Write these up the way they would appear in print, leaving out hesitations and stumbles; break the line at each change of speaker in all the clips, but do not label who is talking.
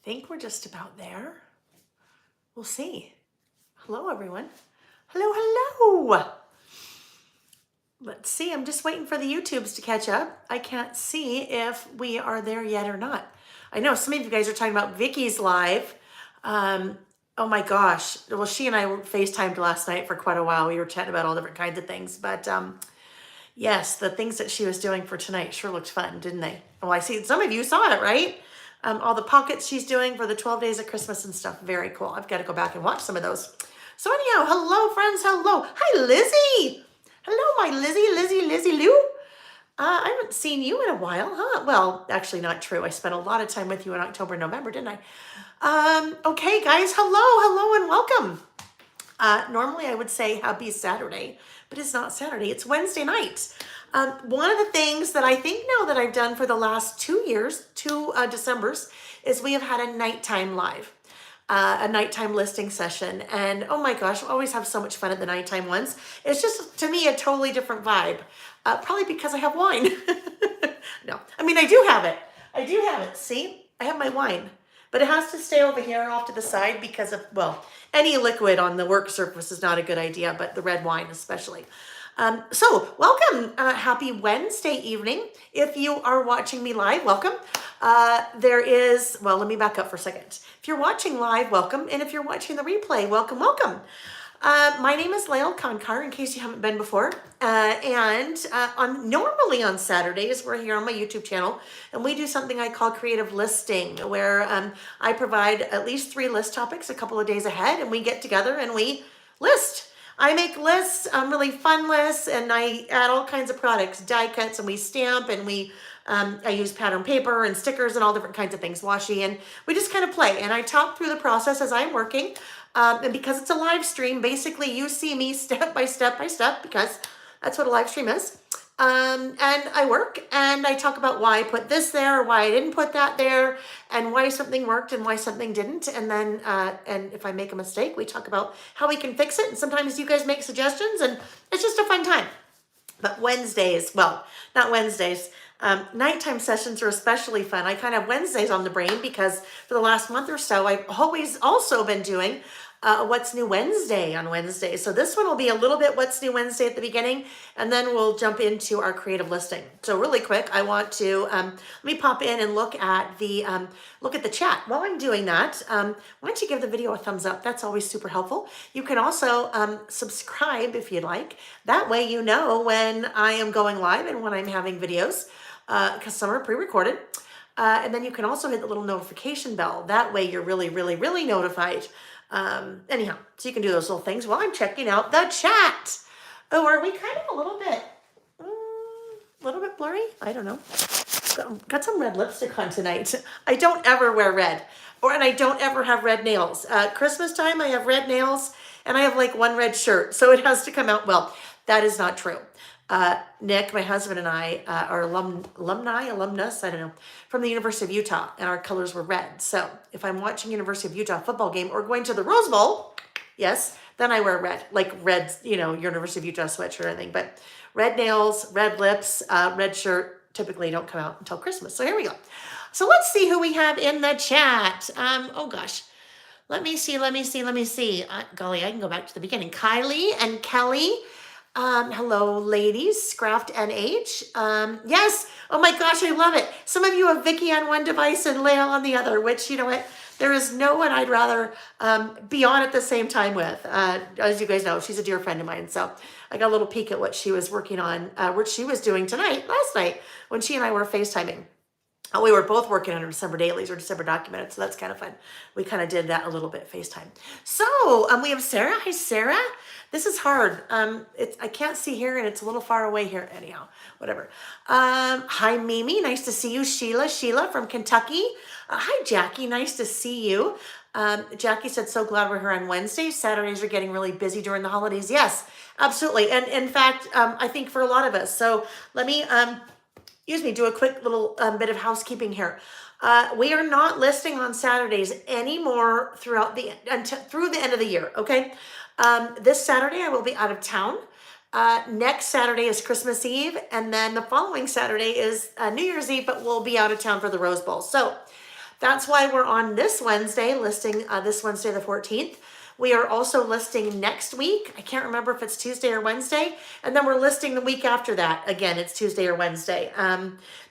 think we're just about there. We'll see. Hello, everyone. Hello, hello. Let's see. I'm just waiting for the YouTubes to catch up. I can't see if we are there yet or not. I know some of you guys are talking about Vicky's live. Oh my gosh. Well, she and I FaceTimed last night for quite a while. We were chatting about all different kinds of things. But yes, the things that she was doing for tonight sure looked fun, didn't they? Well, I see some of you saw it, right? All the pockets she's doing for the 12 days of Christmas and stuff. Very cool. I've got to go back and watch some of those. So anyhow, hello, friends. Hello. Hi, Lizzie. Hello, my Lizzie Lou. I haven't seen you in a while, huh? Well, actually not true. I spent a lot of time with you in October and November, didn't I? Okay, guys. Hello, and welcome. Normally I would say happy Saturday, but it's not Saturday. It's Wednesday night. One of the things that I think now that I've done for the last 2 years, two Decembers, is we have had a nighttime live, a nighttime listing session. And oh my gosh, we always have so much fun at the nighttime ones. It's just, to me, a totally different vibe. Probably because I have wine. No, I mean, I do have it. I do have it. See, I have my wine. But it has to stay over here off to the side because of, well, any liquid on the work surface is not a good idea, but the red wine especially. So welcome, happy Wednesday evening. If you are watching me live, welcome. There is, well, let me back up for a second. If you're watching live, welcome. And if you're watching the replay, welcome, welcome. My name is Layle Kankar, in case you haven't been before. Normally on Saturdays, we're here on my YouTube channel, and we do something I call creative listing, where I provide at least 3 list topics a couple of days ahead, and we get together and we list. I make lists, really fun lists, and I add all kinds of products, die cuts, and we stamp, and I use pattern paper and stickers and all different kinds of things, washi, and we just kind of play. And I talk through the process as I'm working. And because it's a live stream, basically you see me step by step because that's what a live stream is. And I work and I talk about why I put this there, why I didn't put that there, and why something worked and why something didn't. And then, and if I make a mistake, we talk about how we can fix it. And sometimes you guys make suggestions, and it's just a fun time. But Wednesdays, well, not Wednesdays, nighttime sessions are especially fun. I kind of have Wednesdays on the brain because for the last month or so, I've always also been doing What's New Wednesday on Wednesday. So this one will be a little bit What's New Wednesday at the beginning, and then we'll jump into our creative listing. So really quick, I want to let me pop in and look at the chat. While I'm doing that, why don't you give the video a thumbs up? That's always super helpful. You can also subscribe if you'd like. That way you know when I am going live and when I'm having videos, because some are pre-recorded. And then you can also hit the little notification bell. That way you're really notified. Anyhow, so you can do those little things while I'm checking out the chat. Oh, are we kind of a little bit blurry? I don't know. Got some red lipstick on tonight. I don't ever wear red, and I don't ever have red nails. Christmas time, I have red nails, and I have like one red shirt, so it has to come out. Well, that is not true. Nick, my husband, and I are alumnus, I don't know, from the University of Utah, and our colors were red. So if I'm watching University of Utah football game or going to the Rose Bowl, yes, then I wear red, like red, University of Utah sweatshirt or anything. But red nails, red lips, red shirt typically don't come out until Christmas. So here we go. So let's see who we have in the chat. Oh gosh. Let me see. Golly, I can go back to the beginning. Kylie and Kelly. Hello, ladies. Scraft NH. Yes. Oh my gosh, I love it. Some of you have Vicky on one device and Layle on the other, which, you know what? There is no one I'd rather be on at the same time with. As you guys know, she's a dear friend of mine. So I got a little peek at what she was working on, what she was doing last night, when she and I were FaceTiming. We were both working on December dailies or December documented, so that's kind of fun. We kind of did that a little bit FaceTime. So we have Sarah. Hi, Sarah. This is hard. I can't see here, and it's a little far away here. Anyhow, whatever. Hi, Mimi. Nice to see you. Sheila from Kentucky. Hi, Jackie. Nice to see you. Jackie said, so glad we're here on Wednesdays. Saturdays are getting really busy during the holidays. Yes, absolutely. And in fact, I think for a lot of us. So let me... do a quick little bit of housekeeping here. We are not listing on Saturdays anymore through the end of the year, okay? This Saturday I will be out of town. Next Saturday is Christmas Eve, and then the following Saturday is New Year's Eve, but we'll be out of town for the Rose Bowl. So That's why we're on this Wednesday, listing this Wednesday, the 14th. We are also listing next week. I can't remember if it's Tuesday or Wednesday. And then we're listing the week after that. Again, it's Tuesday or Wednesday.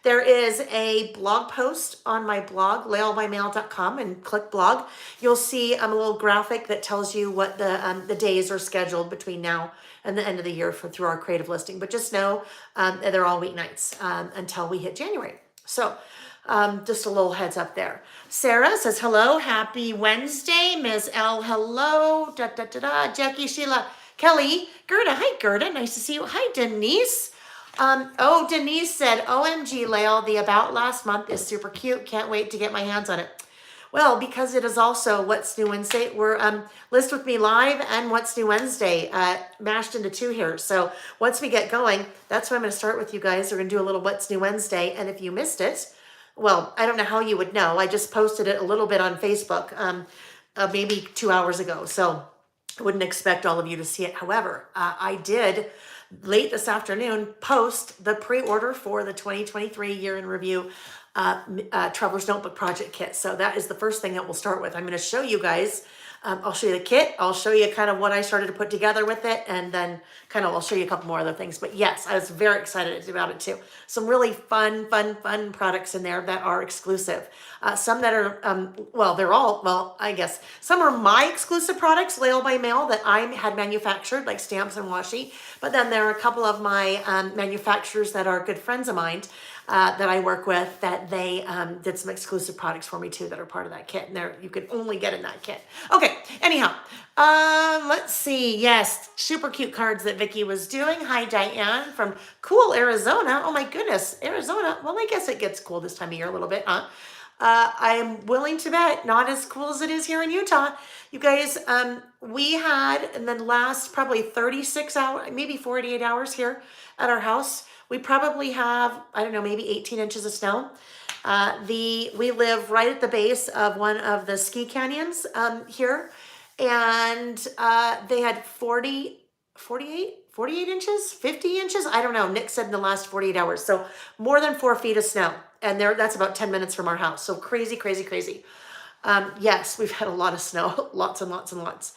There is a blog post on my blog, laylebymail.com, and click blog. You'll see a little graphic that tells you what the days are scheduled between now and the end of the year through our creative listing. But just know they're all weeknights until we hit January. So just a little heads up there. Sarah says, hello, happy Wednesday. Ms. L, hello. Da, da, da, da. Jackie, Sheila, Kelly, Gerda. Hi, Gerda. Nice to see you. Hi, Denise. Denise said, OMG, Layle, the About last month is super cute. Can't wait to get my hands on it. Well, because it is also What's New Wednesday. We're List With Me Live and What's New Wednesday mashed into two here. So once we get going, that's what I'm going to start with you guys. We're going to do a little What's New Wednesday. And if you missed it, well, I don't know how you would know. I just posted it a little bit on Facebook maybe 2 hours ago. So I wouldn't expect all of you to see it. However, I did late this afternoon post the pre-order for the 2023 year in review Traveler's Notebook Project Kit. So that is the first thing that we'll start with. I'm going to show you guys. I'll show you the kit. I'll show you kind of what I started to put together with it. And then I'll show you a couple more other things. But yes, I was very excited about it too. Some really fun products in there that are exclusive. Some that are, they're all, I guess, some are my exclusive products, Layle by Mail, that I had manufactured, like stamps and washi. But then there are a couple of my manufacturers that are good friends of mine that I work with, that they did some exclusive products for me too that are part of that kit. And there, you can only get in that kit. Okay, anyhow, let's see. Yes, super cute cards that Vicky was doing. Hi, Diane from cool Arizona. Oh my goodness, Arizona. Well, I guess it gets cool this time of year a little bit, huh? I am willing to bet not as cool as it is here in Utah. You guys, we had in the last probably 36 hours, maybe 48 hours here at our house, we probably have, I don't know, maybe 18 inches of snow. We live right at the base of one of the ski canyons here, and they had 48 inches, 50 inches. I don't know. Nick said in the last 48 hours. So more than 4 feet of snow. And that's about 10 minutes from our house. So crazy, crazy, crazy. Yes, we've had a lot of snow, lots and lots and lots.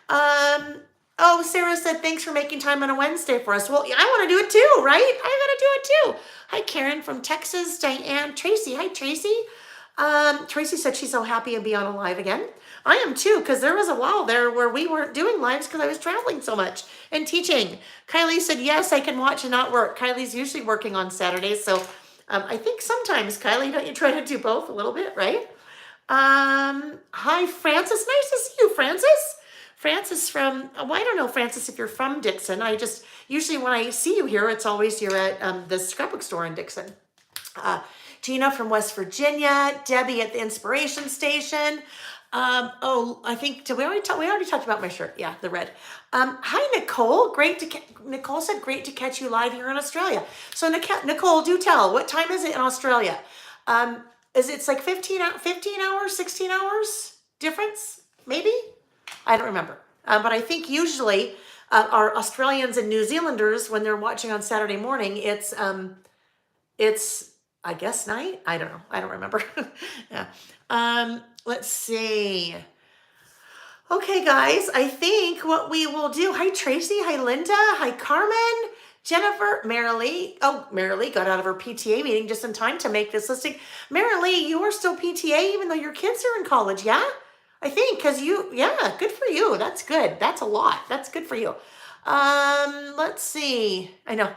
Sarah said, thanks for making time on a Wednesday for us. Well, I want to do it too, right? I got to do it too. Hi, Karen from Texas. Diane, Tracy. Hi, Tracy. Tracy said she's so happy to be on a live again. I am too, because there was a while there where we weren't doing lives because I was traveling so much and teaching. Kylie said, yes, I can watch and not work. Kylie's usually working on Saturdays. So I think sometimes, Kylie, don't you try to do both a little bit, right? Hi, Francis. Nice to see you, Francis. Francis from, I don't know, Francis, if you're from Dixon. Usually when I see you here, it's always you're at the scrapbook store in Dixon. Gina from West Virginia. Debbie at the Inspiration Station. I think, we already talked about my shirt. Yeah, the red. Hi, Nicole. Nicole said, great to catch you live here in Australia. So Nicole, do tell, what time is it in Australia? Is it like 15 hours, 16 hours difference? Maybe? I don't remember. But I think usually our Australians and New Zealanders, when they're watching on Saturday morning, it's I guess night. I don't know. I don't remember. Yeah. Let's see. Okay, guys, I think what we will do. Hi, Tracy. Hi, Linda. Hi, Carmen. Jennifer. Marilee. Oh, Marilee got out of her PTA meeting just in time to make this listing. Marilee, you are still PTA even though your kids are in college, yeah? I think, because good for you. That's good. That's a lot. That's good for you. Let's see. I know.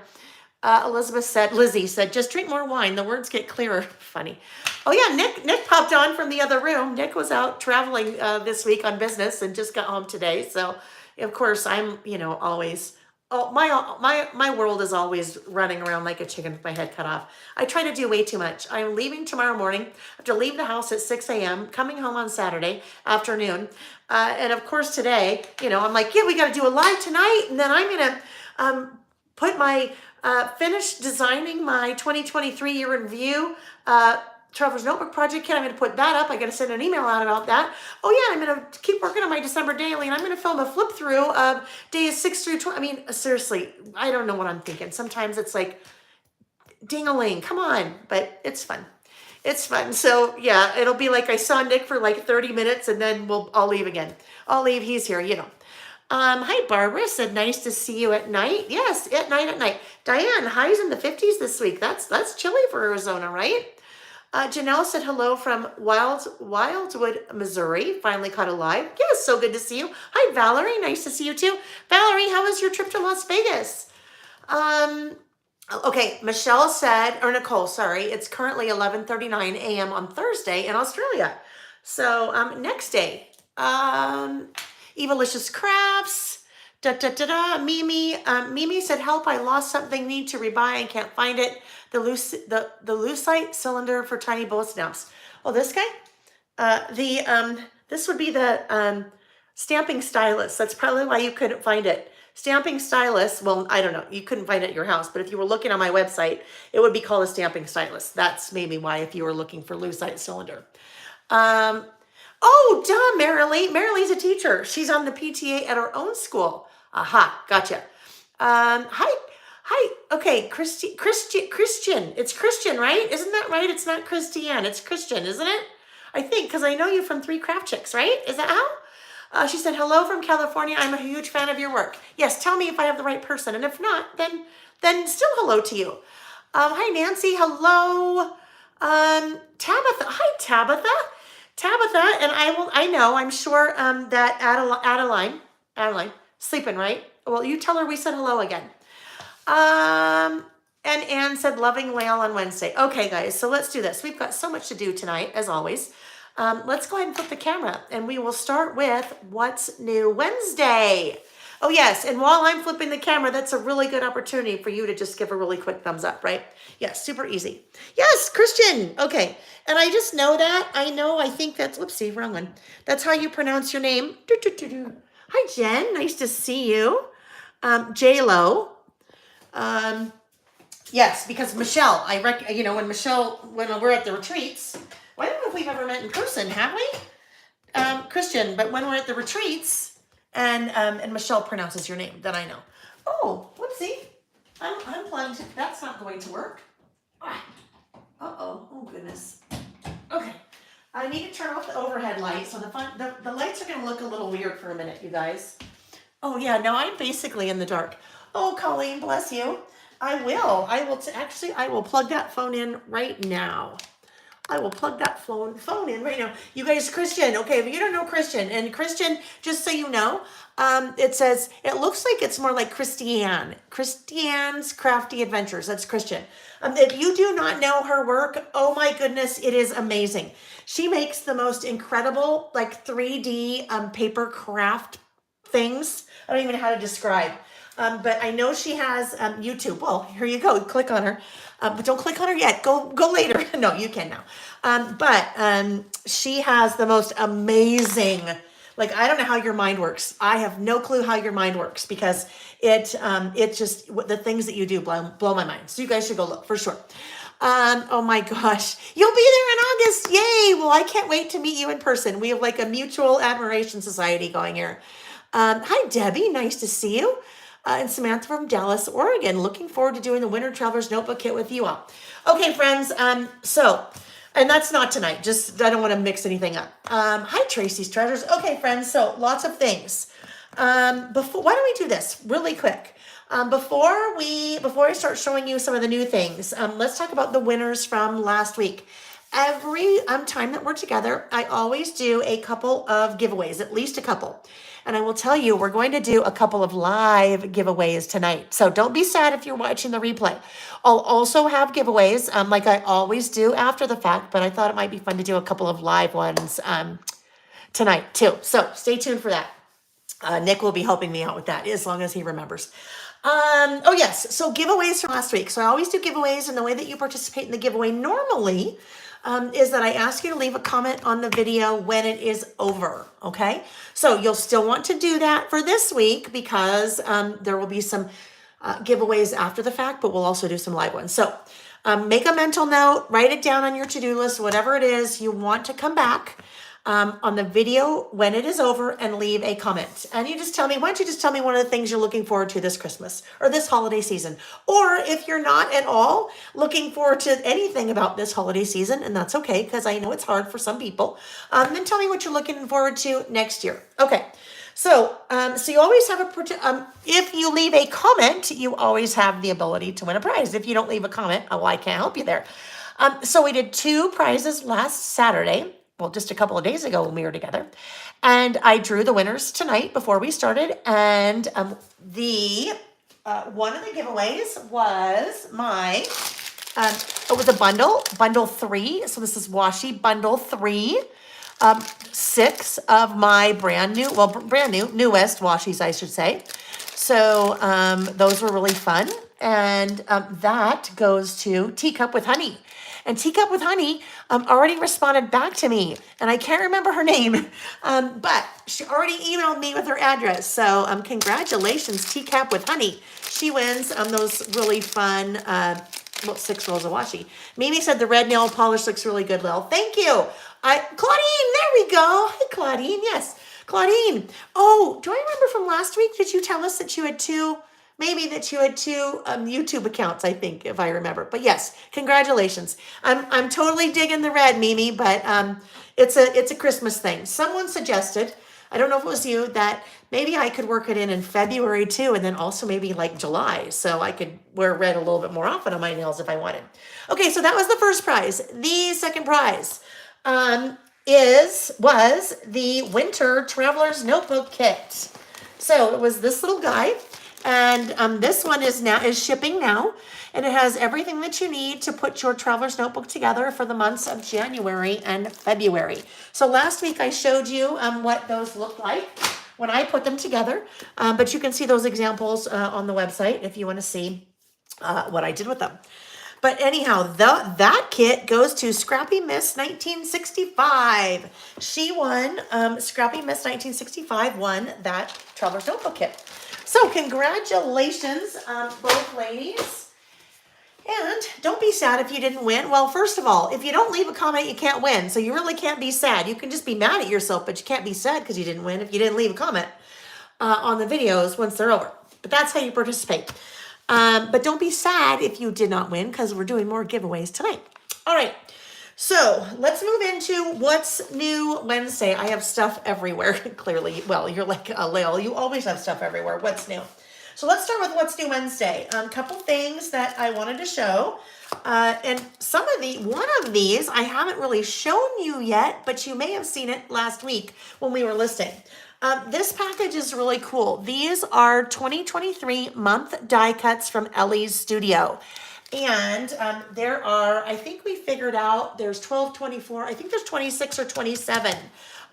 Lizzie said, just drink more wine. The words get clearer. Funny. Oh yeah, Nick popped on from the other room. Nick was out traveling this week on business and just got home today. So of course I'm, always, my world is always running around like a chicken with my head cut off. I try to do way too much. I'm leaving tomorrow morning. I have to leave the house at 6 a.m., coming home on Saturday afternoon. And of course today, I'm like, yeah, we got to do a live tonight. And then I'm going to put my, finish designing my 2023 year in review Traveler's Notebook Project Kit. I'm going to put that up. I got to send an email out about that. Oh yeah, I'm going to keep working on my December daily, and I'm going to film a flip through of days 6 through 20. I mean, seriously, I don't know what I'm thinking. Sometimes it's like, ding-a-ling, come on, but it's fun. It's fun. So yeah, it'll be like I saw Nick for like 30 minutes and then I'll leave again. I'll leave. He's here, you know. Hi, Barbara said, nice to see you at night. Yes, at night. Diane, highs in the 50s this week. That's chilly for Arizona, right? Janelle said hello from Wildwood, Missouri. Finally caught a live. Yes, so good to see you. Hi, Valerie. Nice to see you too. Valerie, how was your trip to Las Vegas? Okay, Michelle said, or Nicole, sorry, it's currently 11:39 a.m. on Thursday in Australia. So next day, Evalicious Crafts, Mimi said, help, I lost something, need to rebuy and can't find it. The lucite cylinder for tiny bowl snaps. Oh, this guy? This would be the stamping stylus. That's probably why you couldn't find it. Stamping stylus, well, I don't know, you couldn't find it at your house, but if you were looking on my website, it would be called a stamping stylus. That's maybe why, if you were looking for lucite cylinder. Oh, duh, Marilee. Marilee's a teacher. She's on the PTA at her own school. Aha, gotcha. Hi. Okay, Christian. It's Christian, right? Isn't that right? It's not Christiane. It's Christian, isn't it? I think, because I know you from 3 Craft Chicks, right? Is that how? She said, hello from California. I'm a huge fan of your work. Yes, tell me if I have the right person. And if not, then still hello to you. Hi, Nancy. Hello. Tabitha. Hi, Tabitha. And I'm sure that Adeline, sleeping, right? Well, you tell her we said hello again. And Anne said, loving Layle on Wednesday. Okay, guys, so let's do this. We've got so much to do tonight, as always. Let's go ahead and flip the camera, and we will start with What's New Wednesday. Oh, yes, and while I'm flipping the camera, that's a really good opportunity for you to just give a really quick thumbs up, right? Yes, super easy. Yes, Christian. Okay, and I just know that. I think that's, whoopsie, wrong one. That's how you pronounce your name. Hi, Jen. Nice to see you. J-Lo. Yes, because Michelle, when we're at the retreats, well, I don't know if we've ever met in person, have we? Christian, but when we're at the retreats, and Michelle pronounces your name, then I know. Oh, whoopsie. I'm planning to, that's not going to work. Oh goodness. Okay. I need to turn off the overhead light, so the lights are going to look a little weird for a minute, you guys. Oh yeah, no, I'm basically in the dark. Oh, Colleen, bless you. I will plug that phone in right now. I will plug that phone in right now. You guys, Christian, okay, if you don't know Christian, and Christian, just so you know, it says, it looks like it's more like Christiane. Christiane's Crafty Adventures, that's Christian. If you do not know her work, oh my goodness, it is amazing. She makes the most incredible, like 3D paper craft things. I don't even know how to describe. But I know she has YouTube. Well, here you go. Click on her. But don't click on her yet. Go later. No, you can now. But she has the most amazing, like, I don't know how your mind works. I have no clue how your mind works, because it just, the things that you do blow my mind. So you guys should go look for sure. Oh my gosh. You'll be there in August. Yay. Well, I can't wait to meet you in person. We have like a mutual admiration society going here. Hi, Debbie. Nice to see you. And Samantha from Dallas, Oregon. Looking forward to doing the Winter Traveler's Notebook Kit with you all. Okay, friends. And that's not tonight. Just, I don't want to mix anything up. Hi, Tracy's Treasures. Okay, friends. So lots of things. Why don't we do this really quick? Before I start showing you some of the new things, let's talk about the winners from last week. Every time that we're together, I always do a couple of giveaways, at least a couple. And I will tell you, we're going to do a couple of live giveaways tonight. So don't be sad if you're watching the replay. I'll also have giveaways, like I always do after the fact, but I thought it might be fun to do a couple of live ones tonight too. So stay tuned for that. Nick will be helping me out with that, as long as he remembers. Oh yes, so giveaways from last week. So I always do giveaways, and the way that you participate in the giveaway normally is that I ask you to leave a comment on the video when it is over, okay? So you'll still want to do that for this week, because there will be some giveaways after the fact, but we'll also do some live ones. So make a mental note, write it down on your to-do list, whatever it is you want to come back. on the video when it is over and leave a comment. And you just tell me, why don't you just tell me one of the things you're looking forward to this Christmas or this holiday season? Or if you're not at all looking forward to anything about this holiday season, and that's okay, because I know it's hard for some people, then tell me what you're looking forward to next year. Okay. So, so you always have if you leave a comment, you always have the ability to win a prize. If you don't leave a comment, well, I can't help you there. So we did 2 prizes last Saturday. Well, just a couple of days ago when we were together. And I drew the winners tonight before we started. And the one of the giveaways was it was a bundle 3. So this is washi bundle 3. 6 of my newest washies, I should say. So those were really fun. And that goes to Teacup with Honey. And Teacup with Honey already responded back to me. And I can't remember her name, but she already emailed me with her address. So congratulations, Teacup with Honey. She wins those really fun 6 rolls of washi. Mimi said the red nail polish looks really good, Lil. Thank you. Claudine, there we go. Hi, Claudine. Yes, Claudine. Oh, do I remember from last week? Did you tell us that you had 2? Maybe that you had 2 YouTube accounts, I think, if I remember. But yes, congratulations. I'm totally digging the red, Mimi, but it's a Christmas thing. Someone suggested, I don't know if it was you, that maybe I could work it in February too, and then also maybe like July, so I could wear red a little bit more often on my nails if I wanted. Okay, so that was the first prize. The second prize was the Winter Traveler's Notebook Kit. So it was this little guy. And this one is shipping now, and it has everything that you need to put your traveler's notebook together for the months of January and February. So last week I showed you what those look like when I put them together, but you can see those examples on the website if you want to see what I did with them. But anyhow, that kit goes to Scrappy Miss 1965. She won, Scrappy Miss 1965 won that traveler's notebook kit. So congratulations, both ladies. And don't be sad if you didn't win. Well, first of all, if you don't leave a comment, you can't win. So you really can't be sad. You can just be mad at yourself, but you can't be sad because you didn't win if you didn't leave a comment on the videos once they're over. But that's how you participate. But don't be sad if you did not win because we're doing more giveaways tonight. All right. So let's move into what's new Wednesday. I have stuff everywhere, clearly. Well, you're like Layle. You always have stuff everywhere. What's new? So let's start with what's new Wednesday. A couple things that I wanted to show. And one of these I haven't really shown you yet, but you may have seen it last week when we were listing. This package is really cool. These are 2023 month die cuts from Ellie's Studio. And there are, I think we figured out there's 12, 24, I think there's 26 or 27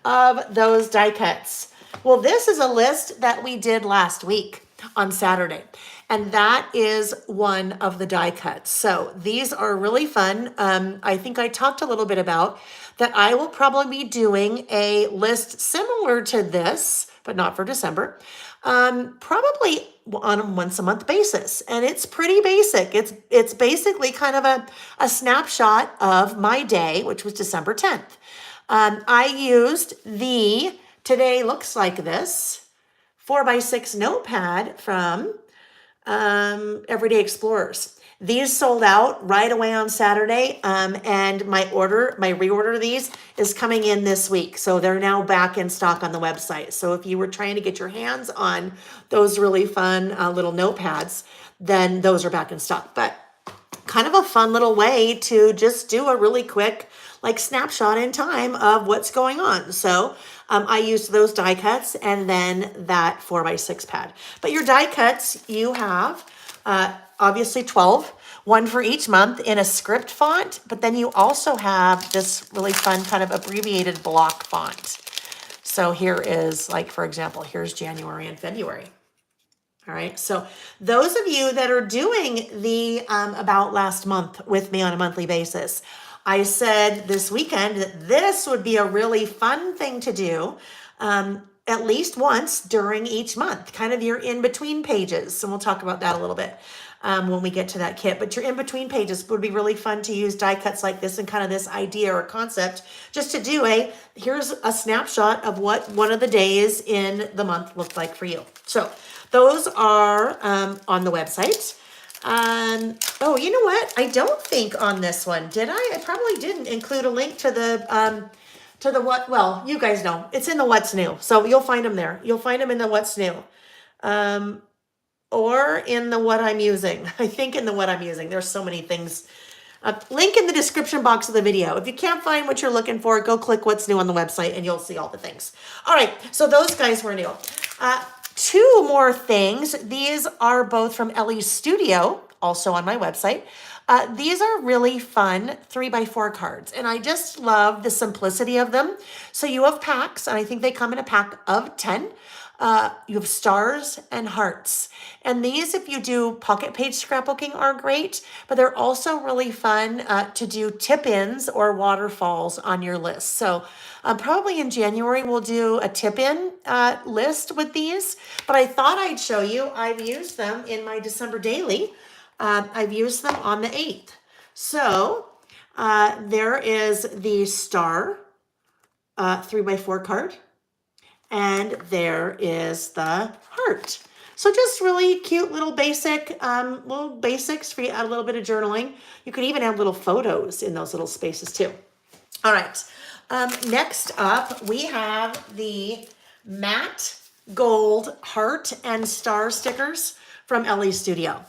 of those die cuts. Well, this is a list that we did last week on Saturday. And that is one of the die cuts. So these are really fun. I think I talked a little bit about that I will probably be doing a list similar to this, but not for December. Probably on a once a month basis. And it's pretty basic. It's basically kind of a snapshot of my day, which was December 10th. I used the Today Looks Like This 4x6 notepad from Everyday Explorers. These sold out right away on Saturday, and my reorder of these is coming in this week. So they're now back in stock on the website. So if you were trying to get your hands on those really fun little notepads, then those are back in stock. But kind of a fun little way to just do a really quick snapshot in time of what's going on. So I used those die cuts and then that 4x6 pad. But your die cuts, you have obviously 12, one for each month in a script font, but then you also have this really fun kind of abbreviated block font. So here is, for example, here's January and February. All right, so those of you that are doing the About Last Month with me on a monthly basis, I said this weekend that this would be a really fun thing to do. at least once during each month, kind of your in-between pages. And we'll talk about that a little bit when we get to that kit. But your in-between pages would be really fun to use die cuts like this and kind of this idea or concept just to do here's a snapshot of what one of the days in the month looked like for you. So those are on the website. Oh, you know what? I don't think on this one, did I? I probably didn't include a link to the what, well, you guys know, it's in the what's new. So you'll find them there. You'll find them in the what's new. Or in the what I'm using. I think in the what I'm using. There's so many things. Link in the description box of the video. If you can't find what you're looking for, go click what's new on the website and you'll see all the things. All right, so those guys were new. Two more things. These are both from Ellie's Studio, also on my website. These are really fun 3x4 cards, and I just love the simplicity of them. So you have packs, and I think they come in a pack of 10. You have stars and hearts. And these, if you do pocket page scrapbooking, are great, but they're also really fun to do tip-ins or waterfalls on your list. So probably in January, we'll do a tip-in list with these, but I thought I'd show you. I've used them in my December daily. I've used them on the 8th. So there is the star 3x4 card. And there is the heart. So just really cute little basics for you to add a little bit of journaling. You can even add little photos in those little spaces too. All right. Next up, we have the matte gold heart and star stickers from Ellie's Studio.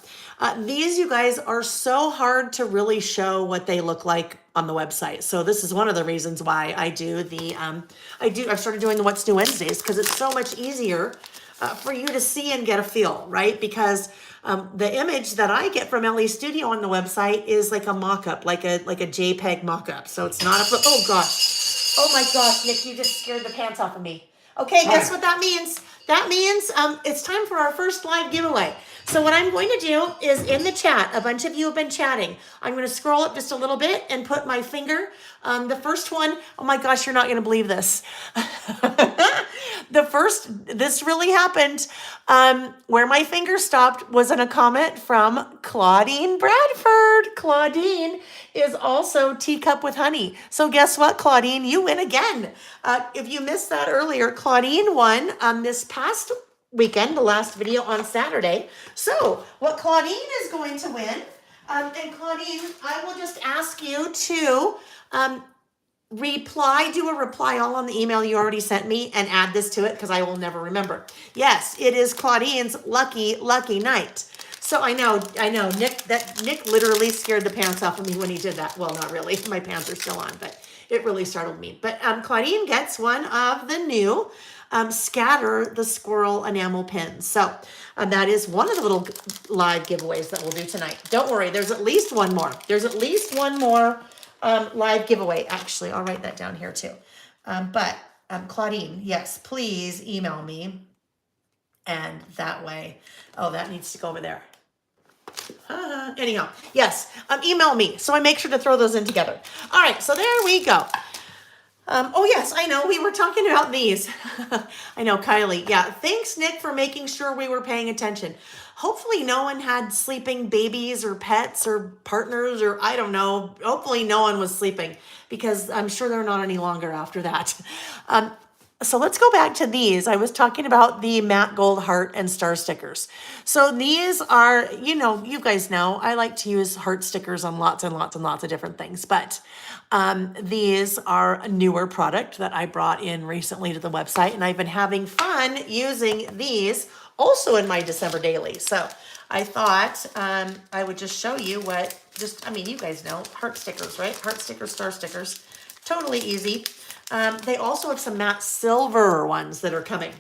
These, you guys, are so hard to really show what they look like on the website. So this is one of the reasons why I do I've started doing the What's New Wednesdays, because it's so much easier for you to see and get a feel, right? Because the image that I get from Ellie's Studio on the website is like a mock-up, like a JPEG mock-up. So it's not a, oh gosh. Oh my gosh, Nick, you just scared the pants off of me. Okay, guess what that means? That means it's time for our first live giveaway. So what I'm going to do is in the chat, a bunch of you have been chatting. I'm going to scroll up just a little bit and put my finger on the first one. Oh my gosh, you're not going to believe this. This really happened. Where my finger stopped was in a comment from Claudine Bradford. Claudine is also Teacup with Honey. So guess what, Claudine? You win again. If you missed that earlier, Claudine won this past weekend, the last video on Saturday. So what Claudine is going to win, and Claudine, I will just ask you to do a reply all on the email you already sent me and add this to it, because I will never remember. Yes, it is Claudine's lucky night. So I know, Nick literally scared the pants off of me when he did that. Well, not really. My pants are still on, but it really startled me. But Claudine gets one of the new Scatter the Squirrel enamel pins. So that is one of the little live giveaways that we'll do tonight. Don't worry, there's at least one more. There's at least one more live giveaway. Actually, I'll write that down here too. But Claudine, yes, please email me. And that way, oh, that needs to go over there. Anyhow, yes, email me. So I make sure to throw those in together. All right, so there we go. Oh, yes, I know. We were talking about these. I know, Kylie. Yeah, thanks, Nick, for making sure we were paying attention. Hopefully no one had sleeping babies or pets or partners or I don't know. Hopefully no one was sleeping, because I'm sure they're not any longer after that. So let's go back to these. I was talking about the matte gold heart and star stickers. So these are, you guys know, I like to use heart stickers on lots and lots and lots of different things, but these are a newer product that I brought in recently to the website, and I've been having fun using these also in my December daily. So I thought I would just show you you guys know, heart stickers, right? Heart stickers, star stickers, totally easy. They also have some matte silver ones that are coming.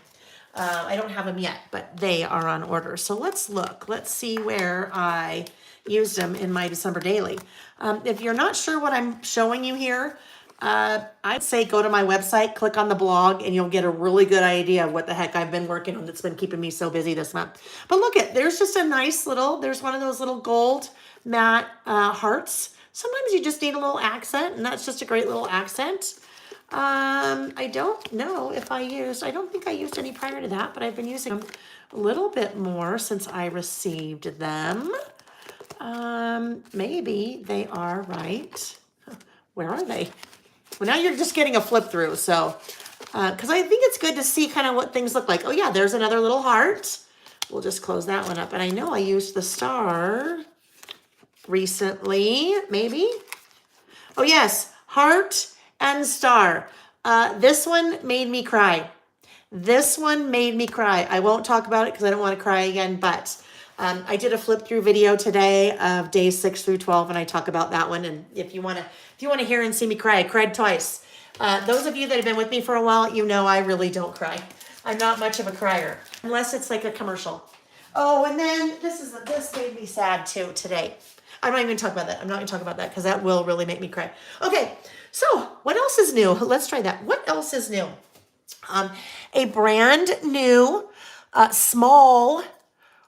I don't have them yet, but they are on order. So let's look. Let's see where I used them in my December daily. If you're not sure what I'm showing you here, I'd say go to my website, click on the blog, and you'll get a really good idea of what the heck I've been working on that's been keeping me so busy this month. But look there's just a nice there's one of those little gold matte hearts. Sometimes you just need a little accent, and that's just a great little accent. I don't know if I don't think I used any prior to that, but I've been using them a little bit more since I received them. Maybe they are right. Where are they? Well, now you're just getting a flip through, so, because I think it's good to see kind of what things look like. Oh yeah, there's another little heart. We'll just close that one up. And I know I used the star recently, maybe. Oh yes, heart and star. This one made me cry. This one made me cry. I won't talk about it because I don't want to cry again, but I did a flip through video today of days 6 through 12, and I talk about that one. And if you want to hear and see me cry, I cried twice. Those of you that have been with me for a while, you know I really don't cry. I'm not much of a crier, unless it's like a commercial. Oh, and then this made me sad too today. I'm not even gonna talk about that. I'm not gonna talk about that because that will really make me cry. Okay, so what else is new? Let's try that. What else is new? A brand new small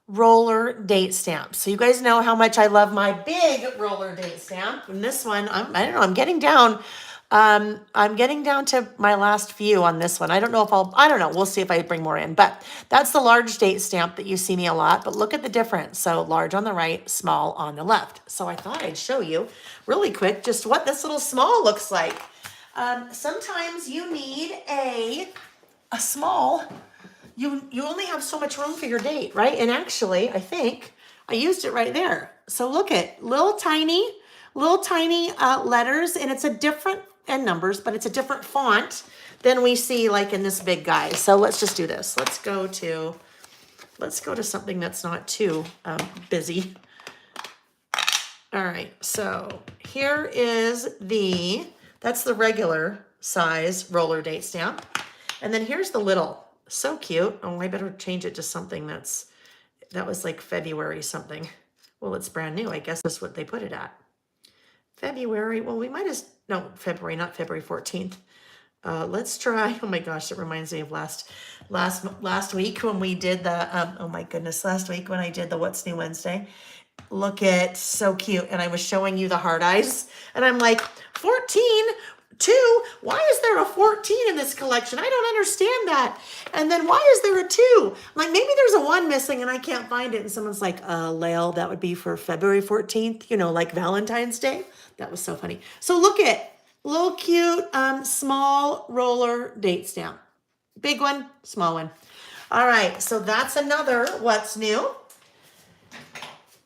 roller date stamp. So you guys know how much I love my big roller date stamp. And this one, I don't know, I'm getting down to my last few on this one. I don't know. We'll see if I bring more in, but that's the large date stamp that you see me a lot, but look at the difference. So large on the right, small on the left. So I thought I'd show you really quick just what this little small looks like. Sometimes you need a small, you only have so much room for your date, right? And actually, I think I used it right there. So look at little tiny letters, and it's a different, and numbers, but it's a different font than we see like in this big guy. So let's just do this. Let's go to something that's not too busy. All right, so here is that's the regular size roller date stamp. And then here's the little, so cute. Oh, I better change it to something that was like February something. Well, it's brand new. I guess that's what they put it at. February, well, we might as, no, February, not February 14th. Let's try, oh my gosh, it reminds me of last week when we did the, oh my goodness, last week when I did the What's New Wednesday. Look at, so cute. And I was showing you the heart eyes and I'm like, 14, 2, why is there a 14 in this collection? I don't understand that. And then why is there a 2? Like maybe there's a 1 missing and I can't find it. And someone's like, Layle, that would be for February 14th, like Valentine's Day. That was so funny. So look at little cute small roller date stamp. Big one, small one. All right, so that's another what's new.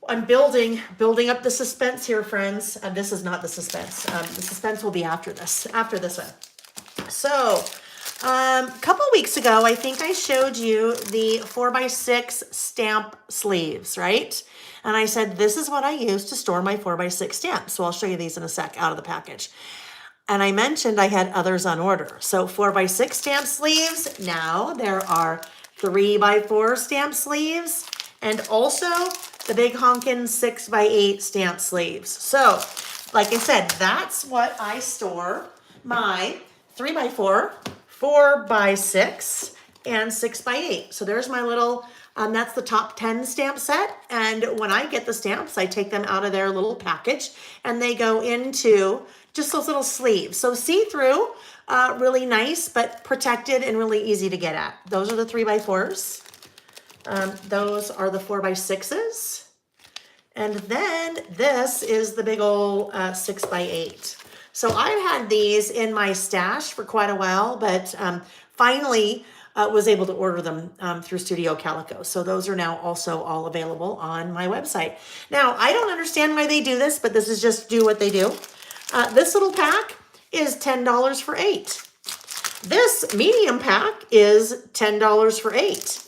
I'm building up the suspense here, friends. And this is not the suspense. The suspense will be after this one. So a couple weeks ago, I think I showed you the 4x6 stamp sleeves, right? And I said, this is what I use to store my 4x6 stamps. So I'll show you these in a sec out of the package. And I mentioned I had others on order. So 4x6 stamp sleeves. Now there are 3x4 stamp sleeves and also the big honkin' 6x8 stamp sleeves. So like I said, that's what I store my 3x4, 4x6, and 6x8. So there's my little, that's the top 10 stamp set. And when I get the stamps, I take them out of their little package and they go into just those little sleeves. So see-through, really nice, but protected and really easy to get at. Those are the 3x4s. Those are the 4x6s. And then this is the big old 6x8. So I've had these in my stash for quite a while, but finally was able to order them through Studio Calico. So those are now also all available on my website. Now, I don't understand why they do this, but this is just do what they do. This little pack is $10 for 8. This medium pack is $10 for 8.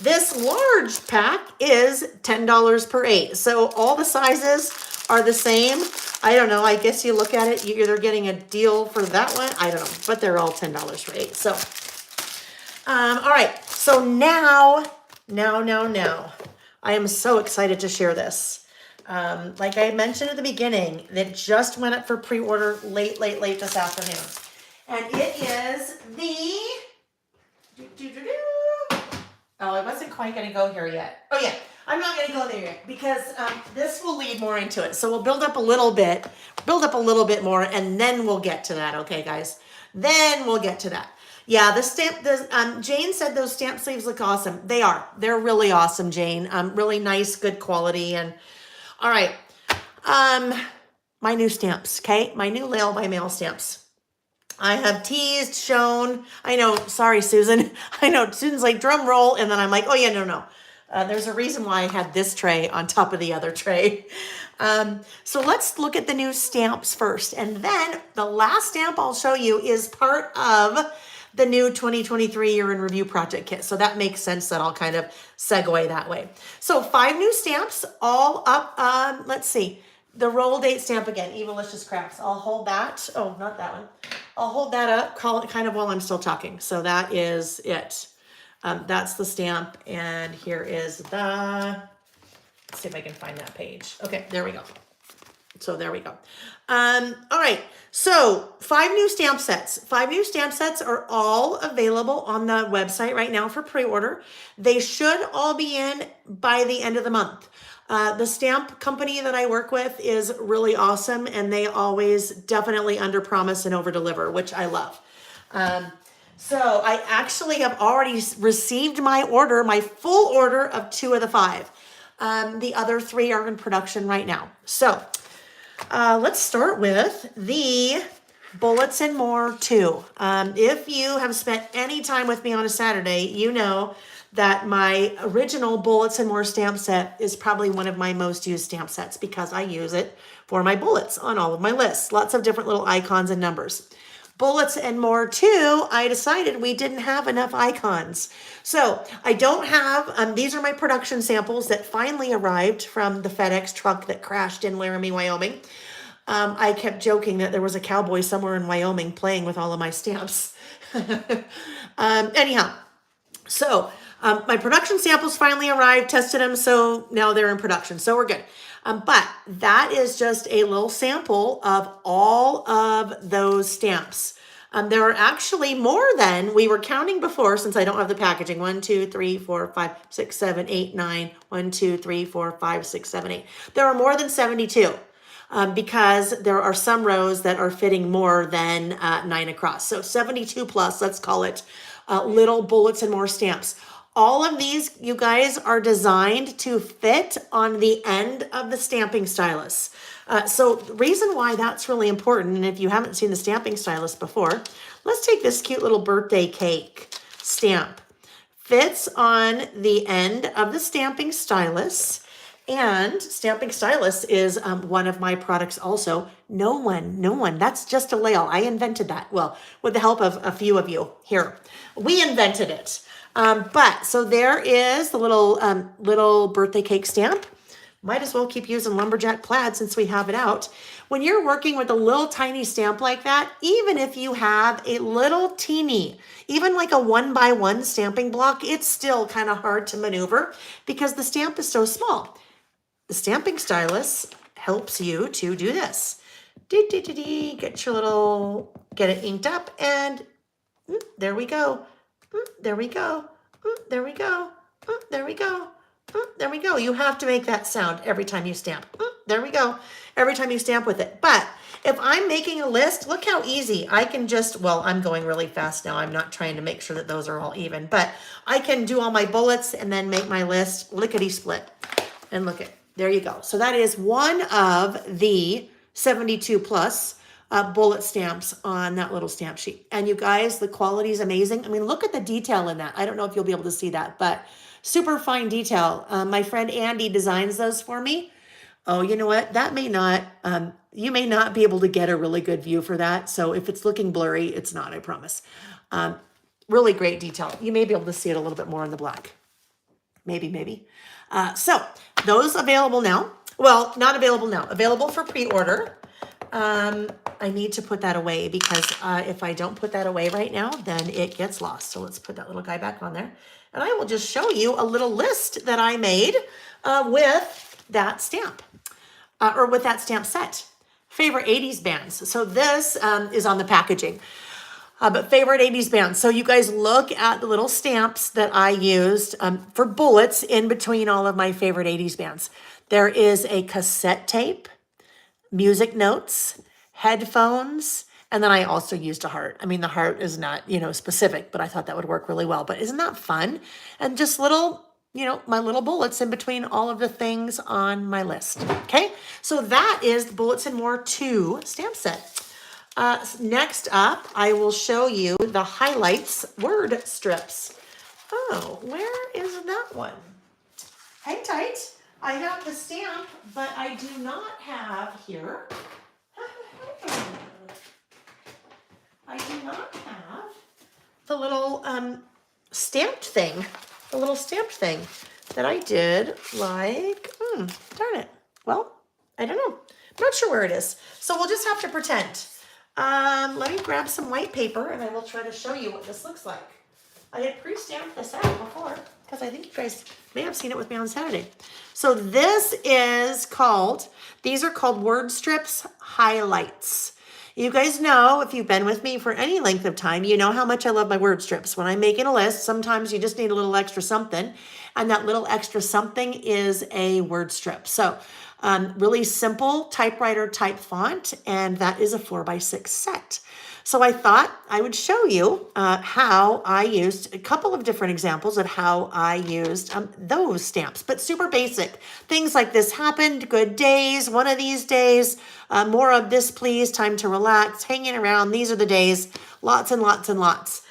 This large pack is $10 per 8. So all the sizes are the same. I don't know. I guess you look at it, you're either getting a deal for that one. I don't know, but they're all $10 for 8. So, all right. So now, I am so excited to share this. Like I mentioned at the beginning, that just went up for pre-order late this afternoon. And it is the, oh, I wasn't quite going to go here yet. Oh yeah, I'm not going to go there yet because this will lead more into it. So we'll build up a little bit more, and then we'll get to that. Okay, guys. Then we'll get to that. Yeah, Jane said those stamp sleeves look awesome. They are. They're really awesome, Jane. Really nice, good quality. And all right. My new stamps, okay? My new Layle by Mail stamps. I have teased, shown. I know, sorry, Susan. I know, Susan's like, drum roll. And then I'm like, oh yeah, no. There's a reason why I had this tray on top of the other tray. So let's look at the new stamps first. And then the last stamp I'll show you is part of the new 2023 year in review project kit. So that makes sense that I'll kind of segue that way. So 5 new stamps all up. Let's see. The roll date stamp again, Evilicious Crafts. I'll hold that. Oh, not that one. I'll hold that up, call it kind of while I'm still talking. So that is it. That's the stamp. And here is let's see if I can find that page. Okay, there we go. So there we go. All right. So 5 new stamp sets. 5 new stamp sets are all available on the website right now for pre-order. They should all be in by the end of the month. The stamp company that I work with is really awesome, and they always definitely under-promise and over-deliver, which I love. So I actually have already received my order, my full order of 2 of the 5. The other 3 are in production right now. So let's start with the Bullets and More 2. If you have spent any time with me on a Saturday, you know that my original Bullets and More stamp set is probably one of my most used stamp sets because I use it for my bullets on all of my lists. Lots of different little icons and numbers. Bullets and More 2, I decided we didn't have enough icons. So I don't have, these are my production samples that finally arrived from the FedEx truck that crashed in Laramie, Wyoming. I kept joking that there was a cowboy somewhere in Wyoming playing with all of my stamps. Anyhow, so my production samples finally arrived, tested them, so now they're in production, so we're good. But that is just a little sample of all of those stamps. There are actually more than we were counting before, since I don't have the packaging. 1, 2, 3, 4, 5, 6, 7, 8, 9. 1, 2, 3, 4, 5, 6, 7, 8. There are more than 72. Because there are some rows that are fitting more than 9 across. So 72 plus, let's call it, little Bullets and More stamps. All of these, you guys, are designed to fit on the end of the stamping stylus. So the reason why that's really important, and if you haven't seen the stamping stylus before, let's take this cute little birthday cake stamp. Fits on the end of the stamping stylus. And stamping stylus is one of my products also. No one. That's just a Layle. I invented that. Well, with the help of a few of you here. We invented it. But so there is the little birthday cake stamp. Might as well keep using lumberjack plaid since we have it out. When you're working with a little tiny stamp like that, even if you have a little teeny, even like a 1x1 stamping block, it's still kind of hard to maneuver because the stamp is so small. The stamping stylus helps you to do this. Get it inked up, and there we go. There we go. There we go. There we go. There we go. You have to make that sound every time you stamp. There we go. Every time you stamp with it. But if I'm making a list, look how easy. I can just, well, I'm going really fast now. I'm not trying to make sure that those are all even. But I can do all my bullets and then make my list lickety-split. And look at, there you go. So that is one of the 72 plus bullet stamps on that little stamp sheet. And you guys, the quality is amazing. I mean, look at the detail in that. I don't know if you'll be able to see that, but super fine detail. My friend Andy designs those for me. Oh, you know what? That may not, you may not be able to get a really good view for that. So if it's looking blurry, it's not, I promise. Really great detail. You may be able to see it a little bit more in the black. Maybe. So those available now. Well, not available now. Available for pre-order. I need to put that away because if I don't put that away right now, then it gets lost. So let's put that little guy back on there. And I will just show you a little list that I made with that stamp or with that stamp set. Favorite 80s bands. So this is on the packaging. But favorite 80s bands. So you guys look at the little stamps that I used for bullets in between all of my favorite 80s bands. There is a cassette tape, music notes, headphones, And then I also used a heart. I mean, the heart is not, specific, but I thought that would work really well. But isn't that fun? And just little, my little bullets in between all of the things on my list. Okay, so that is the Bullets and More 2 stamp set. Next up, I will show you the highlights word strips. Oh, where is that one? Hang tight. I have the stamp, but I do not have here. I do not have the little stamped thing, that I did like, darn it. Well, I don't know. I'm not sure where it is. So we'll just have to pretend. Let me grab some white paper and I will try to show you what this looks like. I had pre-stamped this out before because I think you guys may have seen it with me on Saturday. So these are called word strips highlights. You guys know, if you've been with me for any length of time, you know how much I love my word strips. When I'm making a list, sometimes you just need a little extra something, and that little extra something is a word strip. So really simple typewriter type font, and that is a 4x6 set. So I thought I would show you how I used a couple of different examples of how I used those stamps, but super basic. Things like this happened, good days, one of these days, more of this please, time to relax, hanging around, these are the days, lots and lots and lots.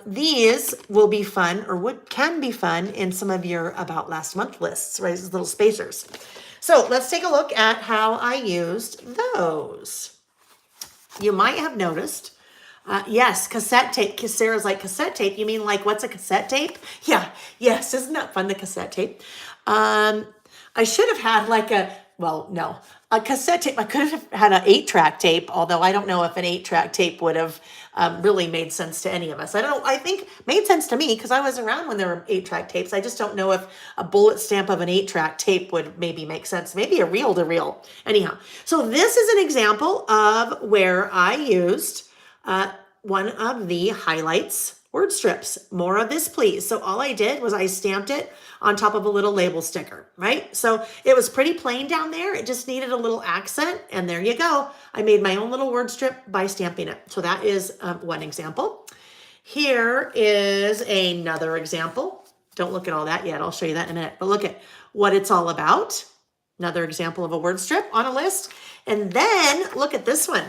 These will be fun, or can be fun in some of your About Last Month lists, right? These little spacers. So let's take a look at how I used those. You might have noticed, yes, cassette tape. Sarah's like, cassette tape? You mean like, what's a cassette tape? Yeah, yes, isn't that fun, the cassette tape? I should have had like a cassette tape. I could have had an 8-track tape, although I don't know if an 8-track tape would have really made sense to any of us. I don't know. I think made sense to me because I was around when there were 8-track tapes. I just don't know if a bullet stamp of an 8-track tape would maybe make sense. Maybe a reel-to-reel. Anyhow, so this is an example of where I used one of the highlights word strips. More of this, please. So all I did was I stamped it on top of a little label sticker, right? So it was pretty plain down there. It just needed a little accent, and there you go. I made my own little word strip by stamping it. So that is one example. Here is another example. Don't look at all that yet. I'll show you that in a minute. But look at what it's all about. Another example of a word strip on a list. And then look at this one.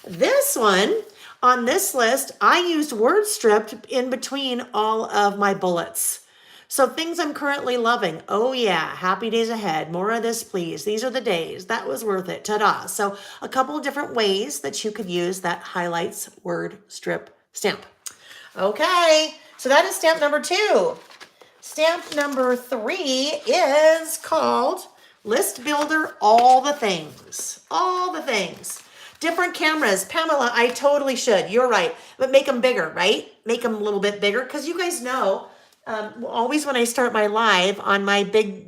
This one, on this list, I used word strip in between all of my bullets. So things I'm currently loving. Oh yeah, happy days ahead. More of this, please. These are the days. That was worth it. Ta-da. So a couple of different ways that you could use that highlights word strip stamp. Okay, so that is stamp number 2. Stamp number 3 is called List Builder All the Things. All the things. Different cameras. Pamela, I totally should. You're right. But make them bigger, right? Make them a little bit bigger. Because you guys know, always when I start my live on my big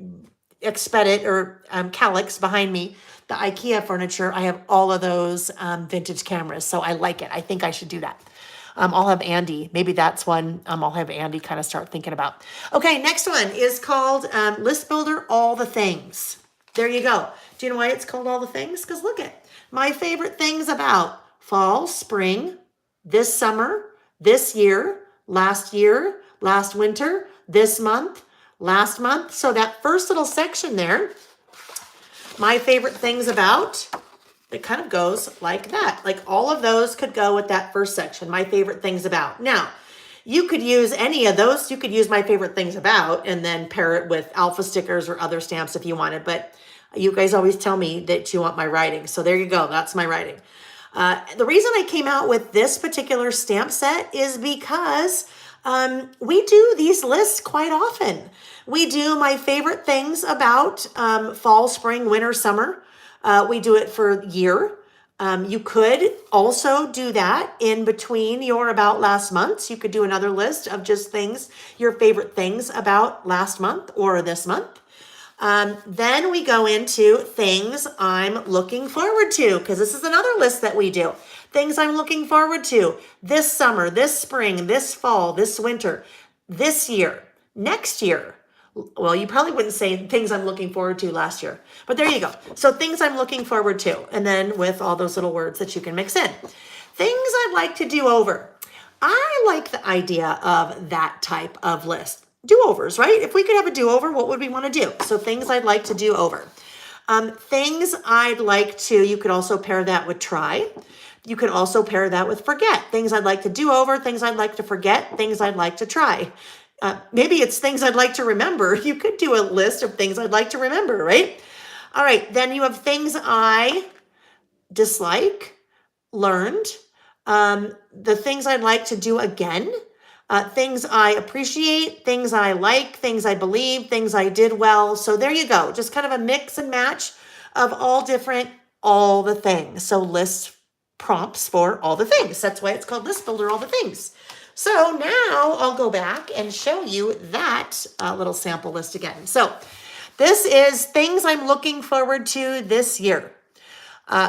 Expedit or Kallyx behind me, the Ikea furniture, I have all of those vintage cameras. So I like it. I think I should do that. I'll have Andy. Maybe that's one I'll have Andy kind of start thinking about. Okay, next one is called List Builder All the Things. There you go. Do you know why it's called All the Things? Because look at my favorite things about fall, spring, this summer, this year, last winter, this month, last month. So that first little section there, my favorite things about, it kind of goes like that. Like all of those could go with that first section, my favorite things about. Now, you could use any of those. You could use my favorite things about and then pair it with alpha stickers or other stamps if you wanted. But you guys always tell me that you want my writing. So there you go. That's my writing. The reason I came out with this particular stamp set is because we do these lists quite often. We do my favorite things about fall, spring, winter, summer. We do it for year. You could also do that in between your About Last Months. You could do another list of just things, your favorite things about last month or this month. Then we go into things I'm looking forward to, because this is another list that we do. Things I'm looking forward to this summer, this spring, this fall, this winter, this year, next year. Well, you probably wouldn't say things I'm looking forward to last year, but there you go. So things I'm looking forward to, and then with all those little words that you can mix in. things I'd like to do over. I like the idea of that type of list. Do-overs, right? If we could have a do-over, what would we want to do? So things I'd like to do over. Things I'd like to, you could also pair that with try. You could also pair that with forget. Things I'd like to do over, things I'd like to forget, things I'd like to try. Maybe it's things I'd like to remember. You could do a list of things I'd like to remember, right? All right, then you have things I dislike, learned, the things I'd like to do again, things I appreciate, things I like, things I believe, things I did well. So there you go. Just kind of a mix and match of all the things. So list prompts for all the things. That's why it's called List Builder, all the things. So now I'll go back and show you that little sample list again. So this is things I'm looking forward to this year.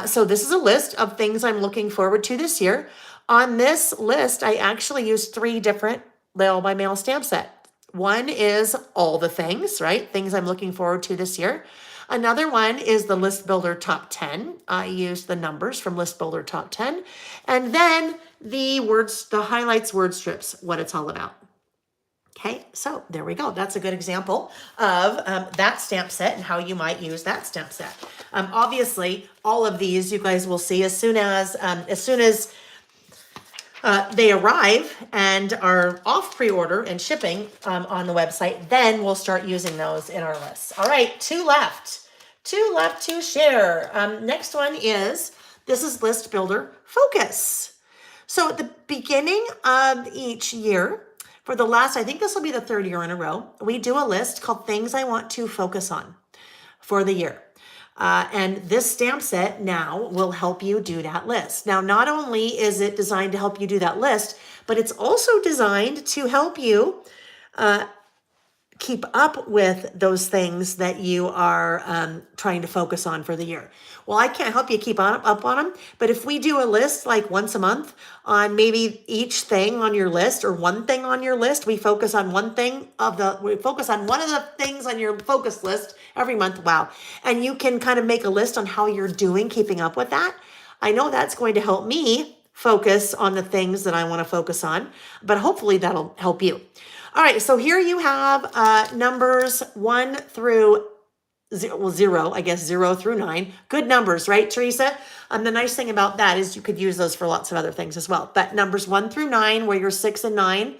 So this is a list of things I'm looking forward to this year. On this list, I actually used 3 different Layle by Mail stamp set. One is all the things, right? Things I'm looking forward to this year. Another one is the List Builder Top 10. I used the numbers from List Builder Top 10. And then the highlights word strips, what it's all about. Okay, so there we go. That's a good example of that stamp set and how you might use that stamp set. Obviously, all of these you guys will see as soon as they arrive and are off pre-order and shipping on the website, then we'll start using those in our lists. All right, 2 left. 2 left to share. Next one is, this is List Builder Focus. So at the beginning of each year, for the last, I think this will be the 3rd year in a row, we do a list called Things I Want to Focus On for the year. And this stamp set now will help you do that list. Now, not only is it designed to help you do that list, but it's also designed to help you keep up with those things that you are trying to focus on for the year. Well, I can't help you keep up on them, but if we do a list like once a month on maybe each thing on your list or one thing on your list, we focus on one of the things on your focus list every month. Wow. And you can kind of make a list on how you're doing, keeping up with that. I know that's going to help me focus on the things that I want to focus on, but hopefully that'll help you. All right, so here you have numbers 1 through 0, I guess 0 through 9. Good numbers, right, Teresa? The nice thing about that is you could use those for lots of other things as well. But numbers 1 through 9, where you're 6 and 9,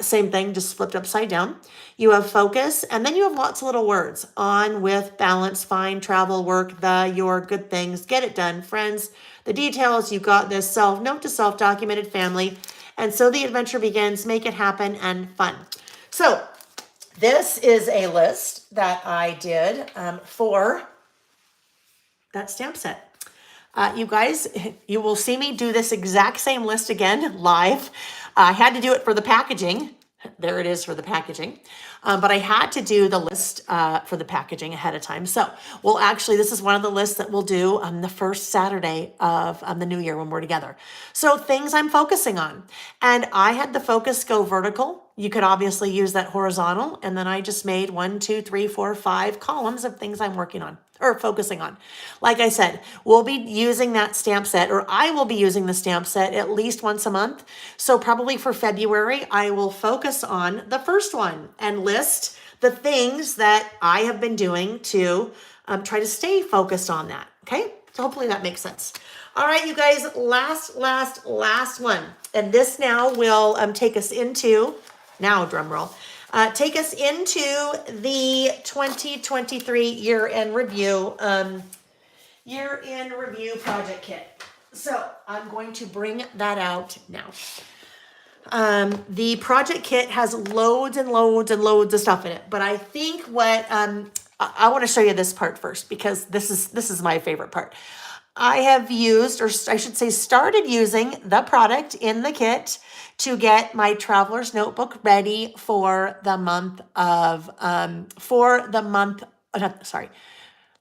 same thing, just flipped upside down. You have focus, and then you have lots of little words. On, with, balance, find, travel, work, the, your, good things, get it done, friends, the details, you got this, self, note to self, documented, family. And so the adventure begins, make it happen, and fun. So this is a list that I did for that stamp set. You guys, you will see me do this exact same list again live. I had to do it for the packaging. There it is for the packaging. But I had to do the list for the packaging ahead of time. So we'll actually, this is one of the lists that we'll do on the first Saturday of the new year when we're together. So things I'm focusing on. And I had the focus go vertical. You could obviously use that horizontal. And then I just made 1, 2, 3, 4, 5 columns of things I'm working on or focusing on. Like I said, we'll be using that stamp set, or I will be using the stamp set at least once a month. So probably for February, I will focus on the first one and list the things that I have been doing to try to stay focused on that. Okay, so hopefully that makes sense. All right, you guys, last one. And this now will take us into, now drum roll, take us into the 2023 year-end review project kit. So I'm going to bring that out now. The project kit has loads and loads and loads of stuff in it, but I think what I want to show you this part first, because this is my favorite part. I have used, or I should say started using, the product in the kit to get my traveler's notebook ready for the month of, sorry,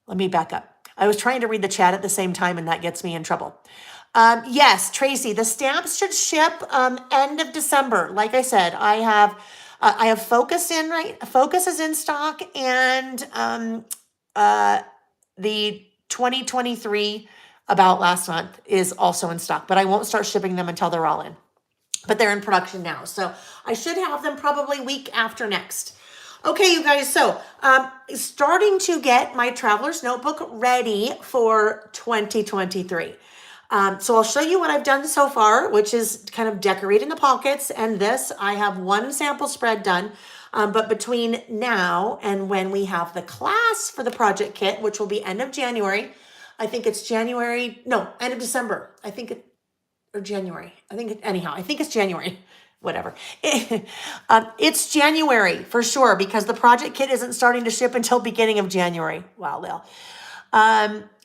let me back up. I was trying to read the chat at the same time, and that gets me in trouble. Yes, Tracy, the stamps should ship end of December. Like I said, I have Focus in, right? Focus is in stock, and the 2023 About Last Month is also in stock, but I won't start shipping them until they're all in. But they're in production now. So I should have them probably week after next. Okay, you guys, so starting to get my traveler's notebook ready for 2023. So I'll show you what I've done so far, which is kind of decorating the pockets. And this, I have one sample spread done. But between now and when we have the class for the project kit, which will be end of January, I think it's January, no, end of December. I think it, or January. I think it, anyhow, I think it's January, whatever. It's January for sure, because the project kit isn't starting to ship until beginning of January. Wow, Layle.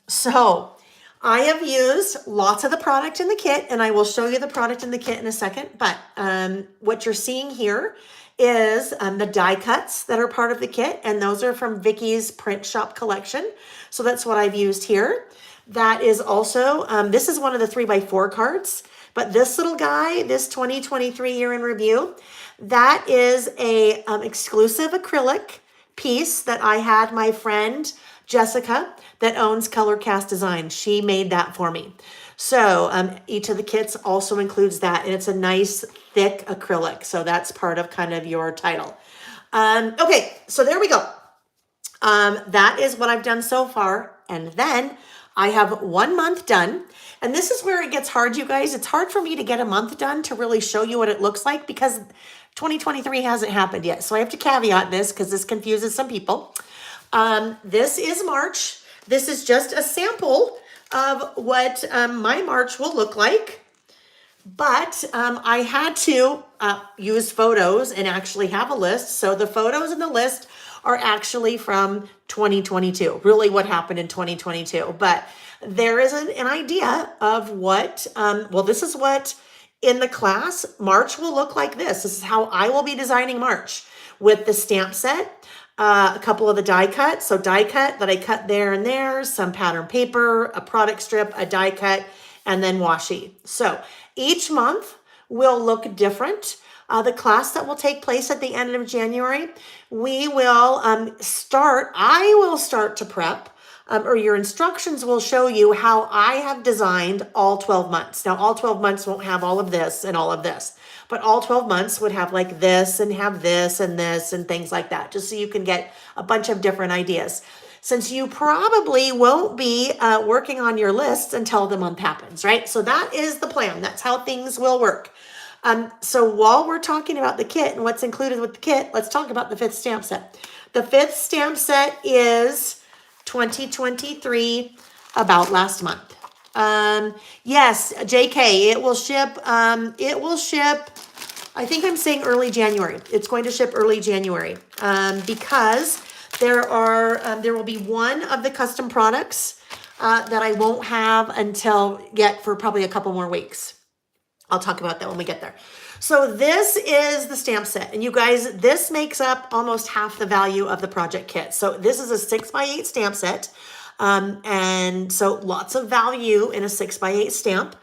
So I have used lots of the product in the kit, and I will show you the product in the kit in a second. But what you're seeing here is the die cuts that are part of the kit, and those are from Vicky's print shop collection. So that's what I've used here. That is also, this is one of the 3x4 cards, but this little guy, this 2023 year in review, that is a exclusive acrylic piece that I had my friend Jessica that owns Color Cast Design. She made that for me. So each of the kits also includes that, and it's a nice thick acrylic. So that's part of kind of your title. Okay, so there we go. That is what I've done so far. And then I have 1 month done. And this is where it gets hard, you guys. It's hard for me to get a month done to really show you what it looks like, because 2023 hasn't happened yet. So I have to caveat this because this confuses some people. This is March. This is just a sample of what my March will look like. But I had to use photos and actually have a list. So the photos in the list are actually from 2022, really what happened in 2022. But there is an idea of what, well, this is what in the class March will look like. This is how I will be designing March, with the stamp set, a couple of the die cuts. So die cut that I cut there and there, some pattern paper, a product strip, a die cut, and then washi. So each month will look different. The class that will take place at the end of January, we will I will start to prep, or your instructions will show you how I have designed all 12 months. Now, all 12 months won't have all of this and all of this, but all 12 months would have like this and have this and this and things like that, just so you can get a bunch of different ideas. Since you probably won't be working on your lists until the month happens, right? So that is the plan. That's how things will work. So while we're talking about the kit and what's included with the kit, let's talk about the 5th stamp set. The 5th stamp set is 2023 About Last Month. Yes, JK, it will ship, I think I'm saying early January. It's going to ship early January, because there will be one of the custom products that I won't have until yet for probably a couple more weeks. I'll talk about that when we get there. So this is the stamp set. And you guys, this makes up almost half the value of the project kit. So this is a 6x8 stamp set. And so lots of value in a 6x8 stamp.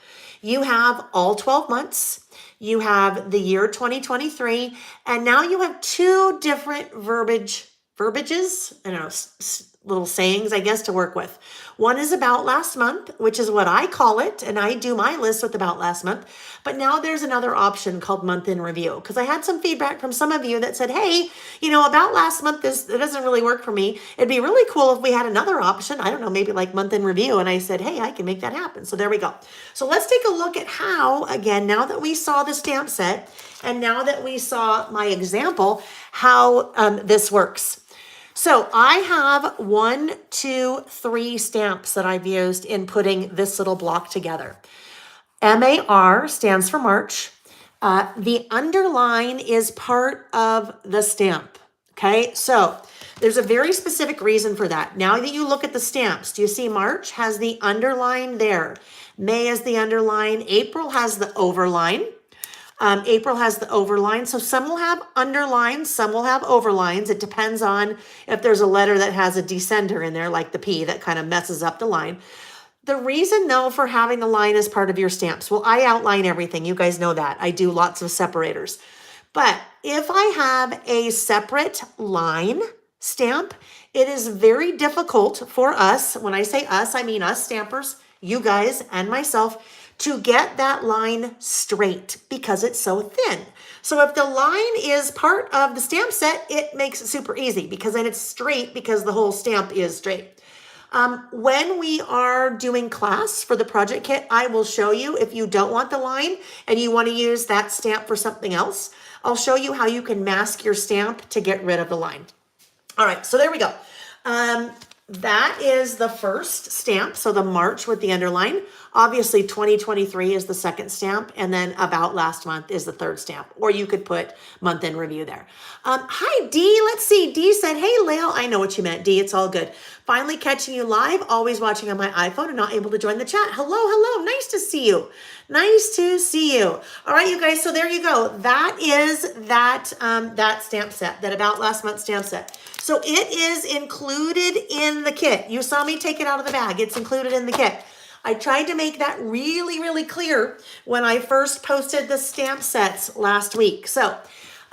You have all 12 months. You have the year 2023. And now you have 2 different verbiages, I don't know, little sayings, I guess, to work with. One is About Last Month, which is what I call it, and I do my list with About Last Month. But now there's another option called Month in Review, because I had some feedback from some of you that said, hey, About Last Month, it doesn't really work for me. It'd be really cool if we had another option. I don't know, maybe like Month in Review. And I said, hey, I can make that happen. So there we go. So let's take a look at how, again, now that we saw the stamp set and now that we saw my example, how this works. So I have 1, 2, 3 stamps that I've used in putting this little block together. MAR stands for March. The underline is part of the stamp. Okay, so there's a very specific reason for that. Now that you look at the stamps, do you see March has the underline there? May has the underline. April has the overline. April has the overline. So some will have underlines, some will have overlines. It depends on if there's a letter that has a descender in there, like the P, that kind of messes up the line. The reason, though, for having the line as part of your stamps, well, I outline everything. You guys know that. I do lots of separators. But if I have a separate line stamp, it is very difficult for us. When I say us, I mean us stampers you guys and myself, to get that line straight because it's so thin. So if the line is part of the stamp set, it makes it super easy because then it's straight because the whole stamp is straight. When we are doing class for the project kit, I will show you if you don't want the line and you want to use that stamp for something else, I'll show you how you can mask your stamp to get rid of the line. All right, so there we go. That is the first stamp, so the March with the underline. Obviously, 2023 is the second stamp, and then about last month is the third stamp. Or you could put month in review there. Hi, Dee. Let's see. Dee said, hey, Layle. I know what you meant, Dee. It's all good. Finally catching you live, always watching on my iPhone and not able to join the chat. Hello, hello. Nice to see you. Nice to see you. All right, you guys, so there you go. That is that stamp set, that about last month stamp set. So it is included in the kit. You saw me take it out of the bag. It's included in the kit. I tried to make that really, really clear when I first posted the stamp sets last week. So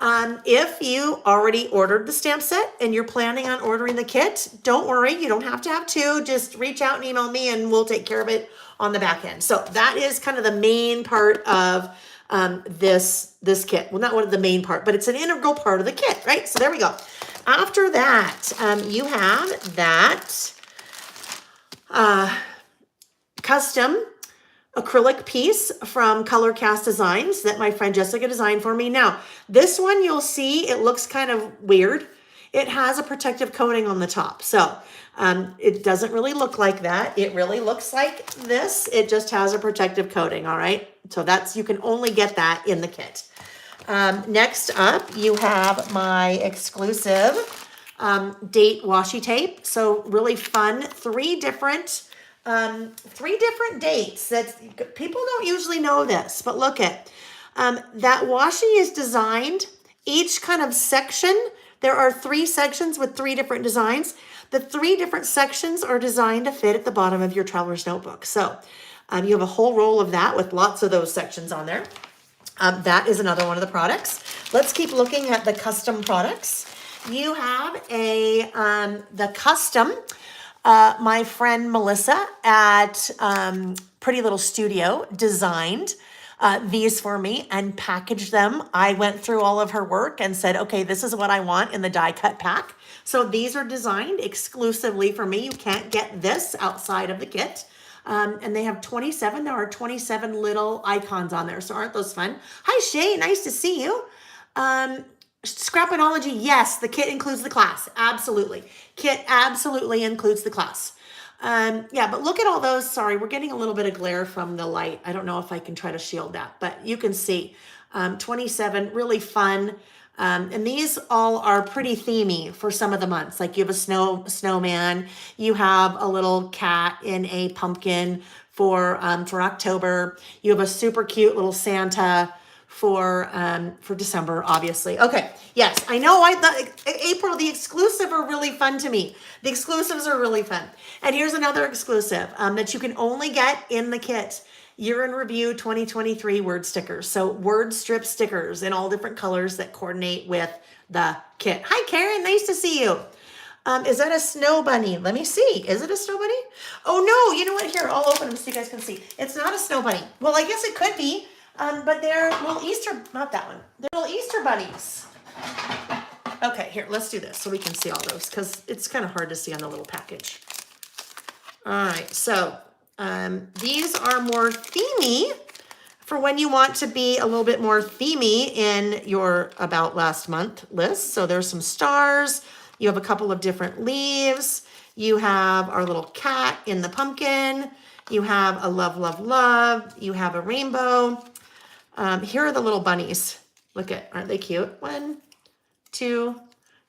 if you already ordered the stamp set and you're planning on ordering the kit, don't worry. You don't have to have two. Just reach out and email me and we'll take care of it on the back end. So that is kind of the main part of this kit. Well, not one of the main part, but it's an integral part of the kit, right? So there we go. After that, you have that custom acrylic piece from Color Cast Designs that my friend Jessica designed for me. Now, this one you'll see, it looks kind of weird. It has a protective coating on the top. So it doesn't really look like that. It really looks like this. It just has a protective coating, all right? So you can only get that in the kit. Next up, you have my exclusive date washi tape. So really fun, three different dates that people don't usually know this, but look at that washi is designed, each kind of section, there are 3 sections with 3 different designs. The 3 different sections are designed to fit at the bottom of your traveler's notebook. So you have a whole roll of that with lots of those sections on there. That is another one of the products. Let's keep looking at the custom products. You have the custom, my friend Melissa at Pretty Little Studio designed these for me and packaged them. I went through all of her work and said, okay, this is what I want in the die cut pack. So these are designed exclusively for me. You can't get this outside of the kit. And they have 27. There are 27 little icons on there. So aren't those fun? Hi, Shay. Nice to see you. Scrapinology. Yes, the kit includes the class. Absolutely. Kit absolutely includes the class. Yeah, but look at all those. Sorry, we're getting a little bit of glare from the light. I don't know if I can try to shield that, but you can see 27, really fun. And these all are pretty themey for some of the months. Like you have a snowman, you have a little cat in a pumpkin for October. You have a super cute little Santa for December, obviously. Okay, yes, I know. I thought April, the exclusive are really fun to me. The exclusives are really fun. And here's another exclusive that you can only get in the kit. Year in Review 2023 word stickers. So word strip stickers in all different colors that coordinate with the kit. Hi, Karen. Nice to see you. Is that a snow bunny? Let me see. Is it a snow bunny? Oh, no. You know what? Here, I'll open them so you guys can see. It's not a snow bunny. Well, I guess it could be. But they're little Easter, not that one. They're little Easter bunnies. Okay, here, let's do this so we can see all those because it's kind of hard to see on the little package. All right, so these are more themey for when you want to be a little bit more themey in your About Last Month list. So there's some stars. You have a couple of different leaves. You have our little cat in the pumpkin. You have a love, love, love. You have a rainbow. Here are the little bunnies. Look at, aren't they cute? 1, 2,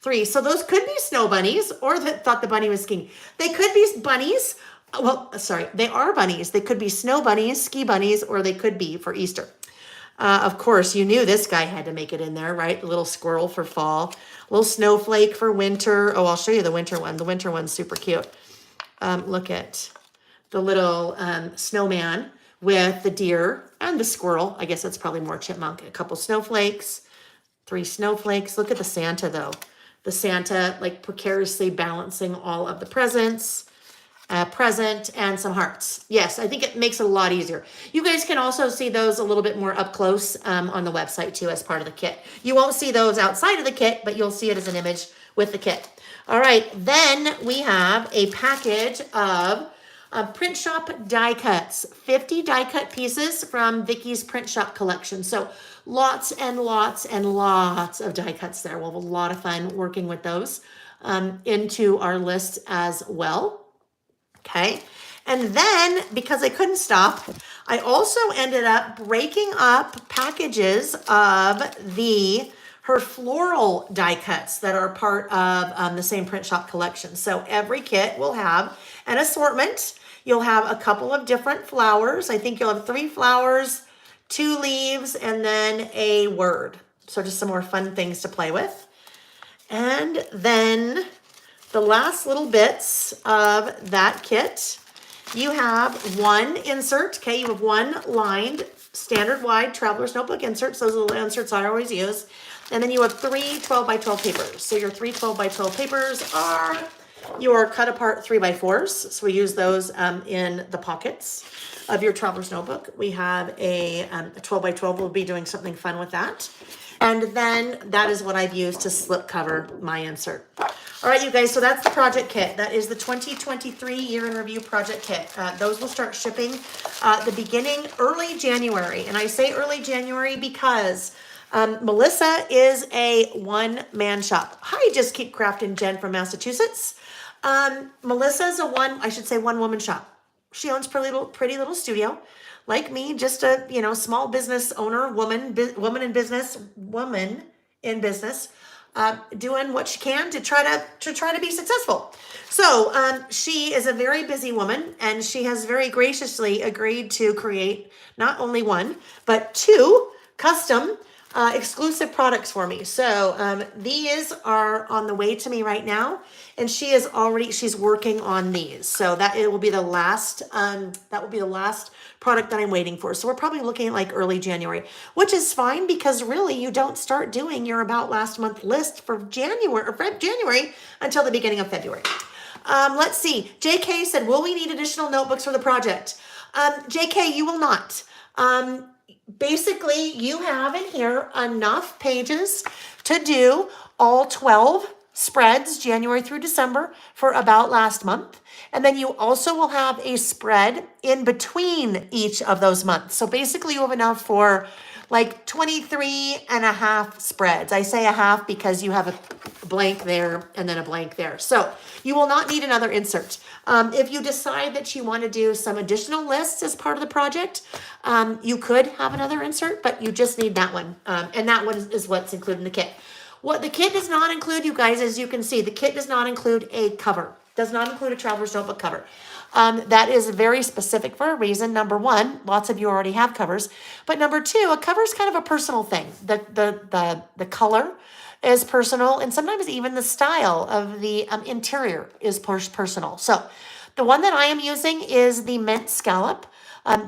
3. So those could be snow bunnies or that thought the bunny was skiing. They could be bunnies. Well, sorry, they are bunnies. They could be snow bunnies, ski bunnies, or they could be for Easter. Of course, you knew this guy had to make it in there, right? The little squirrel for fall, little snowflake for winter. Oh, I'll show you the winter one. The winter one's super cute. Look at the little snowman with the deer and the squirrel. I guess that's probably more chipmunk. A couple snowflakes, 3 snowflakes. Look at the Santa, though. The Santa, like, precariously balancing all of the presents. present, and some hearts. Yes, I think it makes it a lot easier. You guys can also see those a little bit more up close on the website too as part of the kit. You won't see those outside of the kit, but you'll see it as an image with the kit. All right, then we have a package of print shop die cuts, 50 die cut pieces from Vicky's print shop collection. So lots and lots and lots of die cuts there. We'll have a lot of fun working with those into our list as well. Okay. And then because I couldn't stop, I also ended up breaking up packages of her floral die cuts that are part of the same print shop collection. So every kit will have an assortment. You'll have a couple of different flowers. I think you'll have 3 flowers, 2 leaves, and then a word. So just some more fun things to play with. And then the last little bits of that kit, you have 1 insert. Okay, you have 1 lined standard wide traveler's notebook inserts. Those are the inserts I always use. And then you have 3 12 by 12 papers. So your 3 12 by 12 papers are your cut apart 3x4s. So we use those in the pockets of your traveler's notebook. We have a 12 by 12. We'll be doing something fun with that. And then that is what I've used to slip cover my insert. All right, you guys, so that's the project kit. That is the 2023 Year in Review project kit. Those will start shipping the beginning early January. And I say early January because Melissa is a one-man shop. Hi, Just Keep Crafting Jen from Massachusetts. Melissa is a one-woman shop. She owns pretty little studio. Like me, just a small business owner, woman in business, doing what she can to try to be successful. So she is a very busy woman, and she has very graciously agreed to create not only 1 but 2 custom exclusive products for me. So these are on the way to me right now, and she's working on these. So it will be the last product that I'm waiting for. So we're probably looking at like early January, which is fine because really you don't start doing your about last month list for January until the beginning of February. Let's see. JK said, will we need additional notebooks for the project? JK, you will not. Basically, you have in here enough pages to do all 12 spreads, January through December, for about last month. And then you also will have a spread in between each of those months. So basically, you have enough for like 23 and a half spreads. I say a half because you have a blank there and then a blank there. So you will not need another insert. If you decide that you want to do some additional lists as part of the project, you could have another insert, but you just need that one. And that one is what's included in the kit. What the kit does not include, you guys, as you can see, the kit does not include a cover. Does not include a traveler's notebook cover. That is very specific for a reason. Number 1, lots of you already have covers. But number 2, a cover is kind of a personal thing. The color is personal, and sometimes even the style of the interior is personal. So the one that I am using is the mint scallop.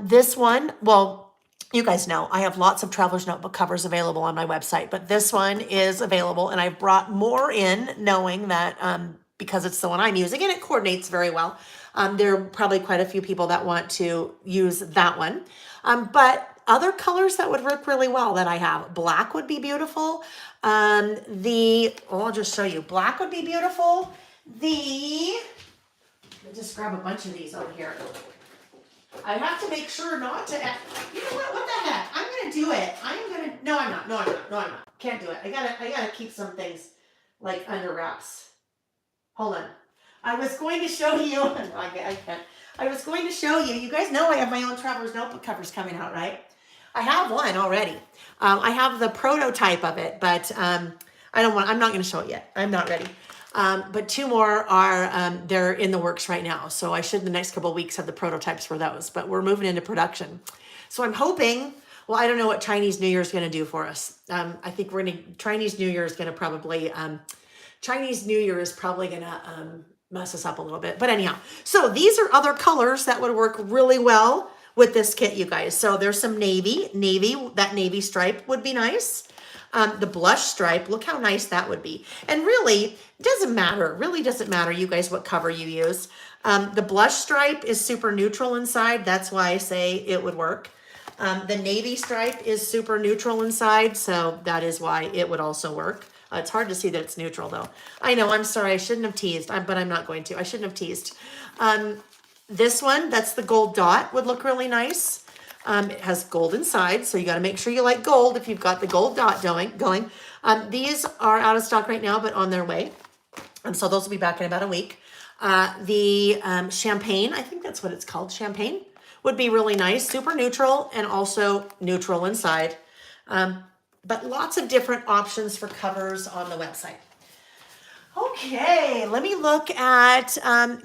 This one, well, you guys know I have lots of traveler's notebook covers available on my website, but this one is available, and I've brought more in knowing that because it's the one I'm using and it coordinates very well. There are probably quite a few people that want to use that one. But other colors that would work really well that I have, black would be beautiful. I'll just show you. Black would be beautiful. Let me just grab a bunch of these over here. I have to make sure not to, you know what the heck? I'm going to do it. No, I'm not. Can't do it. I gotta keep some things like under wraps. Hold on. I was going to show you, no, I can't. I was going to show you, you guys know I have my own traveler's notebook covers coming out, right? I have one already. I have the prototype of it, but I'm not going to show it yet. I'm not ready. But 2 more are, they're in the works right now. So I should in the next couple of weeks have the prototypes for those, but we're moving into production. So I'm hoping, well, I don't know what Chinese New Year is going to do for us. I think Chinese New Year is going to probably mess us up a little bit. But anyhow, so these are other colors that would work really well with this kit, you guys. So there's some navy, that navy stripe would be nice. The blush stripe, look how nice that would be. And really, it doesn't matter. It really doesn't matter, you guys, what cover you use. The blush stripe is super neutral inside. That's why I say it would work. The navy stripe is super neutral inside, so that is why it would also work. It's hard to see that it's neutral though. I know, I'm sorry, I shouldn't have teased, but I'm not going to. I shouldn't have teased. This one, that's the gold dot, would look really nice. It has gold inside, so you got to make sure you like gold if you've got the gold dot going. These are out of stock right now, but on their way. So those will be back in about a week. The champagne, I think that's what it's called, champagne, would be really nice, super neutral and also neutral inside. But lots of different options for covers on the website. Okay, let me look at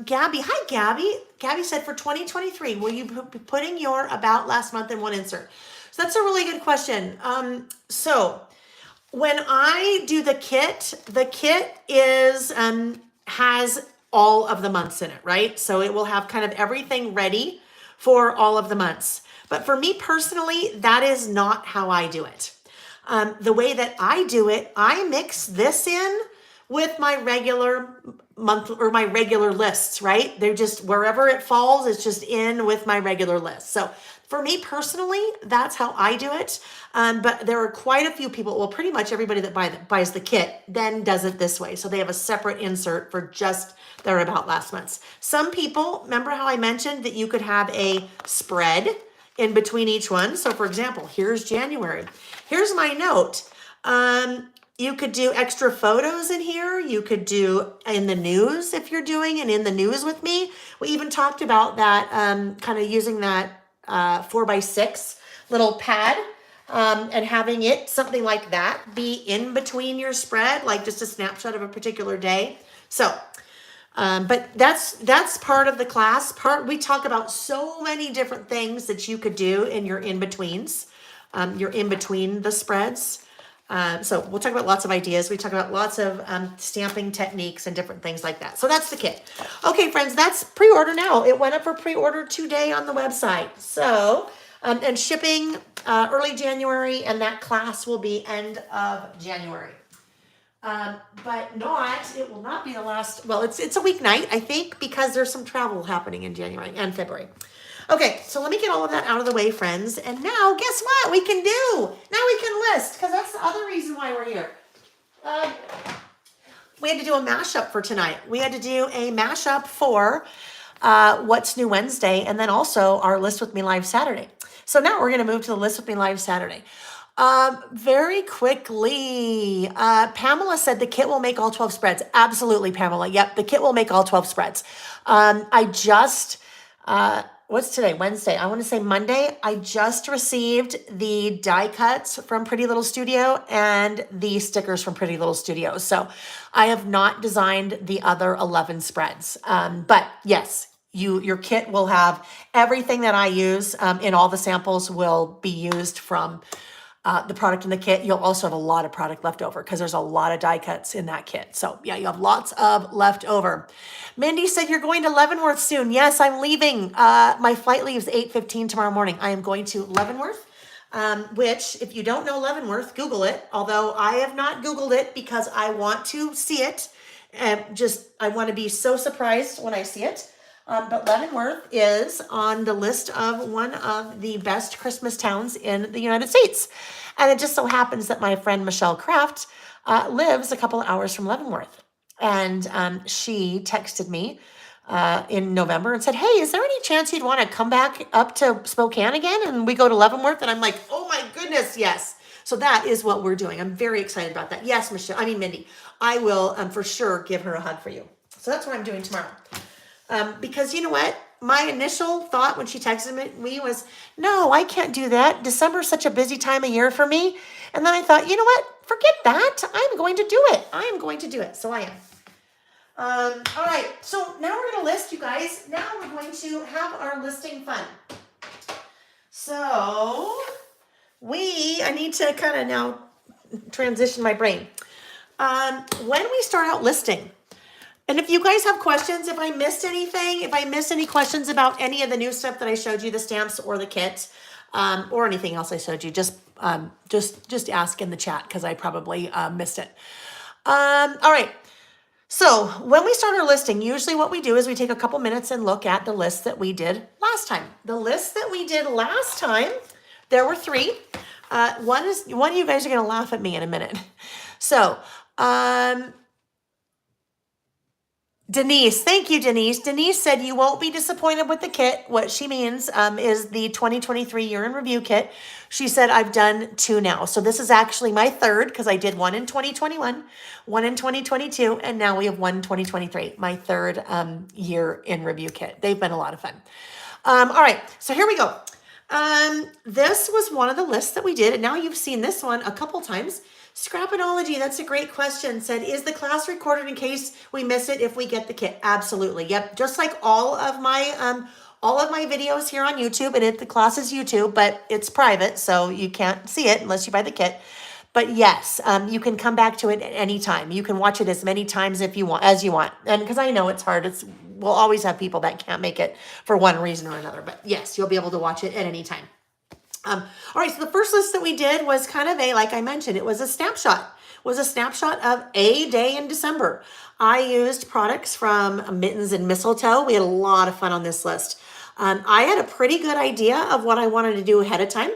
Gabby. Hi, Gabby. Gabby said for 2023, will you be putting your about last month in one insert? So that's a really good question. So when I do the kit is has all of the months in it, right? So it will have kind of everything ready for all of the months. But for me personally, that is not how I do it. The way that I do it, I mix this in with my regular month or my regular lists, right? They're just wherever it falls, it's just in with my regular list. So for me personally, that's how I do it. But there are quite a few people, well, pretty much everybody that buys the kit then does it this way. So they have a separate insert for just their about last months. Some people, remember how I mentioned that you could have a spread in between each one? So for example, here's January. Here's my note. You could do extra photos in here. You could do in the news if you're doing and in the news with me. We even talked about that, kind of using that 4x6 little pad and having it, something like that, be in between your spread, like just a snapshot of a particular day. So, but that's part of the class. We talk about so many different things that you could do in your in-betweens, your in-between the spreads. So we'll talk about lots of ideas. We talk about lots of stamping techniques and different things like that. So that's the kit. Okay, friends, that's pre-order now. It went up for pre-order today on the website. So, and shipping early January, and that class will be end of January. But it will not be the last, well, it's a weeknight, I think, because there's some travel happening in January and February. Okay, so let me get all of that out of the way, friends. And now, guess what we can do? Now we can list, because that's the other reason why we're here. We had to do a mashup for tonight. We had to do a mashup for What's New Wednesday, and then also our List With Me Live Saturday. So now we're going to move to the List With Me Live Saturday. Very quickly, Pamela said the kit will make all 12 spreads. Absolutely, Pamela. Yep, the kit will make all 12 spreads. What's today? Wednesday. I want to say Monday. I just received the die cuts from Pretty Little Studio and the stickers from Pretty Little Studio. So I have not designed the other 11 spreads. But yes, your kit will have everything that I use in all the samples will be used from the product in the kit. You'll also have a lot of product left over because there's a lot of die cuts in that kit. So yeah, you have lots of left over. Mindy said you're going to Leavenworth soon. Yes, I'm leaving. My flight leaves 8:15 tomorrow morning. I am going to Leavenworth, which if you don't know Leavenworth, Google it. Although I have not Googled it because I want to see it. I want to be so surprised when I see it. But Leavenworth is on the list of one of the best Christmas towns in the United States. And it just so happens that my friend Michelle Kraft lives a couple of hours from Leavenworth. And she texted me in November and said, hey, is there any chance you'd want to come back up to Spokane again? And we go to Leavenworth. And I'm like, oh my goodness, yes. So that is what we're doing. I'm very excited about that. Yes, Mindy, I will for sure give her a hug for you. So that's what I'm doing tomorrow. Because you know what? My initial thought when she texted me was, no, I can't do that. December's such a busy time of year for me. And then I thought, you know what? Forget that. I'm going to do it. I am going to do it. So I am. All right. So now we're going to list, you guys. Now we're going to have our listing fun. So I need to kind of now transition my brain. When we start out listing, and if you guys have questions, if I missed anything, if I missed any questions about any of the new stuff that I showed you, the stamps or the kit, or anything else I showed you, just ask in the chat because I probably missed it. All right. So when we start our listing, usually what we do is we take a couple minutes and look at the list that we did last time. The list that we did last time, there were three. One of you guys are going to laugh at me in a minute. So, Denise, thank you, Denise. Denise said you won't be disappointed with the kit. What she means is the 2023 year in review kit. She said, I've done 2 now. So this is actually my 3rd because I did 1 in 2021, 1 in 2022, and now we have 1 in 2023, my 3rd year in review kit. They've been a lot of fun. All right, so here we go. This was one of the lists that we did, and now you've seen this one a couple times. Scrapinology, that's a great question. Said, is the class recorded in case we miss it if we get the kit? Absolutely. Yep. Just like all of my videos here on YouTube, and the class is YouTube, but it's private, so you can't see it unless you buy the kit. But yes, you can come back to it at any time. You can watch it as many times as you want. And because I know it's hard, we'll always have people that can't make it for one reason or another. But yes, you'll be able to watch it at any time. All right, so the first list that we did was kind of like I mentioned, it was a snapshot. It was a snapshot of a day in December. I used products from Mittens and Mistletoe. We had a lot of fun on this list. I had a pretty good idea of what I wanted to do ahead of time.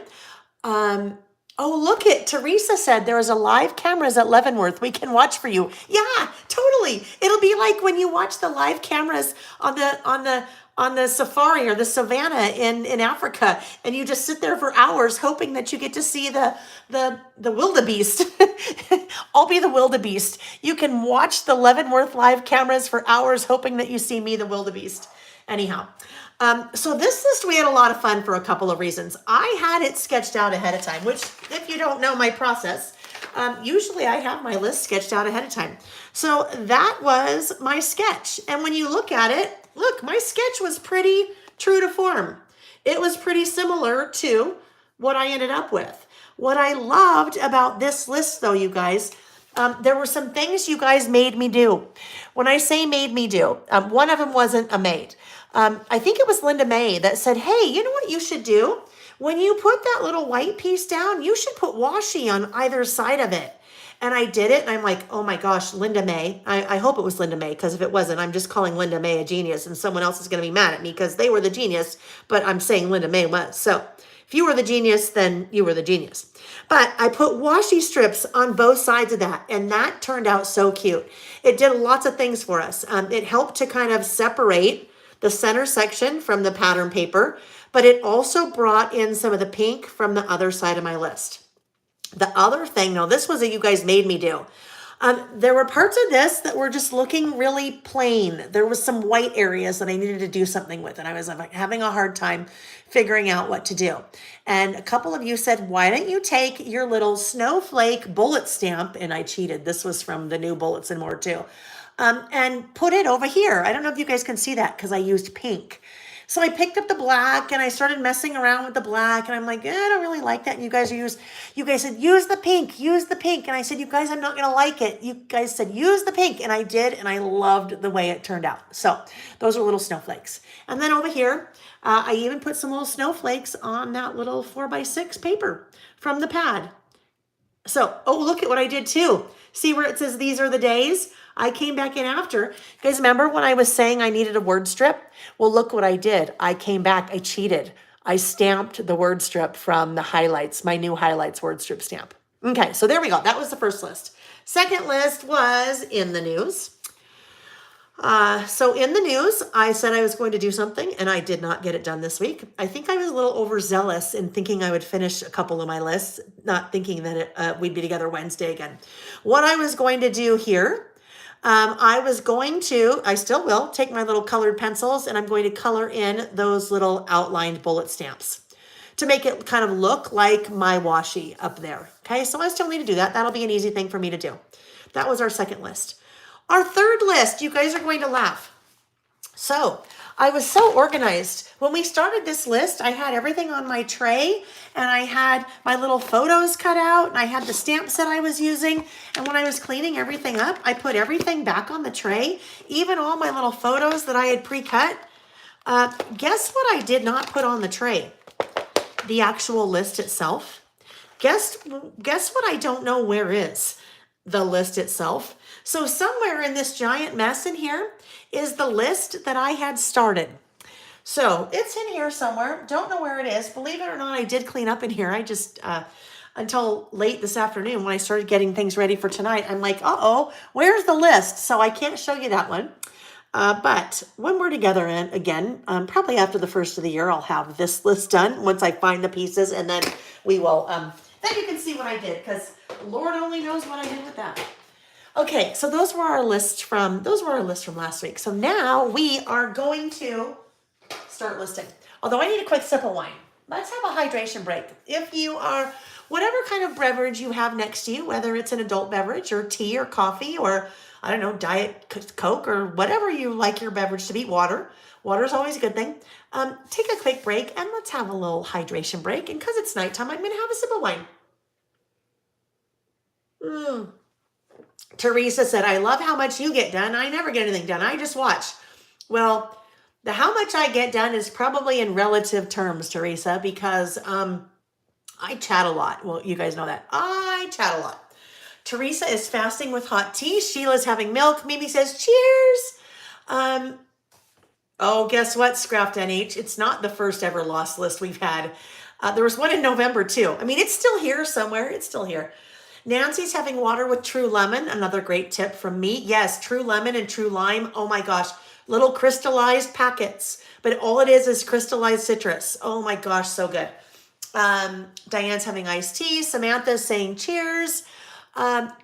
Oh, look it. Teresa said there is a live cameras at Leavenworth. We can watch for you. Yeah, totally. It'll be like when you watch the live cameras on the safari or the savannah in Africa, and you just sit there for hours hoping that you get to see the wildebeest. I'll be the wildebeest. You can watch the Leavenworth live cameras for hours hoping that you see me, the wildebeest. Anyhow. So this list, we had a lot of fun for a couple of reasons. I had it sketched out ahead of time, which if you don't know my process, usually I have my list sketched out ahead of time. So that was my sketch. And when you look at it, look, my sketch was pretty true to form. It was pretty similar to what I ended up with. What I loved about this list though, you guys, there were some things you guys made me do. When I say made me do, one of them wasn't a maid. I think it was Linda May that said, hey, you know what you should do? When you put that little white piece down, you should put washi on either side of it. And I did it, and I'm like, oh my gosh, Linda May. I hope it was Linda May, because if it wasn't, I'm just calling Linda May a genius, and someone else is going to be mad at me because they were the genius, but I'm saying Linda May was. So if you were the genius, then you were the genius. But I put washi strips on both sides of that, and that turned out so cute. It did lots of things for us. It helped to kind of separate the center section from the pattern paper, but it also brought in some of the pink from the other side of my list. The other thing, now this was that you guys made me do. There were parts of this that were just looking really plain. There was some white areas that I needed to do something with, and I was having a hard time figuring out what to do. And a couple of you said, why don't you take your little snowflake bullet stamp, and I cheated. This was from the new Bullets and More too. And put it over here. I don't know if you guys can see that because I used pink. So I picked up the black and I started messing around with the black, and I'm like, I don't really like that. And you guys said, use the pink, use the pink. And I said, you guys, I'm not going to like it. You guys said, use the pink. And I did, and I loved the way it turned out. So those are little snowflakes. And then over here, I even put some little snowflakes on that little 4x6 paper from the pad. So, oh, look at what I did too. See where it says, these are the days? I came back in after. You guys remember when I was saying I needed a word strip? Well, look what I did. I came back, I cheated. I stamped the word strip from the highlights, my new highlights word strip stamp. Okay, so there we go. That was the first list. Second list was in the news. So in the news, I said I was going to do something, and I did not get it done this week. I think I was a little overzealous in thinking I would finish a couple of my lists, not thinking that we'd be together Wednesday again. What I was going to do here, I still will, take my little colored pencils, and I'm going to color in those little outlined bullet stamps to make it kind of look like my washi up there. Okay, so I still need to do that. That'll be an easy thing for me to do. That was our second list. Our third list, you guys are going to laugh. So I was so organized. When we started this list, I had everything on my tray, and I had my little photos cut out, and I had the stamps that I was using. And when I was cleaning everything up, I put everything back on the tray, even all my little photos that I had pre-cut. Guess what I did not put on the tray? the actual list itself. Guess what I don't know where is the list itself. So somewhere in this giant mess in here is the list that I had started. So it's in here somewhere. Don't know where it is. Believe it or not, I did clean up in here. I just, until late this afternoon when I started getting things ready for tonight, I'm like, uh-oh, where's the list? So I can't show you that one. But when we're together again, probably after the first of the year, I'll have this list done once I find the pieces, and then we will, then you can see what I did, because Lord only knows what I did with that. Okay, so those were our lists from last week. So now we are going to start listing. Although I need a quick sip of wine. Let's have a hydration break. If you are, whatever kind of beverage you have next to you, whether it's an adult beverage or tea or coffee or, I don't know, Diet Coke or whatever you like your beverage to be, water. Water is always a good thing. Take a quick break and let's have a little hydration break. And because it's nighttime, I'm going to have a sip of wine. Teresa said, I love how much you get done. I never get anything done. I just watch. Well, the how much I get done is probably in relative terms, Teresa, because I chat a lot. Well, you guys know that. I chat a lot. Teresa is fasting with hot tea. Sheila's having milk. Mimi says, cheers. Oh, guess what, Scrapped NH? It's not the first ever lost list we've had. There was one in November, too. I mean, it's still here somewhere. It's still here. Nancy's having water with True Lemon. Another great tip from me. Yes, True Lemon and True Lime. Oh, my gosh. Little crystallized packets. But all it is crystallized citrus. Oh, my gosh, so good. Diane's having iced tea. Samantha's saying cheers.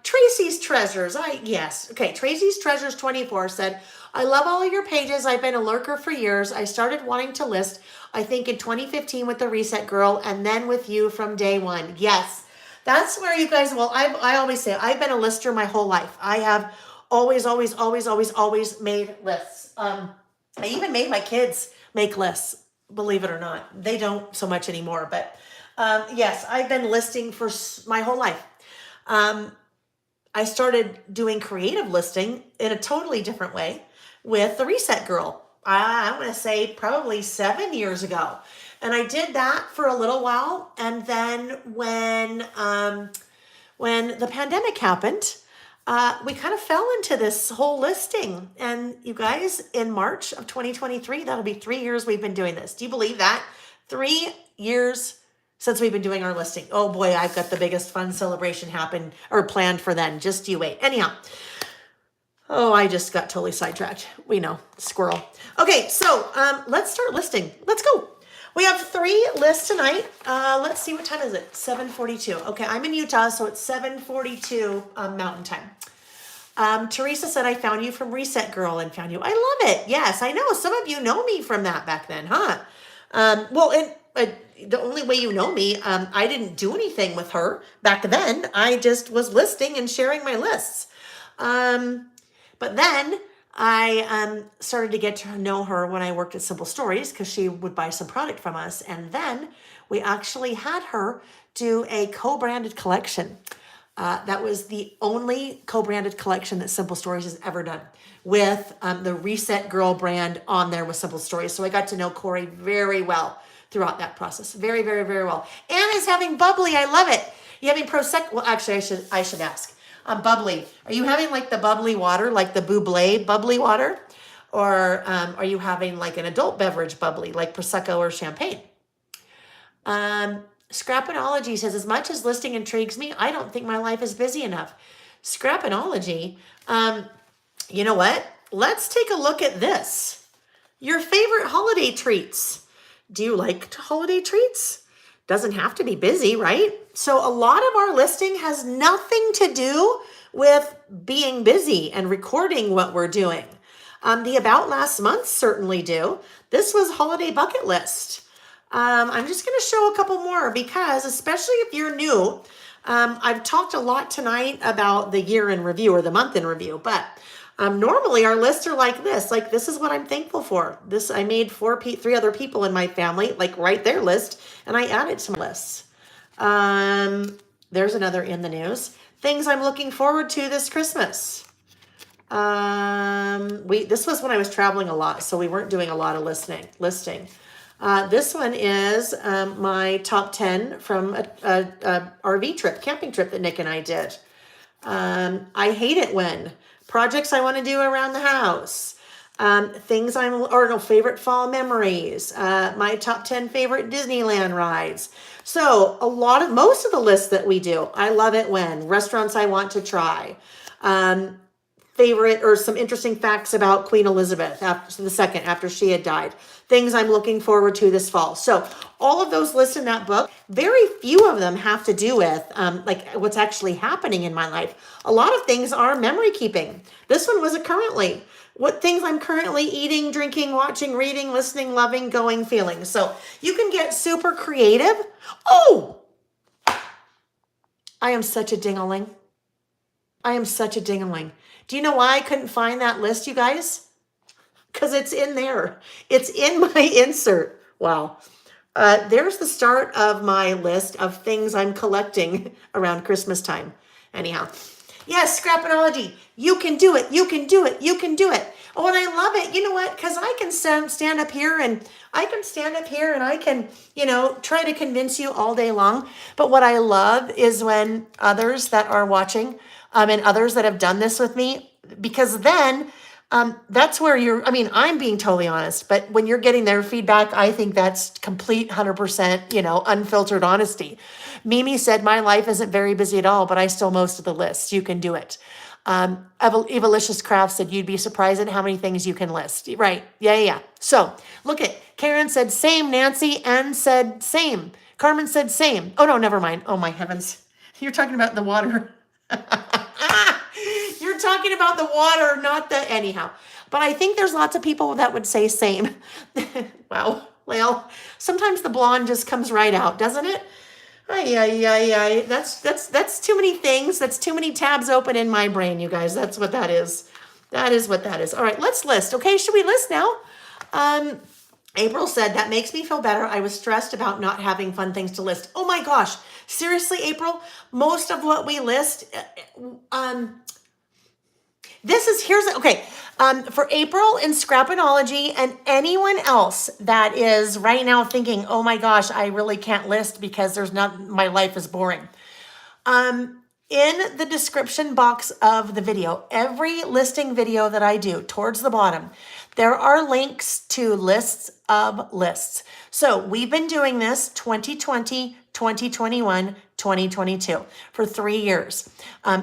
Tracy's Treasures. Okay, Tracy's Treasures 24 said, I love all of your pages. I've been a lurker for years. I started wanting to list, I think in 2015 with the Reset Girl and then with you from day one. Yes, that's where you guys, well, I always say I've been a lister my whole life. I have always made lists. I even made my kids make lists, believe it or not. They don't so much anymore, but yes, I've been listing for my whole life. I started doing creative listing in a totally different way with the Reset Girl. I'm going to say probably 7 years ago. And I did that for a little while. And then when the pandemic happened, we kind of fell into this whole listing. And you guys, in March of 2023, that'll be 3 years we've been doing this. Do you believe that? 3 years since we've been doing our listing. Oh boy, I've got the biggest fun celebration planned for then. Just you wait. Anyhow. Oh, I just got totally sidetracked. We know, squirrel. Okay, so let's start listing. Let's go. We have 3 lists tonight. Let's see, what time is it? 7:42. Okay, I'm in Utah, so it's 7:42 Mountain Time. Teresa said, I found you from Reset Girl and found you. I love it. Yes, I know. Some of you know me from that back then, huh? The only way you know me, I didn't do anything with her back then. I just was listing and sharing my lists. But then I started to get to know her when I worked at Simple Stories because she would buy some product from us. And then we actually had her do a co-branded collection. That was the only co-branded collection that Simple Stories has ever done with the Reset Girl brand on there with Simple Stories. So I got to know Corey very well throughout that process. Very, very, very well. Anna's having bubbly. I love it. You having Prosecco? Well, actually, I should ask. Bubbly. Are you having like the bubbly water, like the Bublé bubbly water? Or are you having like an adult beverage bubbly, like Prosecco or champagne? Scrapinology says, as much as listing intrigues me, I don't think my life is busy enough. Scrapinology, you know what? Let's take a look at this. Your favorite holiday treats. Do you like holiday treats? Doesn't have to be busy, right? So a lot of our listing has nothing to do with being busy and recording what we're doing. The About Last Month certainly do. This was Holiday Bucket List. I'm just going to show a couple more because, especially if you're new, I've talked a lot tonight about the year in review or the month in review, but normally our lists are like this. Like, this is what I'm thankful for. This, I made 3 other people in my family, like, write their list, and I added to my lists. There's another in the news. Things I'm looking forward to this Christmas. This was when I was traveling a lot, so we weren't doing a lot of listing. This one is my top 10 from a RV trip, camping trip that Nick and I did. I hate it when projects I want to do around the house, favorite fall memories, my top 10 favorite Disneyland rides. So most of the lists that we do, I love it when restaurants I want to try, favorite or some interesting facts about Queen Elizabeth after she had died. Things I'm looking forward to this fall. So all of those lists in that book, very few of them have to do with like what's actually happening in my life. A lot of things are memory keeping. This one was a currently. What things I'm currently eating, drinking, watching, reading, listening, loving, going, feeling. So you can get super creative. Oh, I am such a ding-a-ling. I am such a ding-a-ling. Do you know why I couldn't find that list, you guys? Because it's in there. It's in my insert. Wow. There's the start of my list of things I'm collecting around Christmas time. Anyhow. Yes, Scrapinology. You can do it. You can do it. You can do it. Oh, and I love it. You know what? Because I can stand up here and I can, try to convince you all day long. But what I love is when others that are watching and others that have done this with me, because then that's where I'm being totally honest, but when you're getting their feedback, I think that's complete 100%, unfiltered honesty. Mimi said, my life isn't very busy at all, but I still most of the lists. You can do it. Evalicious Craft said, you'd be surprised at how many things you can list. Right. Yeah. So look at Karen said same, Nancy, and said same. Carmen said same. Oh, no, never mind. Oh, my heavens. You're talking about the water. You're talking about the water, not the anyhow. But I think there's lots of people that would say same. Wow, Layle. Sometimes the blonde just comes right out, doesn't it? Ay. That's too many things. That's too many tabs open in my brain, you guys. That's what that is. That is what that is. All right, let's list. Okay, should we list now? April said, that makes me feel better. I was stressed about not having fun things to list. Oh my gosh. Seriously, April, most of what we list, for April in Scrapinology and anyone else that is right now thinking, oh my gosh, I really can't list because my life is boring. In the description box of the video, every listing video that I do towards the bottom, there are links to lists of lists. So we've been doing this 2020, 2021, 2022 for 3 years.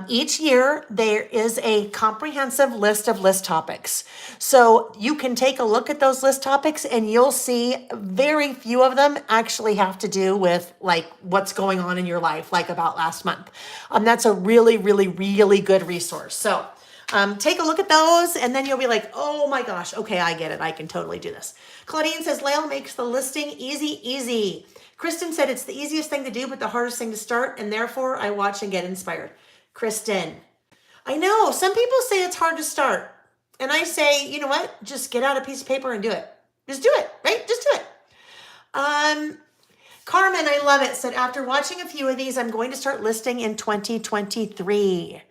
Each year there is a comprehensive list of list topics. So you can take a look at those list topics and you'll see very few of them actually have to do with like what's going on in your life, like about last month. That's a really, really, really good resource. So take a look at those and then you'll be like, oh my gosh, okay, I get it. I can totally do this. Claudine says, Layle makes the listing easy. Kristen said it's the easiest thing to do, but the hardest thing to start, and therefore I watch and get inspired. Kristen, I know some people say it's hard to start. And I say, you know what? Just get out a piece of paper and do it. Just do it, right? Just do it. Carmen, I love it, said, after watching a few of these, I'm going to start listing in 2023.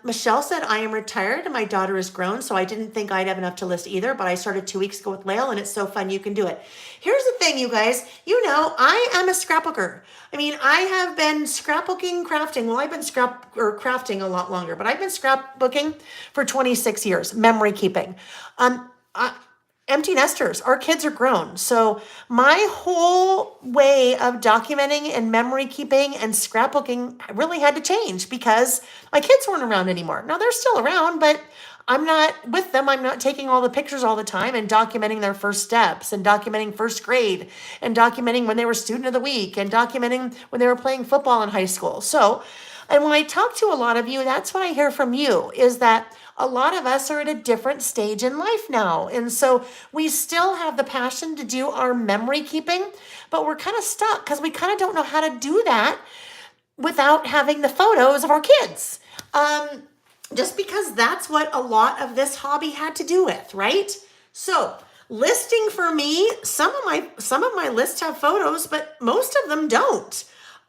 Michelle said, I am retired and my daughter is grown, so I didn't think I'd have enough to list either, but I started 2 weeks ago with Layle and it's so fun. You can do it. Here's the thing, you guys, I am a scrapbooker. I have been scrapbooking, crafting. Well, I've been crafting a lot longer, but I've been scrapbooking for 26 years, memory keeping. Empty nesters, our kids are grown. So my whole way of documenting and memory keeping and scrapbooking really had to change because my kids weren't around anymore. Now they're still around, but I'm not with them. I'm not taking all the pictures all the time and documenting their first steps and documenting first grade and documenting when they were student of the week and documenting when they were playing football in high school. And when I talk to a lot of you, that's what I hear from you is that a lot of us are at a different stage in life now. And so we still have the passion to do our memory keeping, but we're kind of stuck because we kind of don't know how to do that without having the photos of our kids. Just because that's what a lot of this hobby had to do with, right? So listing for me, some of my lists have photos, but most of them don't.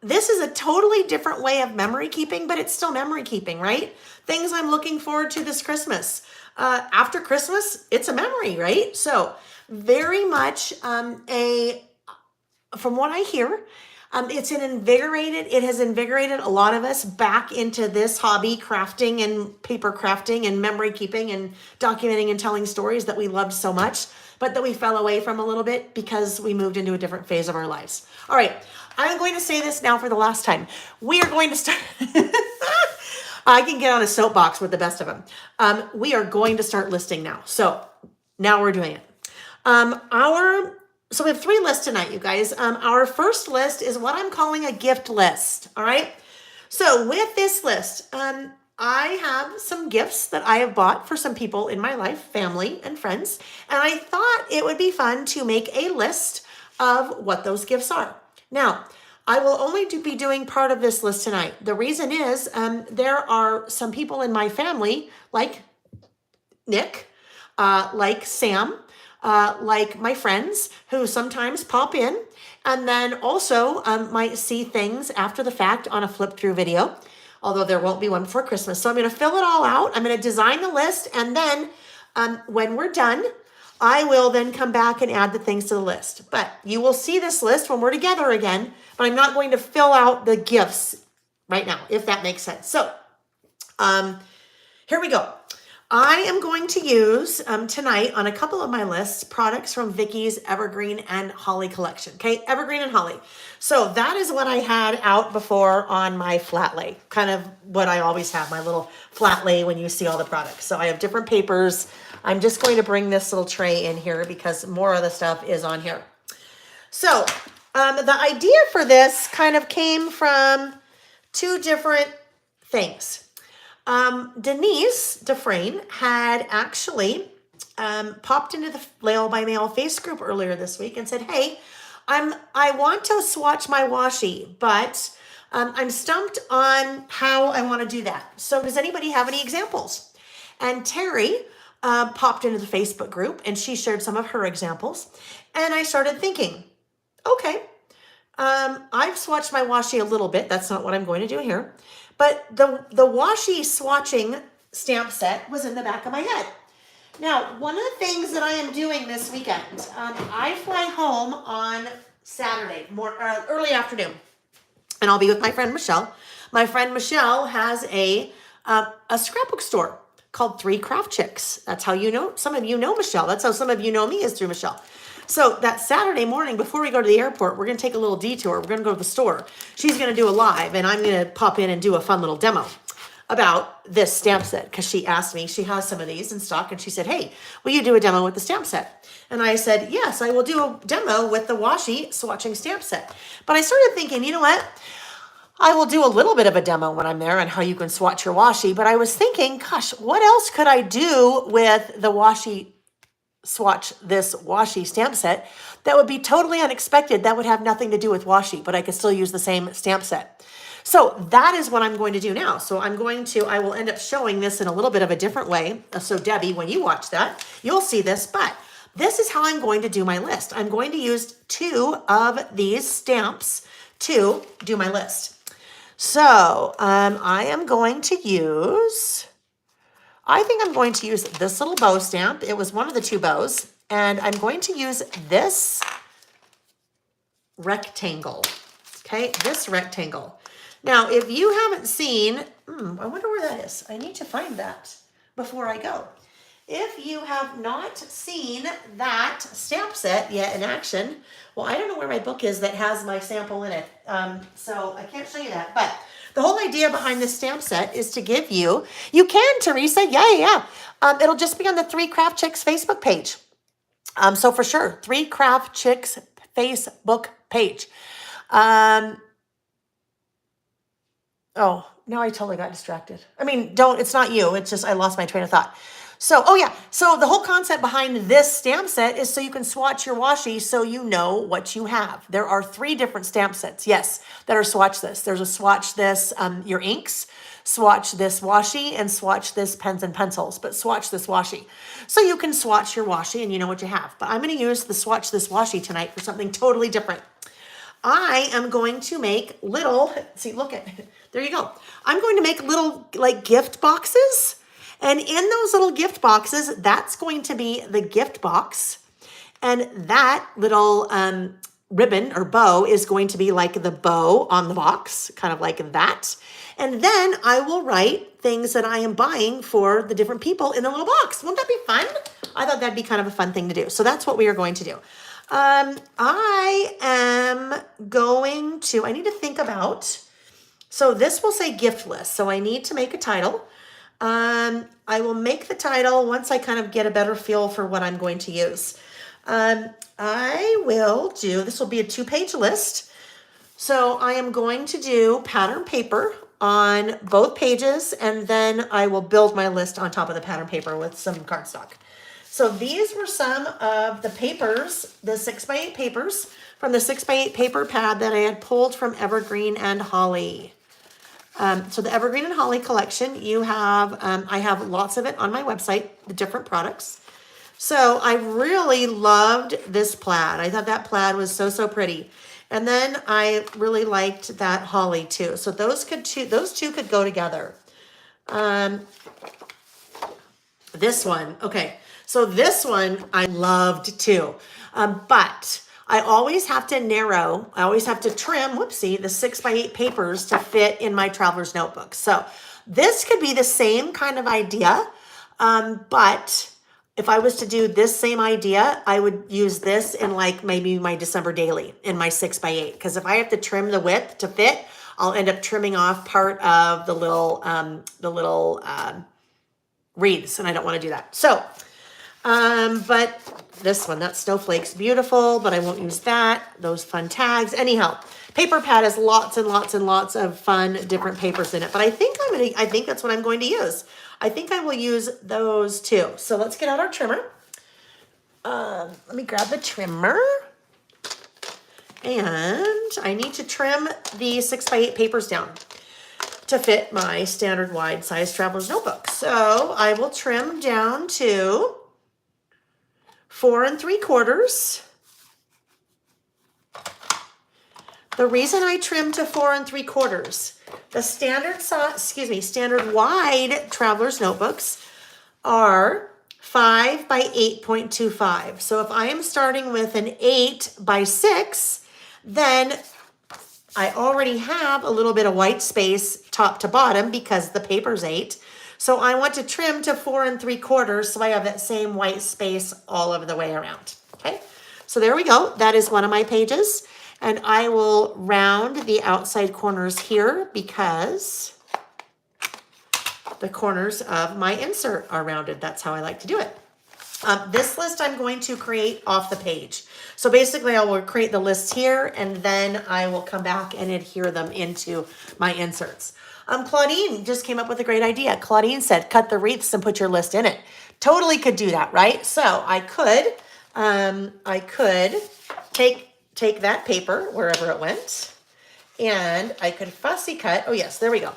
This is a totally different way of memory keeping, but it's still memory keeping, right? Things I'm looking forward to this Christmas. After Christmas, it's a memory, right? So very much from what I hear, it has invigorated a lot of us back into this hobby, crafting and paper crafting and memory keeping and documenting and telling stories that we loved so much, but that we fell away from a little bit because we moved into a different phase of our lives. All right, I'm going to say this now for the last time. We are going to start. I can get on a soapbox with the best of them. We are going to start listing now. So now we're doing it. So we have 3 lists tonight, you guys. Our first list is what I'm calling a gift list. All right. So with this list, I have some gifts that I have bought for some people in my life, family and friends. And I thought it would be fun to make a list of what those gifts are. Now, I will only be doing part of this list tonight. The reason is there are some people in my family, like Nick, like Sam, like my friends who sometimes pop in and then also might see things after the fact on a flip through video, although there won't be one before Christmas. So I'm going to fill it all out. I'm going to design the list. And then when we're done, I will then come back and add the things to the list. But you will see this list when we're together again, but I'm not going to fill out the gifts right now, if that makes sense. So here we go. I am going to use tonight on a couple of my lists products from Vicky's Evergreen and Holly collection. Okay, Evergreen and Holly. So that is what I had out before on my flat lay, kind of what I always have, my little flat lay when you see all the products. So I have different papers. I'm just going to bring this little tray in here because more of the stuff is on here. So the idea for this kind of came from 2 different things. Denise Dufresne had actually popped into the Layle by Mail face group earlier this week and said, hey, I want to swatch my washi, but I'm stumped on how I want to do that. So does anybody have any examples? And Terry popped into the Facebook group and she shared some of her examples. And I started thinking, okay, I've swatched my washi a little bit. That's not what I'm going to do here. But the washi swatching stamp set was in the back of my head. Now, one of the things that I am doing this weekend, I fly home on Saturday, early afternoon, and I'll be with my friend Michelle. My friend Michelle has a scrapbook store called 3 Craft Chicks. That's how you know, some of you know Michelle. That's how some of you know me, is through Michelle. So that Saturday morning, before we go to the airport, we're going to take a little detour. We're going to go to the store. She's going to do a live, and I'm going to pop in and do a fun little demo about this stamp set, because she asked me, she has some of these in stock, and she said, hey, will you do a demo with the stamp set? And I said, yes, I will do a demo with the washi swatching stamp set. But I started thinking, you know what? I will do a little bit of a demo when I'm there on how you can swatch your washi, but I was thinking, gosh, what else could I do with the washi swatch this washi stamp set that would be totally unexpected, that would have nothing to do with washi, but I could still use the same stamp set. So that is what I'm going to do now. So I will end up showing this in a little bit of a different way. So Debbie, when you watch that, you'll see this, but this is how I'm going to do my list. I'm going to use 2 of these stamps to do my list. So I am going to use, I think I'm going to use this little bow stamp. It was one of the 2 bows. And I'm going to use this rectangle. Okay, this rectangle. Now, if you haven't seen, I wonder where that is. I need to find that before I go. If you have not seen that stamp set yet in action, well, I don't know where my book is that has my sample in it. So I can't show you that. But the whole idea behind this stamp set is to give you can, Teresa, yeah. It'll just be on the 3 Craft Chicks Facebook page. So for sure, 3 Craft Chicks Facebook page. Oh, now I totally got distracted. I mean, it's not you. It's just I lost my train of thought. So, So the whole concept behind this stamp set is so you can swatch your washi so you know what you have. There are 3 different stamp sets, yes, that are swatch this. There's a swatch this, your inks, swatch this washi, and swatch this pens and pencils, but swatch this washi. So you can swatch your washi and you know what you have. But I'm going to use the swatch this washi tonight for something totally different. I am going to make little, there you go. I'm going to make little like gift boxes. And in those little gift boxes, that's going to be the gift box. And that little ribbon or bow is going to be like the bow on the box, kind of like that. And then I will write things that I am buying for the different people in the little box. Won't that be fun? I thought that'd be kind of a fun thing to do. So that's what we are going to do. I am going to, I need to think about, so this will say gift list. So I need to make a title. I will make the title once I kind of get a better feel for what I'm going to use. I will do, this will be a 2-page list. So I am going to do pattern paper on both pages, and then I will build my list on top of the pattern paper with some cardstock. So these were some of the papers, the 6x8 papers from the 6x8 paper pad that I had pulled from Evergreen and Holly. So the Evergreen and Holly collection, you have, I have lots of it on my website, the different products. So I really loved this plaid. I thought that plaid was so, so pretty. And then I really liked that holly too. So those two could go together. This one, okay. So this one I loved too. But I always have to narrow, I always have to trim, whoopsie, the 6x8 papers to fit in my traveler's notebook. So this could be the same kind of idea, but if I was to do this same idea, I would use this in like maybe my December daily in my 6x8. Because if I have to trim the width to fit, I'll end up trimming off part of the little wreaths, and I don't want to do that. So, but this one, that snowflake's beautiful, but I won't use that. Those fun tags. Anyhow, paper pad has lots and lots and lots of fun different papers in it. But I think that's what I'm going to use. I think I will use those too. So let's get out our trimmer. Let me grab the trimmer. And I need to trim the 6x8 papers down to fit my standard wide size traveler's notebook. So I will trim down to 4 3/4. The reason I trim to 4 3/4, the standard wide traveler's notebooks are 5 by 8.25. So if I am starting with an 8 by 6, then I already have a little bit of white space top to bottom because the paper's 8. So I want to trim to 4 3/4 so I have that same white space all over the way around. Okay, so there we go. That is one of my pages. And I will round the outside corners here because the corners of my insert are rounded. That's how I like to do it. This list I'm going to create off the page. So basically I will create the lists here and then I will come back and adhere them into my inserts. Claudine just came up with a great idea. Claudine said, cut the wreaths and put your list in it. Totally could do that, right? So I could take that paper wherever it went and I could fussy cut. Oh yes, there we go.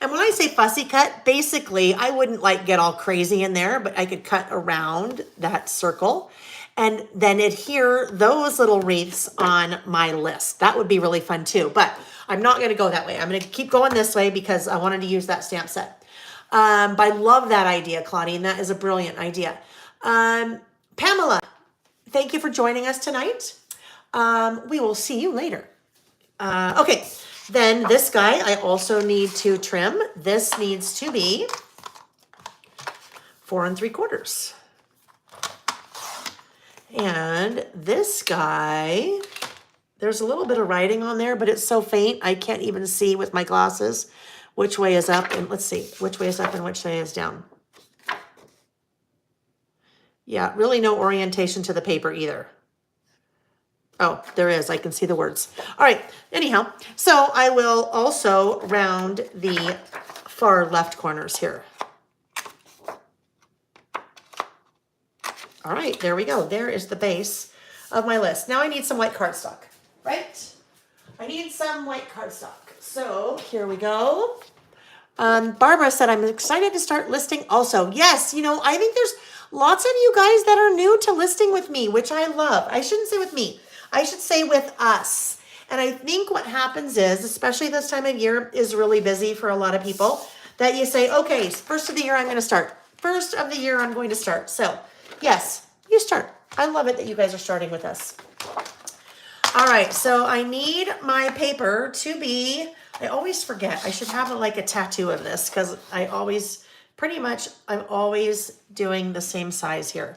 And when I say fussy cut, basically I wouldn't like get all crazy in there, but I could cut around that circle and then adhere those little wreaths on my list. That would be really fun too, but I'm not gonna go that way. I'm gonna keep going this way because I wanted to use that stamp set. But I love that idea, Claudine. That is a brilliant idea. Pamela, thank you for joining us tonight. We will see you later. Okay, then this guy I also need to trim. This needs to be 4 3/4. And this guy, there's a little bit of writing on there, but it's so faint I can't even see with my glasses which way is up, and let's see, which way is up and which way is down. Yeah, really no orientation to the paper either. Oh, there is. I can see the words. All right. Anyhow, so I will also round the far left corners here. All right, there we go. There is the base of my list. Now I need some white cardstock, right? I need some white cardstock. So here we go. Barbara said, I'm excited to start listing also. Yes, you know, I think there's lots of you guys that are new to listing with me, which I love. I shouldn't say with me. I should say with us. And I think what happens is, especially this time of year is really busy for a lot of people, that you say, okay, first of the year I'm going to start. First of the year I'm going to start. So yes, you start. I love it that you guys are starting with us. All right, so I need my paper to be, I always forget. I should have like a tattoo of this because I always, pretty much, I'm always doing the same size here.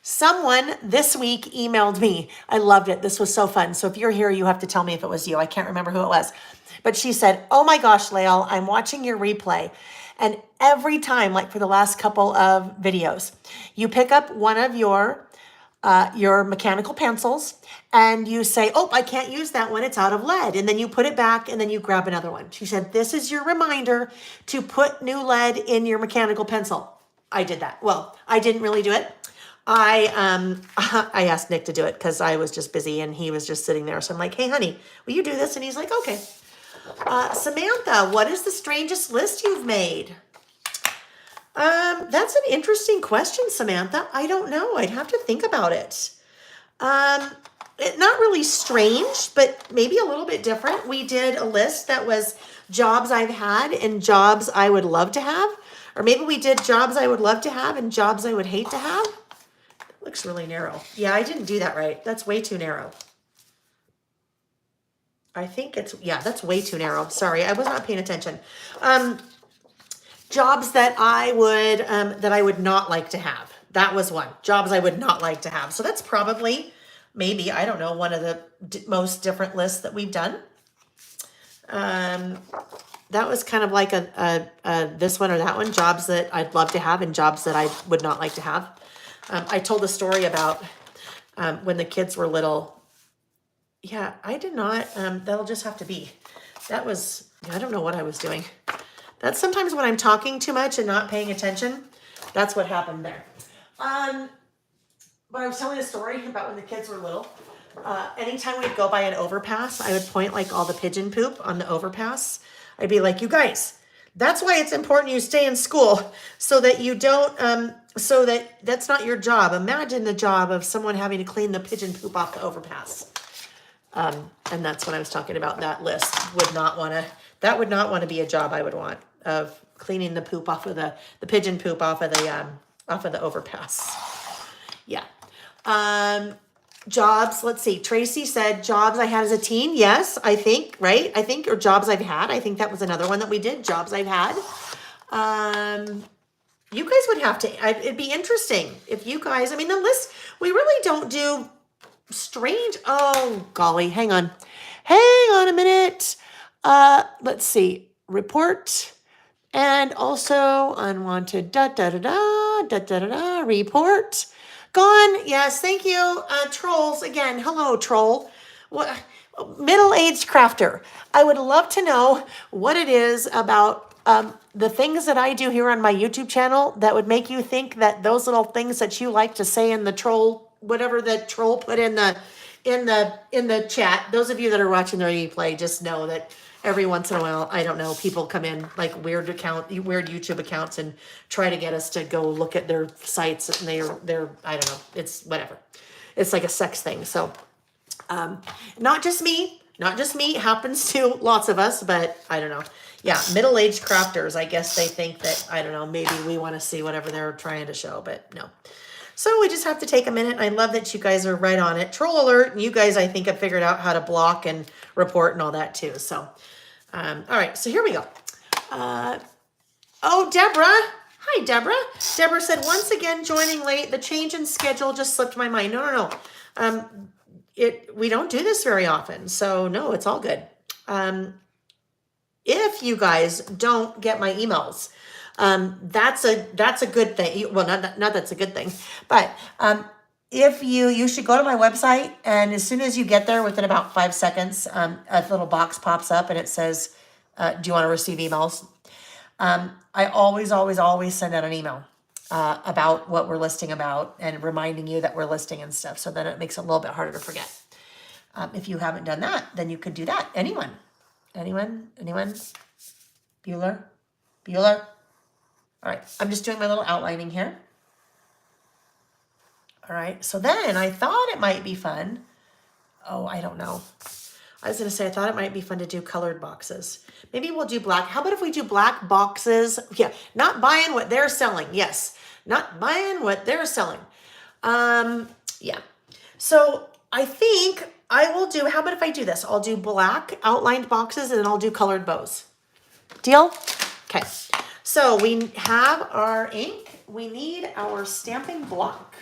Someone this week emailed me. I loved it. This was so fun. So if you're here, you have to tell me if it was you. I can't remember who it was. But she said, oh my gosh, Layle, I'm watching your replay. And every time, like for the last couple of videos, you pick up one of your mechanical pencils and you say, oh, I can't use that one. It's out of lead. And then you put it back and then you grab another one. She said, this is your reminder to put new lead in your mechanical pencil. I did that. Well, I didn't really do it. I asked Nick to do it because I was just busy and he was just sitting there. So I'm like, hey, honey, will you do this? And he's like, okay. Samantha, what is the strangest list you've made? That's an interesting question, Samantha. I don't know. I'd have to think about it. Not really strange, but maybe a little bit different. We did a list that was jobs I've had and jobs I would love to have. Or maybe we did jobs I would love to have and jobs I would hate to have. Looks really narrow. Yeah, I didn't do that right. That's way too narrow. I think it's, yeah, that's way too narrow. Sorry, I was not paying attention. Jobs that I would not like to have. That was one. Jobs I would not like to have. So that's probably, maybe, I don't know, one of the most different lists that we've done. That was kind of like a this one or that one. Jobs that I'd love to have and jobs that I would not like to have. I told a story about when the kids were little. Yeah, I did not. That'll just have to be. That was, I don't know what I was doing. That's sometimes when I'm talking too much and not paying attention. That's what happened there. But I was telling a story about when the kids were little. Anytime we'd go by an overpass, I would point like all the pigeon poop on the overpass. I'd be like, you guys, that's why it's important you stay in school so that you don't, so that's not your job. Imagine the job of someone having to clean the pigeon poop off the overpass. And that's what I was talking about. That list that would not want to be a job I would want, of cleaning the poop off of the pigeon poop off of the overpass. Yeah. Jobs, let's see. Tracy said jobs I had as a teen. Yes, I think, right? I think, or jobs I've had. I think that was another one that we did. Jobs I've had. You guys would have to, it'd be interesting if you guys, I mean, the list, we really don't do strange. Oh, golly, hang on a minute. Let's see, report and also unwanted, report. Gone. Yes, thank you. Trolls again. Hello, troll. What? Middle-aged crafter. I would love to know what it is about the things that I do here on my YouTube channel that would make you think that those little things that you like to say in the troll, whatever the troll put in the chat. Those of you that are watching the replay just know that every once in a while, I don't know, people come in like weird YouTube accounts and try to get us to go look at their sites, and they're I don't know, it's whatever. It's like a sex thing. So not just me, it happens to lots of us, but I don't know. Yeah, middle-aged crafters, I guess they think that, I don't know, maybe we want to see whatever they're trying to show, but no. So we just have to take a minute. I love that you guys are right on it. Troll alert, and you guys, I think, have figured out how to block and report and all that too. So, all right, so here we go. Oh, Deborah. Hi, Deborah. Deborah said, once again, joining late. The change in schedule just slipped my mind. No. We don't do this very often, so no, it's all good. If you guys don't get my emails, that's a good thing. Well, not that's a good thing, but if you should go to my website, and as soon as you get there, within about 5 seconds, a little box pops up and it says, do you want to receive emails? I always send out an email about what we're listing about and reminding you that we're listing and stuff. So then it makes it a little bit harder to forget. If you haven't done that, then you could do that. Anyone? Bueller? All right, I'm just doing my little outlining here. All right, so then I thought it might be fun. Oh, I don't know. I was going to say, I thought it might be fun to do colored boxes. Maybe we'll do black. How about if we do black boxes? Yeah, not buying what they're selling. Yes, not buying what they're selling. Yeah. So I think I will do, how about if I do this? I'll do black outlined boxes and then I'll do colored bows. Deal? Okay. So we have our ink. We need our stamping block.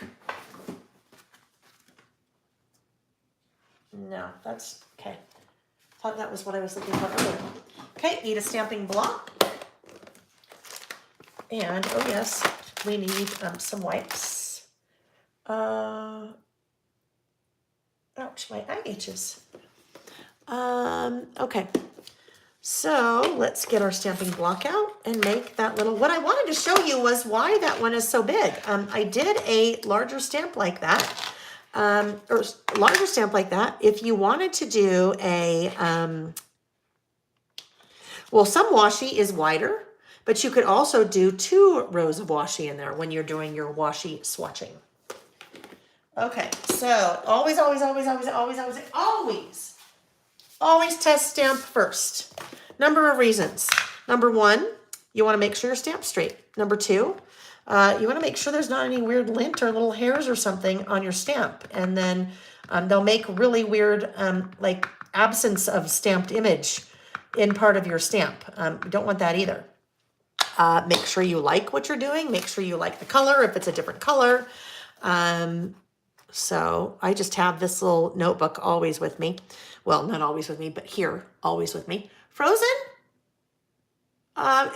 No, that's okay. Thought that was what I was looking for earlier. Okay, need a stamping block. And, oh yes, we need some wipes. Ouch, my eye itches. Okay. So let's get our stamping block out and make that little, what I wanted to show you was why that one is so big. I did a larger stamp like that. Or larger stamp like that. If you wanted to do a, well, some washi is wider, but you could also do 2 rows of washi in there when you're doing your washi swatching. Okay, so always test stamp first. Number of reasons. Number 1, you want to make sure your stamp's straight. Number 2, you want to make sure there's not any weird lint or little hairs or something on your stamp. And then they'll make really weird, like absence of stamped image in part of your stamp. You don't want that either. Make sure you like what you're doing. Make sure you like the color if it's a different color. So I just have this little notebook always with me. Well, not always with me, but here, always with me. Frozen?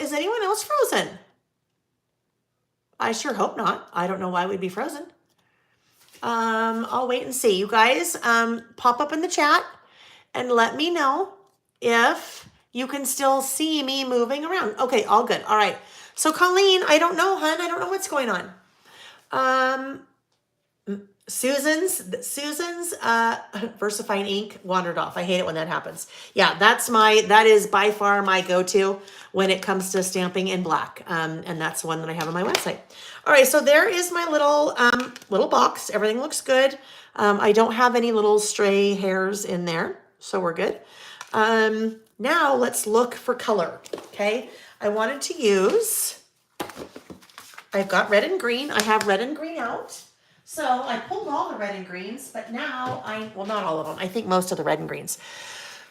Is anyone else frozen? I sure hope not. I don't know why we'd be frozen. I'll wait and see. You guys, pop up in the chat and let me know if you can still see me moving around. Okay, all good. All right. So Colleen, I don't know, hun. I don't know what's going on. Susan's VersaFine ink wandered off. I hate it when that happens. Yeah, that is by far my go-to when it comes to stamping in black. And that's the one that I have on my website. All right, so there is my little box. Everything looks good. I don't have any little stray hairs in there, so we're good. Now let's look for color, okay? I wanted to use, I've got red and green. I have red and green out. So I pulled all the red and greens, but now well, not all of them. I think most of the red and greens.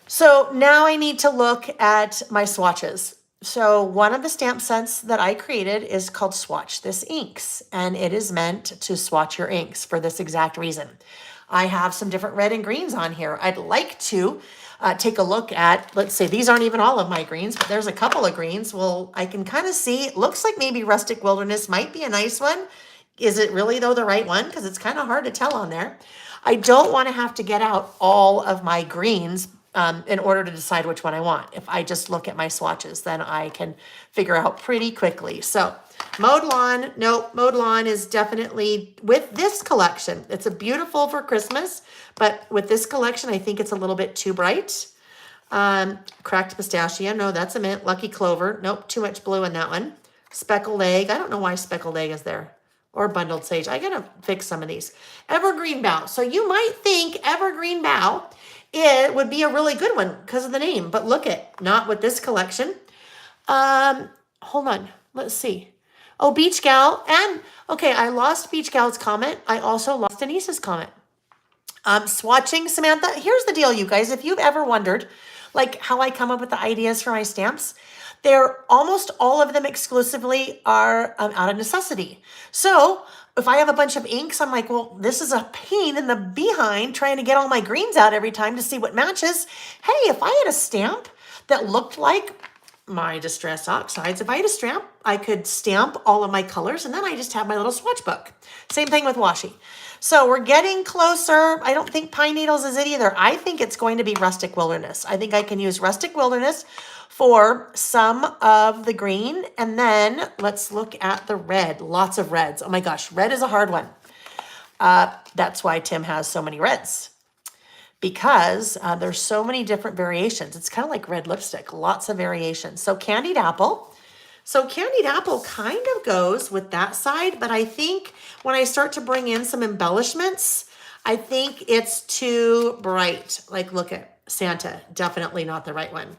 So now I need to look at my swatches. So one of the stamp sets that I created is called Swatch This Inks, and it is meant to swatch your inks for this exact reason. I have some different red and greens on here. I'd like to take a look at, let's say these aren't even all of my greens, but there's a couple of greens. Well, I can kind of see, it looks like maybe Rustic Wilderness might be a nice one. Is it really though the right one? Because it's kind of hard to tell on there. I don't want to have to get out all of my greens in order to decide which one I want. If I just look at my swatches, then I can figure out pretty quickly. So Mowed Lawn, nope, Mowed Lawn is definitely with this collection. It's a beautiful for Christmas, but with this collection, I think it's a little bit too bright. Cracked Pistachio, no, that's a mint. Lucky Clover, nope, too much blue in that one. Speckled Egg, I don't know why Speckled Egg is there. Or Bundled Sage, I gotta fix some of these. Evergreen Bough, so you might think Evergreen Bough, it would be a really good one because of the name, but look at, not with this collection. Hold on, let's see. Oh, Beach Gal, and okay, I lost Beach Gal's comment. I also lost Denise's comment. Swatching Samantha, here's the deal, you guys. If you've ever wondered, like how I come up with the ideas for my stamps, they're almost all of them exclusively are out of necessity. So if I have a bunch of inks, I'm like, well, this is a pain in the behind trying to get all my greens out every time to see what matches. Hey, if I had a stamp that looked like my Distress Oxides, if I had a stamp, I could stamp all of my colors and then I just have my little swatch book. Same thing with washi. So we're getting closer. I don't think Pine Needles is it either. I think it's going to be Rustic Wilderness. I think I can use Rustic Wilderness for some of the green. And then let's look at the red. Lots of reds. Oh my gosh, red is a hard one. That's why Tim has so many reds. Because there's so many different variations. It's kind of like red lipstick. Lots of variations. So Candied Apple. So Candied Apple kind of goes with that side. But I think when I start to bring in some embellishments, I think it's too bright. Like look at, Santa, definitely not the right one.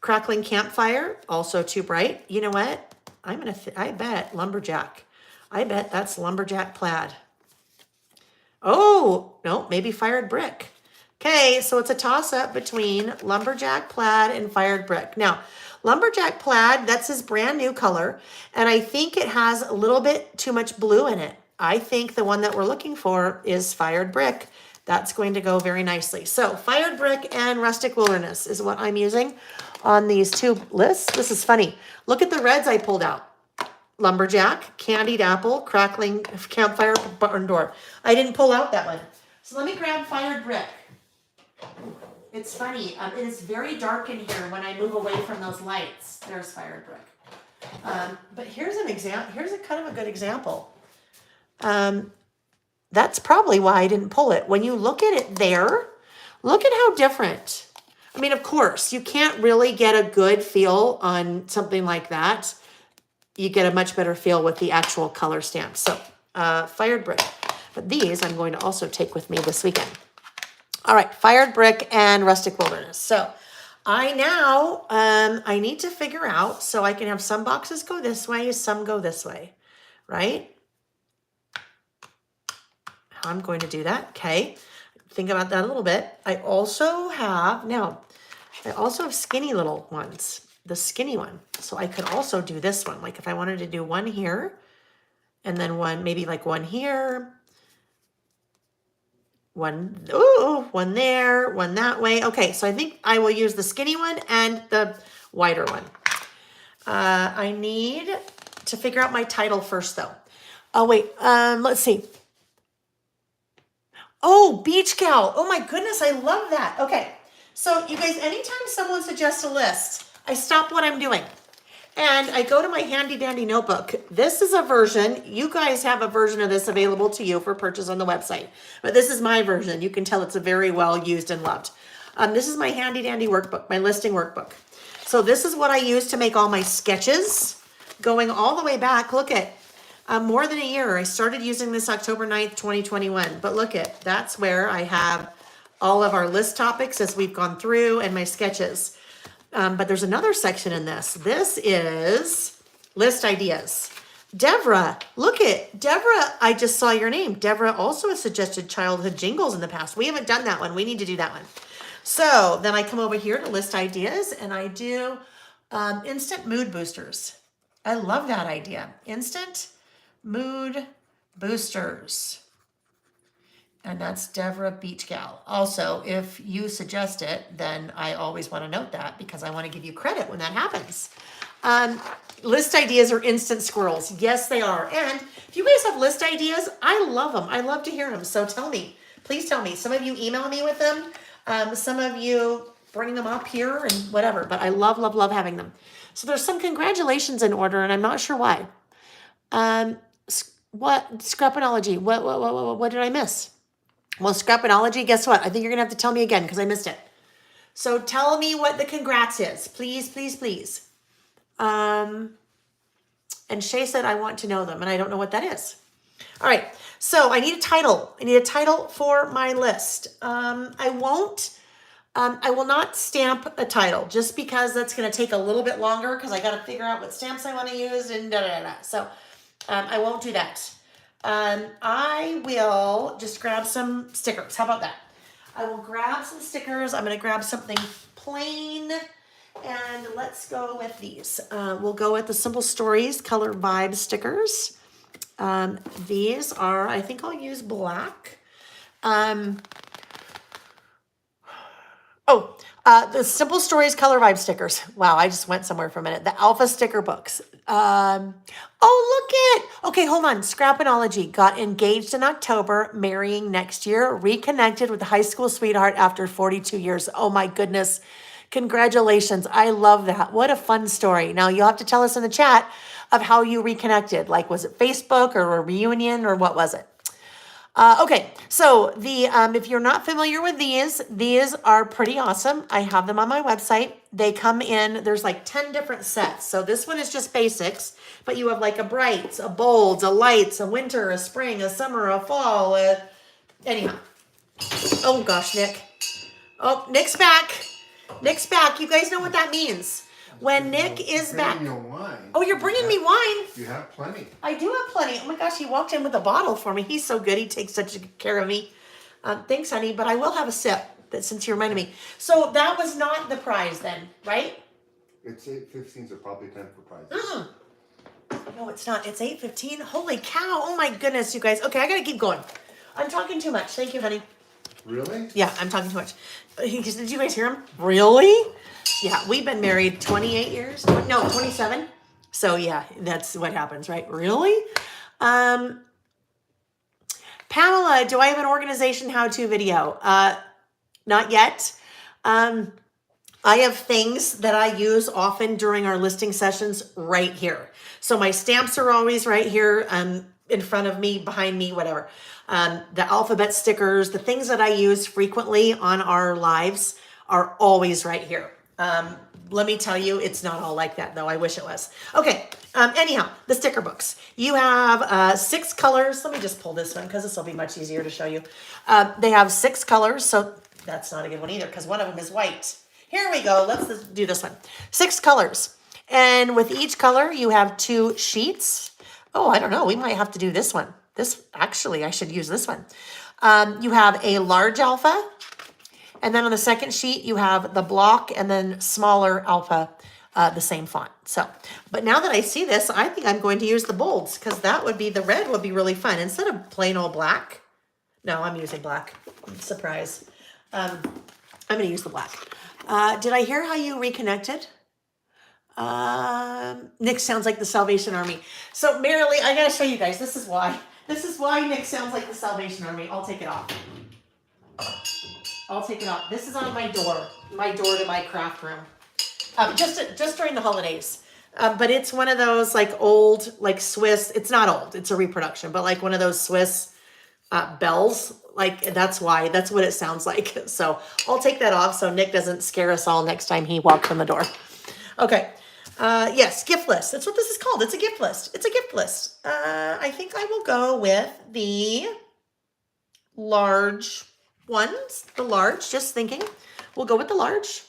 Crackling Campfire, also too bright. You know what? I bet Lumberjack. I bet that's Lumberjack Plaid. Oh, no, maybe Fired Brick. Okay, so it's a toss-up between Lumberjack Plaid and Fired Brick. Now, Lumberjack Plaid, that's his brand new color, and I think it has a little bit too much blue in it. I think the one that we're looking for is Fired Brick. That's going to go very nicely. So, Fired Brick and Rustic Wilderness is what I'm using on these two lists. This is funny. Look at the reds I pulled out. Lumberjack, Candied Apple, Crackling Campfire, Barn Door. I didn't pull out that one. So let me grab Fired Brick. It's funny. It is very dark in here when I move away from those lights. There's Fired Brick. But here's an example. Here's a kind of a good example. That's probably why I didn't pull it. When you look at it there, look at how different. I mean, of course, you can't really get a good feel on something like that. You get a much better feel with the actual color stamp. So, Fired Brick. But these I'm going to also take with me this weekend. All right, Fired Brick and Rustic Wilderness. So, I need to figure out, so I can have some boxes go this way, some go this way, right? How I'm going to do that, okay. Think about that a little bit. I also have skinny little ones. The skinny one. So I could also do this one. Like if I wanted to do one here and then one, maybe like one here, one there, one that way. Okay, so I think I will use the skinny one and the wider one. I need to figure out my title first though. Oh wait, let's see. Oh, Beach Gal. Oh my goodness, I love that. Okay, so you guys, anytime someone suggests a list, I stop what I'm doing and I go to my handy dandy notebook. This is a version. You guys have a version of this available to you for purchase on the website, but this is my version. You can tell it's a very well used and loved. This is my handy dandy workbook, my listing workbook. So this is what I use to make all my sketches going all the way back. Look at more than a year. I started using this October 9th, 2021, but look at, that's where I have all of our list topics as we've gone through and my sketches. But there's another section in this. This is list ideas. Deborah, look at Deborah. I just saw your name. Deborah also has suggested childhood jingles in the past. We haven't done that one. We need to do that one. So then I come over here to list ideas and I do instant mood boosters. I love that idea. Instant mood boosters. And that's Deborah Beach Gal. Also, if you suggest it, then I always want to note that because I want to give you credit when that happens. List ideas are instant squirrels. Yes, they are. And if you guys have list ideas, I love them. I love to hear them. So tell me, please tell me. Some of you email me with them. Some of you bring them up here and whatever. But I love, love, love having them. So there's some congratulations in order, and I'm not sure why. What? Scrapinology. What did I miss? Well, Scrapinology, guess what? I think you're going to have to tell me again because I missed it. So tell me what the congrats is. Please, please, please. And Shay said, I want to know them, and I don't know what that is. All right. So I need a title. I need a title for my list. I will not stamp a title just because that's going to take a little bit longer because I got to figure out what stamps I want to use and da-da-da-da. So I won't do that. I will just grab some stickers. How about that? I will grab some stickers. I'm going to grab something plain and let's go with these. We'll go with the Simple Stories Color Vibe stickers. These are, I think I'll use black. The Simple Stories Color Vibe stickers. Wow, I just went somewhere for a minute. The Alpha sticker books. Okay, hold on. Scrapinology got engaged in October, marrying next year, reconnected with a high school sweetheart after 42 years. Oh my goodness. Congratulations. I love that. What a fun story. Now you'll have to tell us in the chat of how you reconnected. Like, was it Facebook or a reunion or what was it? Okay, so if you're not familiar with these are pretty awesome. I have them on my website. They come in, there's like 10 different sets. So this one is just basics, but you have like a brights, a bolds, a lights, a winter, a spring, a summer, a fall, anyhow. Oh gosh, Nick. Oh, Nick's back. Nick's back. You guys know what that means. When Nick is back. Oh, you're bringing me wine?
You have plenty.
I do have plenty. Oh my gosh, he walked in with a bottle for me. He's so good. He takes such good care of me. Thanks, honey, but I will have a sip since you reminded me. So that was not the prize then, right?
It's 8:15, so probably time for prizes.
No, it's not. It's 8:15. Holy cow. Oh my goodness, you guys. Okay, I gotta keep going. I'm talking too much. Thank you, honey.
Really?
Yeah, I'm talking too much. Did you guys hear him? Really? Yeah, we've been married 28 years. No, 27. So yeah, that's what happens, right? Really? Pamela, do I have an organization how-to video? Not yet. I have things that I use often during our listing sessions right here. So my stamps are always right here in front of me, behind me, whatever. The alphabet stickers, the things that I use frequently on our lives are always right here. Let me tell you, it's not all like that though. I wish it was. Okay, anyhow, the sticker books. You have 6 colors. Let me just pull this one because this will be much easier to show you. They have 6 colors, so that's not a good one either because one of them is white. Here we go. Let's do this one. 6 colors. And with each color, you have 2 sheets. Oh, I don't know. We might have to do this one. Actually, I should use this one. You have a large alpha. And then on the second sheet, you have the block and then smaller alpha, the same font. So, but now that I see this, I think I'm going to use the bolds because the red would be really fun. Instead of plain old black. No, I'm using black. Surprise. I'm going to use the black. Did I hear how you reconnected? Nick sounds like the Salvation Army. So Marilee, I gotta show you guys. This is why. This is why Nick sounds like the Salvation Army. I'll take it off. This is on my door to my craft room. Just during the holidays. But it's one of those like old, like Swiss. It's not old. It's a reproduction, but like one of those Swiss bells. Like that's what it sounds like. So I'll take that off so Nick doesn't scare us all next time he walks in the door. Okay. Yes, gift list. That's what this is called. It's a gift list. I think I will go with the large ones. Just thinking. We'll go with the large.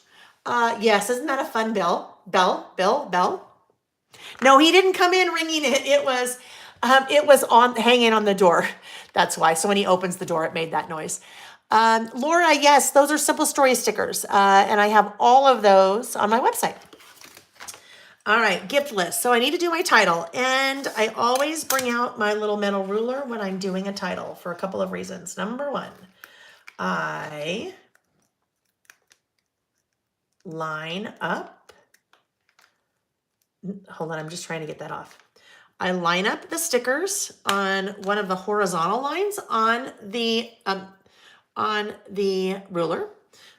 Yes, isn't that a fun bell? Bell. No, he didn't come in ringing it. It was hanging on the door. That's why. So when he opens the door, it made that noise. Laura, yes, those are Simple Story stickers. And I have all of those on my website. All right, gift list. So I need to do my title. And I always bring out my little metal ruler when I'm doing a title for a couple of reasons. Number 1, I line up. Hold on, I'm just trying to get that off. I line up the stickers on one of the horizontal lines on the ruler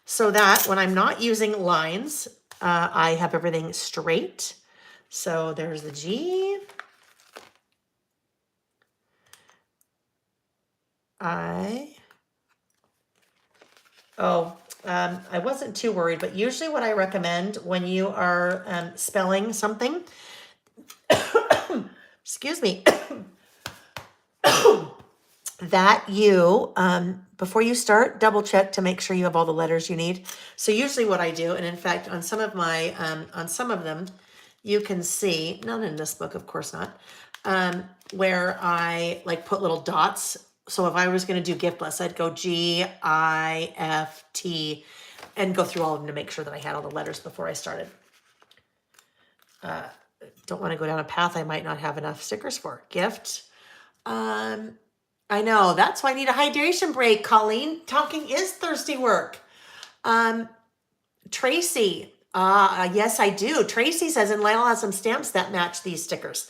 so that when I'm not using lines, I have everything straight. So there's the G. I wasn't too worried, but usually what I recommend when you are spelling something, excuse me, that you, before you start, double check to make sure you have all the letters you need. So usually what I do, and in fact, on some of them, you can see, not in this book, of course not, where I like put little dots. So if I was going to do gift list, I'd go GIFT and go through all of them to make sure that I had all the letters before I started. Don't want to go down a path I might not have enough stickers for. Gift. I know, that's why I need a hydration break, Colleen. Talking is thirsty work. Tracy, yes, I do. Tracy says, and Layle has some stamps that match these stickers.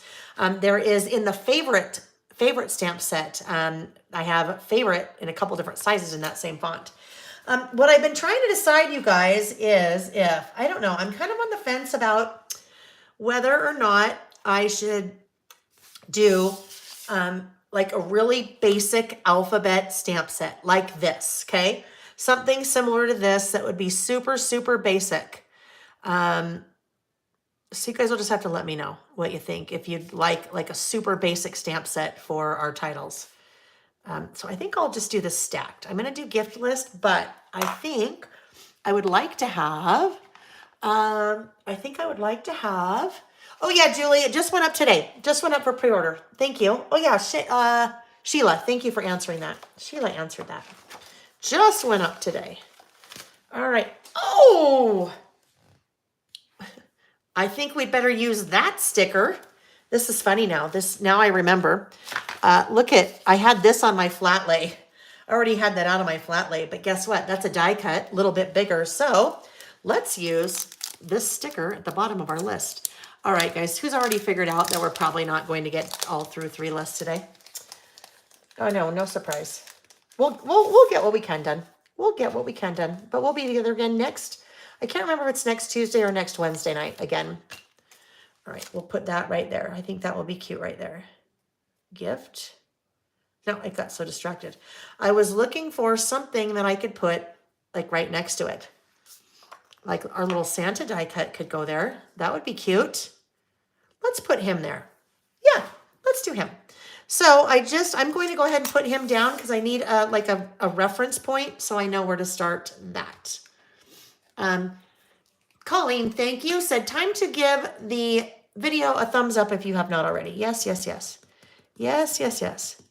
There is in the favorite stamp set. I have favorite in a couple different sizes in that same font. What I've been trying to decide, you guys, is I don't know, I'm kind of on the fence about whether or not I should do like a really basic alphabet stamp set like this, okay? Something similar to this that would be super, super basic. So you guys will just have to let me know what you think if you'd like a super basic stamp set for our titles. So I think I'll just do this stacked. I'm going to do gift list, but I think I would like to have, I think I would like to have, oh yeah, Julie, it just went up today. Just went up for pre-order. Thank you. Oh yeah, Sheila, thank you for answering that. Sheila answered that. Just went up today. All right. Oh, I think we'd better use that sticker. This is funny now. Now I remember. Look I had this on my flat lay. I already had that out of my flat lay, but guess what? That's a die cut, a little bit bigger. So let's use this sticker at the bottom of our list. All right, guys, who's already figured out that we're probably not going to get all through 3 lists today? Oh no, no surprise. We'll get what we can done. We'll get what we can done, but we'll be together again next. I can't remember if it's next Tuesday or next Wednesday night again. All right, we'll put that right there. I think that will be cute right there. Gift. No, I got so distracted. I was looking for something that I could put like right next to it. Like our little Santa die cut could go there. That would be cute. Let's put him there. Yeah, let's do him. So I'm going to go ahead and put him down because I need like a reference point so I know where to start that. Colleen, thank you. Said time to give the video a thumbs up if you have not already. Yes, yes, yes. Yes, yes, yes.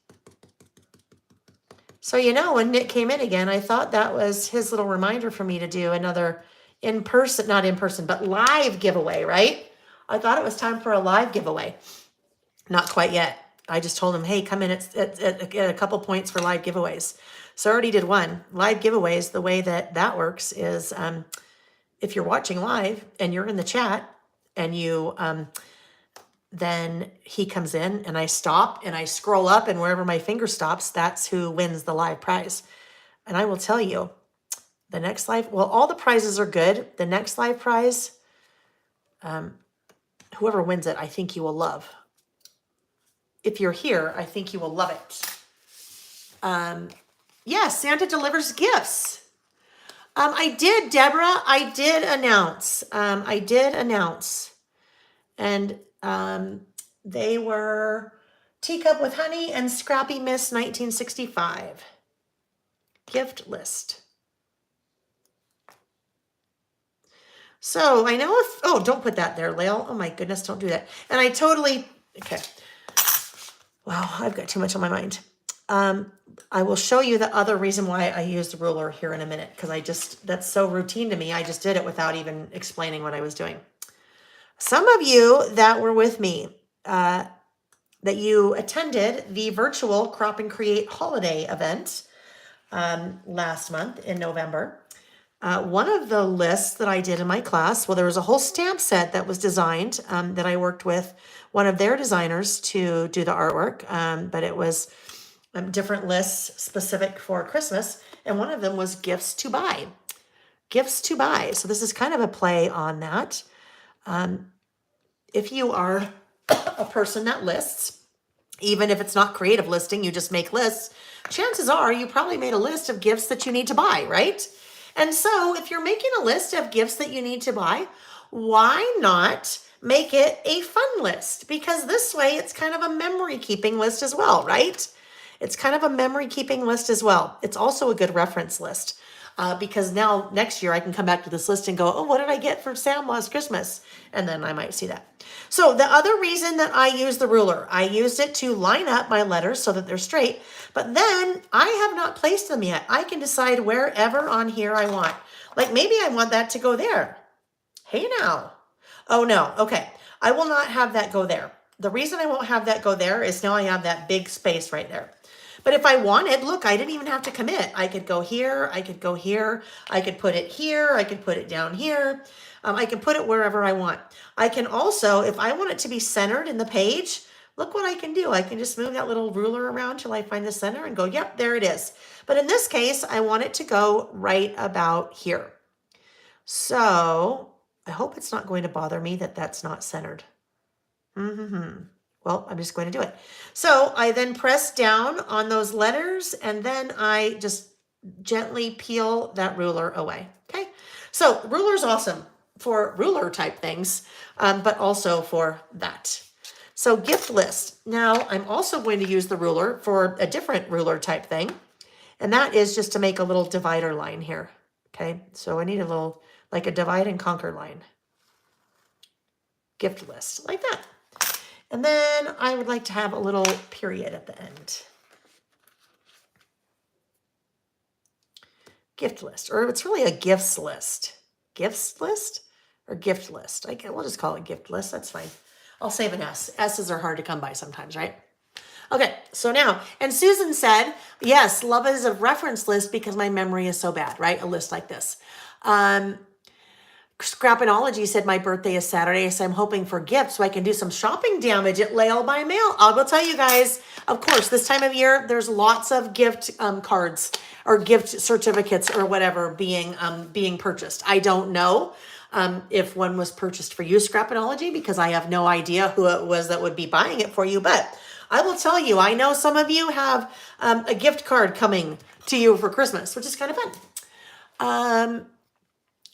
So, when Nick came in again, I thought that was his little reminder for me to do another not in person, but live giveaway, right? I thought it was time for a live giveaway. Not quite yet. I just told him, hey, come in at a couple points for live giveaways. So I already did one. Live giveaways, the way that works is if you're watching live and you're in the chat and you then he comes in and I stop and I scroll up and wherever my finger stops, that's who wins the live prize. And I will tell you, the next live, well, all the prizes are good. The next live prize, whoever wins it, I think you will love. If you're here, I think you will love it. Yeah, Santa delivers gifts. I did, Deborah, I did announce. And they were Teacup with Honey and Scrappy Miss 1965. Gift list. So I know don't put that there, Layle. Oh my goodness, don't do that. And okay. Wow, I've got too much on my mind. I will show you the other reason why I used a ruler here in a minute, because that's so routine to me. I just did it without even explaining what I was doing. Some of you that were with me, that you attended the virtual Crop and Create holiday event last month in November. One of the lists that I did in my class, well, there was a whole stamp set that was designed that I worked with one of their designers to do the artwork, but it was different lists specific for Christmas, and one of them was gifts to buy. Gifts to buy. So this is kind of a play on that. If you are a person that lists, even if it's not creative listing, you just make lists, chances are you probably made a list of gifts that you need to buy, right? And so if you're making a list of gifts that you need to buy, why not make it a fun list? Because this way it's kind of a memory keeping list as well, right? It's kind of a memory keeping list as well. It's also a good reference list because now next year I can come back to this list and go, oh, what did I get for Sam last Christmas? And then I might see that. So the other reason that I use the ruler, I used it to line up my letters so that they're straight, but then I have not placed them yet. I can decide wherever on here I want. Like maybe I want that to go there. Hey now. Oh no, okay. I will not have that go there. The reason I won't have that go there is now I have that big space right there. But if I wanted, look, I didn't even have to commit. I could go here, I could go here, I could put it here, I could put it down here. I can put it wherever I want. I can also, if I want it to be centered in the page, look what I can do. I can just move that little ruler around till I find the center and go, yep, there it is. But in this case, I want it to go right about here. So I hope it's not going to bother me that that's not centered. Well, I'm just going to do it. So I then press down on those letters and then I just gently peel that ruler away. Okay. So ruler's awesome for ruler type things, but also for that. So gift list. Now I'm also going to use the ruler for a different ruler type thing. And that is just to make a little divider line here. Okay, so I need a little, like a divide and conquer line. Gift list, like that. And then I would like to have a little period at the end. Gift list, or it's really a gifts list. Gifts list or gift list? We'll just call it gift list, that's fine. I'll save an S. S's are hard to come by sometimes, right? Okay, so now, and Susan said, yes, love is a reference list because my memory is so bad, right? A list like this. Scrapinology said my birthday is Saturday, so I'm hoping for gifts so I can do some shopping damage at Layle by mail. I'll go tell you guys, of course, this time of year, there's lots of gift cards or gift certificates or whatever being purchased. I don't know if one was purchased for you, Scrapinology, because I have no idea who it was that would be buying it for you. But I will tell you, I know some of you have a gift card coming to you for Christmas, which is kind of fun.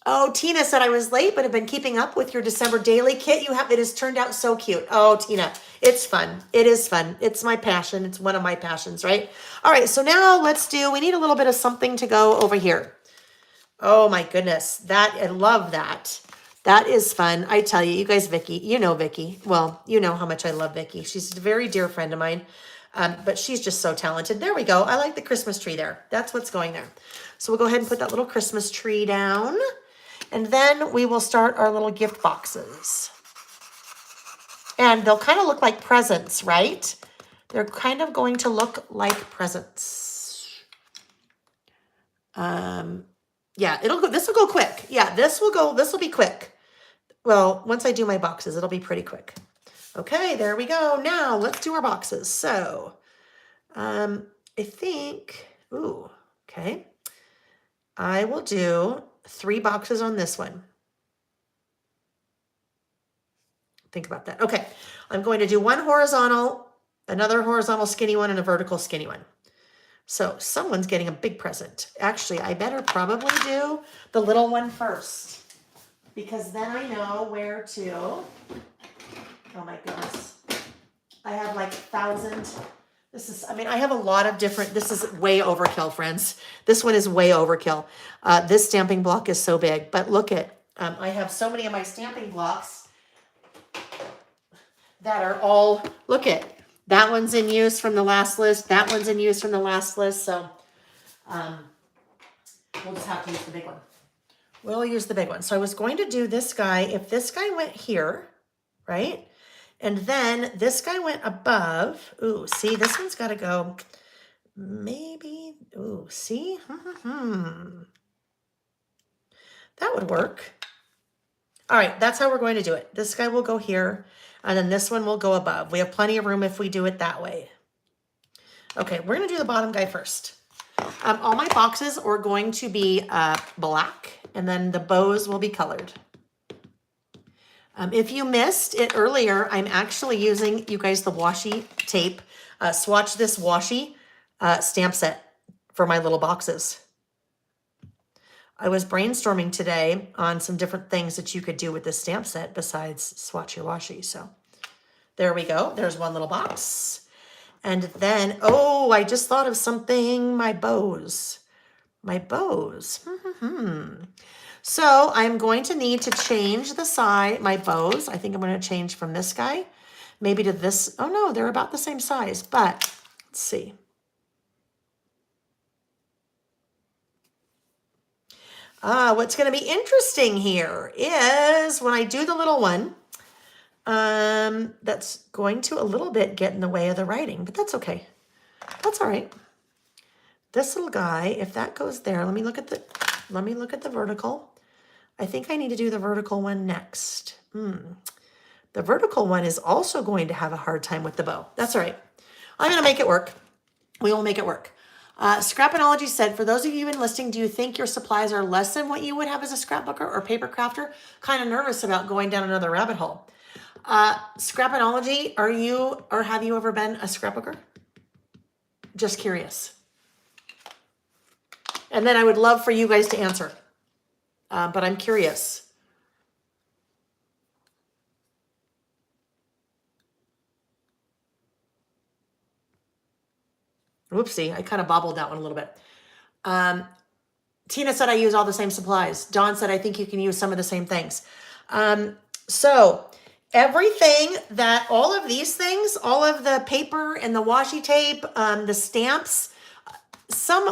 Oh, Tina said I was late, but have been keeping up with your December daily kit. It has turned out so cute. Oh, Tina, it's fun. It is fun. It's my passion. It's one of my passions, right? All right, so now we need a little bit of something to go over here. Oh my goodness, I love that. That is fun. I tell you, you guys, Vicky, you know Vicky. Well, you know how much I love Vicky. She's a very dear friend of mine, but she's just so talented. There we go. I like the Christmas tree there. That's what's going there. So we'll go ahead and put that little Christmas tree down. And then we will start our little gift boxes. And they'll kind of look like presents, right? They're kind of going to look like presents. Yeah, this will go quick. Yeah, this will be quick. Well, once I do my boxes, it'll be pretty quick. Okay, there we go. Now let's do our boxes. So, I think, okay. I will do 3 boxes on this one. Think about that. Okay, I'm going to do one horizontal, another horizontal skinny one, and a vertical skinny one. So someone's getting a big present. Actually, I better probably do the little one first because then I know where to. Oh my goodness. I have like 1,000. I have a lot of different, this is way overkill, friends. This one is way overkill. This stamping block is so big, but look I have so many of my stamping blocks that are all, that one's in use from the last list. That one's in use from the last list. So we'll just have to use the big one. We'll use the big one. So I was going to do this guy. If this guy went here, right? And then this guy went above. Ooh, see, this one's got to go maybe. Ooh, see? That would work. All right, that's how we're going to do it. This guy will go here, and then this one will go above. We have plenty of room if we do it that way. Okay, we're going to do the bottom guy first. All my boxes are going to be black, and then the bows will be colored. If you missed it earlier, I'm actually using, you guys, the washi tape, Swatch This Washi stamp set for my little boxes. I was brainstorming today on some different things that you could do with this stamp set besides swatch your washi. So there we go. There's one little box. And then, I just thought of something, my bows. My bows. So I'm going to need to change the size, my bows. I think I'm going to change from this guy, maybe to this. Oh no, they're about the same size, but let's see. What's going to be interesting here is when I do the little one, that's going to a little bit get in the way of the writing, but that's okay. That's all right. This little guy, if that goes there, let me look at the vertical. I think I need to do the vertical one next. The vertical one is also going to have a hard time with the bow. That's all right. I'm going to make it work. We will make it work. Scrapinology said, for those of you enlisting, do you think your supplies are less than what you would have as a scrapbooker or paper crafter? Kind of nervous about going down another rabbit hole. Scrapinology, have you ever been a scrapbooker? Just curious. And then I would love for you guys to answer. But I'm curious. Whoopsie, I kind of bobbled that one a little bit. Tina said I use all the same supplies. Dawn said I think you can use some of the same things. So everything that, all of these things, all of the paper and the washi tape, the stamps,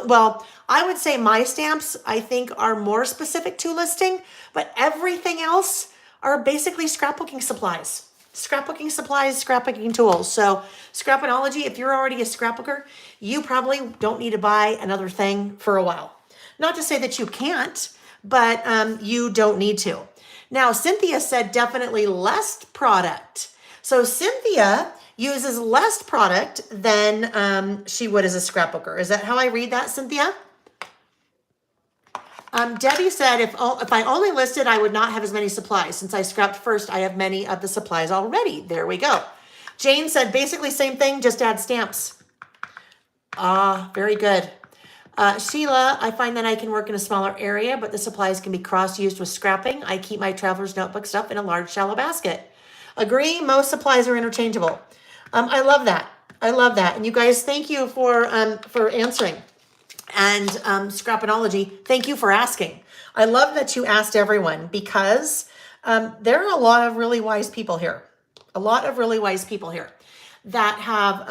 well, I would say my stamps, I think, are more specific to listing, but everything else are basically scrapbooking supplies. Scrapbooking supplies, scrapbooking tools. So Scrapinology, if you're already a scrapbooker, you probably don't need to buy another thing for a while. Not to say that you can't, but you don't need to. Now, Cynthia said definitely less product. So Cynthia uses less product than she would as a scrapbooker. Is that how I read that, Cynthia? Debbie said, if I only listed, I would not have as many supplies. Since I scrapped first, I have many of the supplies already. There we go. Jane said, basically same thing, just add stamps. Very good. Sheila, I find that I can work in a smaller area, but the supplies can be cross-used with scrapping. I keep my traveler's notebook stuff in a large shallow basket. Agree, most supplies are interchangeable. I love that. I love that. And you guys, thank you for answering. And Scrapinology, thank you for asking. I love that you asked everyone because there are a lot of really wise people here. A lot of really wise people here that have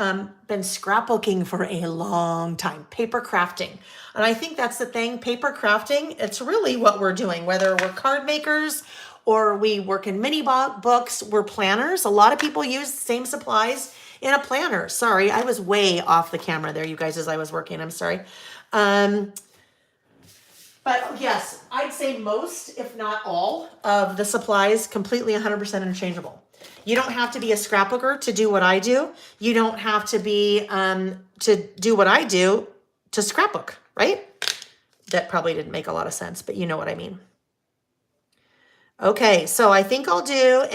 been scrapbooking for a long time, paper crafting. And I think that's the thing, paper crafting, it's really what we're doing, whether we're card makers or we work in mini books, we're planners. A lot of people use the same supplies in a planner. Sorry, I was way off the camera there, you guys, as I was working, I'm sorry. But yes, I'd say most, if not all, of the supplies completely 100% interchangeable. You don't have to be a scrapbooker to do what I do. You don't have to be to do what I do to scrapbook, right? That probably didn't make a lot of sense, but you know what I mean. Okay, so I think I'll do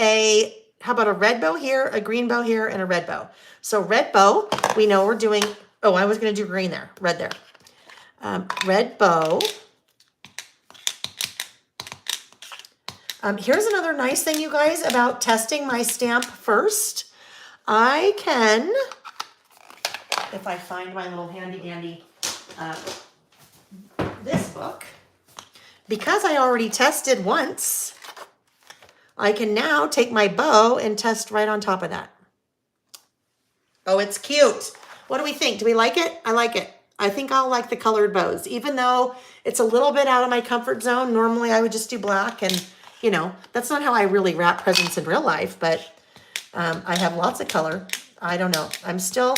how about a red bow here, a green bow here, and a red bow. So red bow, we know we're doing, I was going to do green there, red there. Red bow. Here's another nice thing, you guys, about testing my stamp first. I can, if I find my little handy this book, because I already tested once, I can now take my bow and test right on top of that. Oh, it's cute. What do we think? Do we like it? I like it. I think I'll like the colored bows, even though it's a little bit out of my comfort zone. Normally I would just do black and, you know, that's not how I really wrap presents in real life, but I have lots of color. I don't know. I'm still,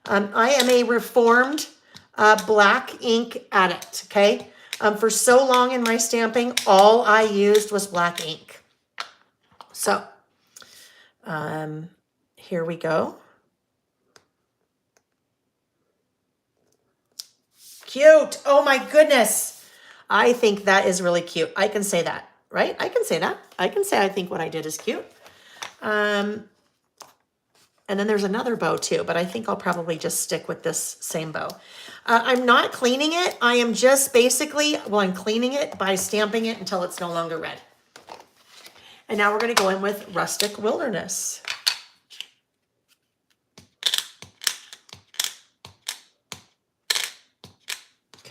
I am a reformed black ink addict, okay? For so long in my stamping, all I used was black ink. So, here we go. Cute. Oh my goodness. I think that is really cute. I can say that, right? I can say that. I can say I think what I did is cute. And then there's another bow too, but I think I'll probably just stick with this same bow. I'm not cleaning it. I am just basically, I'm cleaning it by stamping it until it's no longer red. And now we're going to go in with Rustic Wilderness.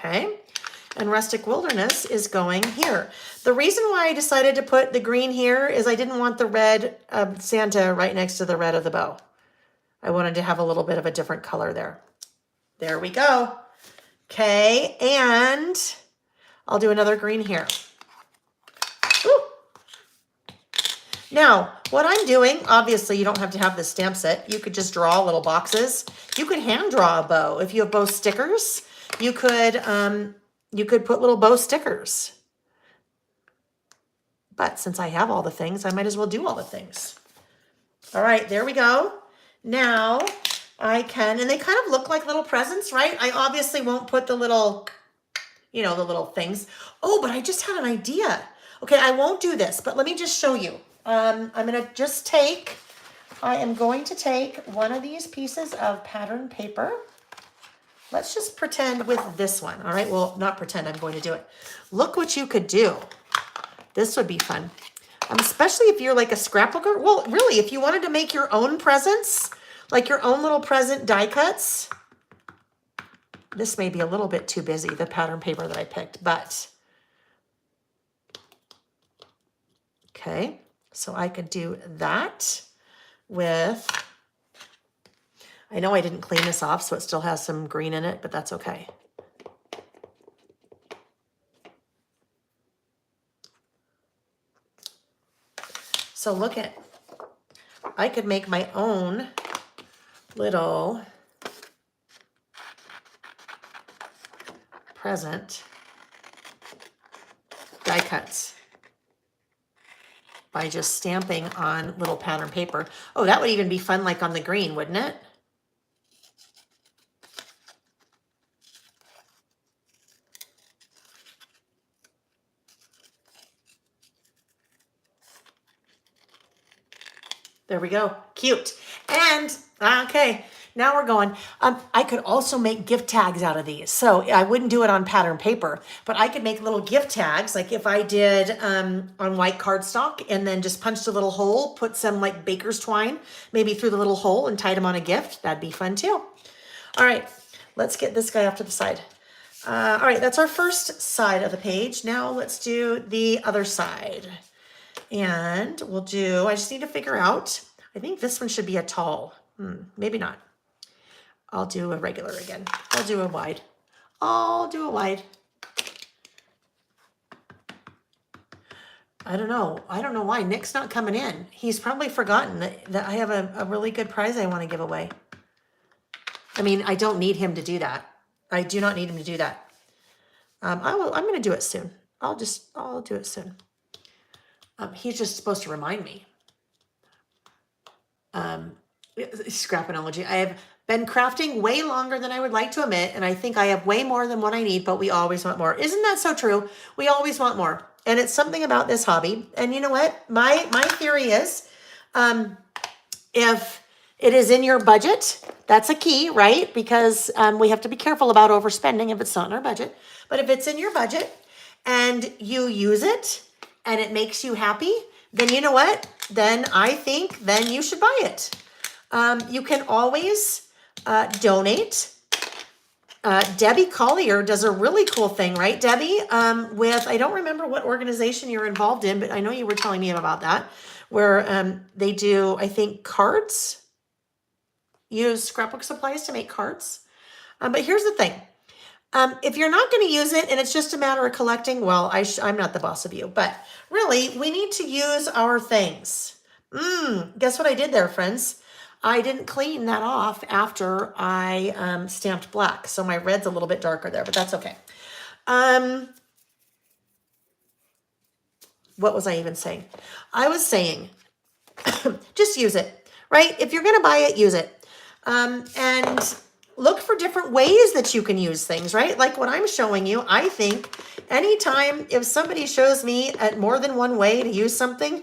Okay, and Rustic Wilderness is going here. The reason why I decided to put the green here is I didn't want the red Santa right next to the red of the bow. I wanted to have a little bit of a different color there. There we go. Okay, and I'll do another green here. Ooh. Now, what I'm doing, obviously you don't have to have the stamp set. You could just draw little boxes. You could hand draw a bow. If you have bow stickers, you could put little bow stickers. But since I have all the things, I might as well do all the things. All right, there we go. Now I can, and they kind of look like little presents, right? I obviously won't put the little, you know, the little things. Oh, but I just had an idea. Okay, I won't do this, but let me just show you. I am going to take one of these pieces of pattern paper. Let's just pretend with this one. All right, well, not pretend, I'm going to do it. Look what you could do. This would be fun. Especially if you're like a scrapbooker. Well, really, if you wanted to make your own presents, like your own little present die cuts. This may be a little bit too busy, the pattern paper that I picked, but okay. So I could do that with, I know I didn't clean this off, so it still has some green in it, but that's okay. So look at, I could make my own little present die cuts by just stamping on little pattern paper. Oh, that would even be fun like on the green, wouldn't it? There we go. Cute. And, okay, now we're going. I could also make gift tags out of these. So I wouldn't do it on pattern paper, but I could make little gift tags. Like if I did on white cardstock and then just punched a little hole, put some like baker's twine, maybe through the little hole and tied them on a gift. That'd be fun too. All right, let's get this guy off to the side. All right, that's our first side of the page. Now let's do the other side. And we'll do, I just need to figure out, I think this one should be a tall. Maybe not. I'll do a regular again. I'll do a wide. I'll do a wide. I don't know. I don't know why Nick's not coming in. He's probably forgotten that I have a really good prize I want to give away. I mean, I don't need him to do that. I do not need him to do that. I'm going to do it soon. I'll do it soon. He's just supposed to remind me. Scrap analogy. I have been crafting way longer than I would like to admit, and I think I have way more than what I need, but we always want more. Isn't that so true? We always want more. And it's something about this hobby. And you know what? My theory is, if it is in your budget, that's a key, right? Because we have to be careful about overspending if it's not in our budget. But if it's in your budget and you use it, and it makes you happy, then you know what? Then I think then you should buy it. You can always donate. Debbie Collier does a really cool thing, right, Debbie? With, I don't remember what organization you're involved in, but I know you were telling me about that, where they do, I think, cards. Use scrapbook supplies to make cards. But here's the thing. If you're not going to use it and it's just a matter of collecting, well, I'm not the boss of you, but really we need to use our things. Guess what I did there, friends? I didn't clean that off after I stamped black. So my red's a little bit darker there, but that's okay. What was I even saying? I was saying, just use it, right? If you're going to buy it, use it. And look for different ways that you can use things, right? Like what I'm showing you, I think anytime if somebody shows me at more than one way to use something,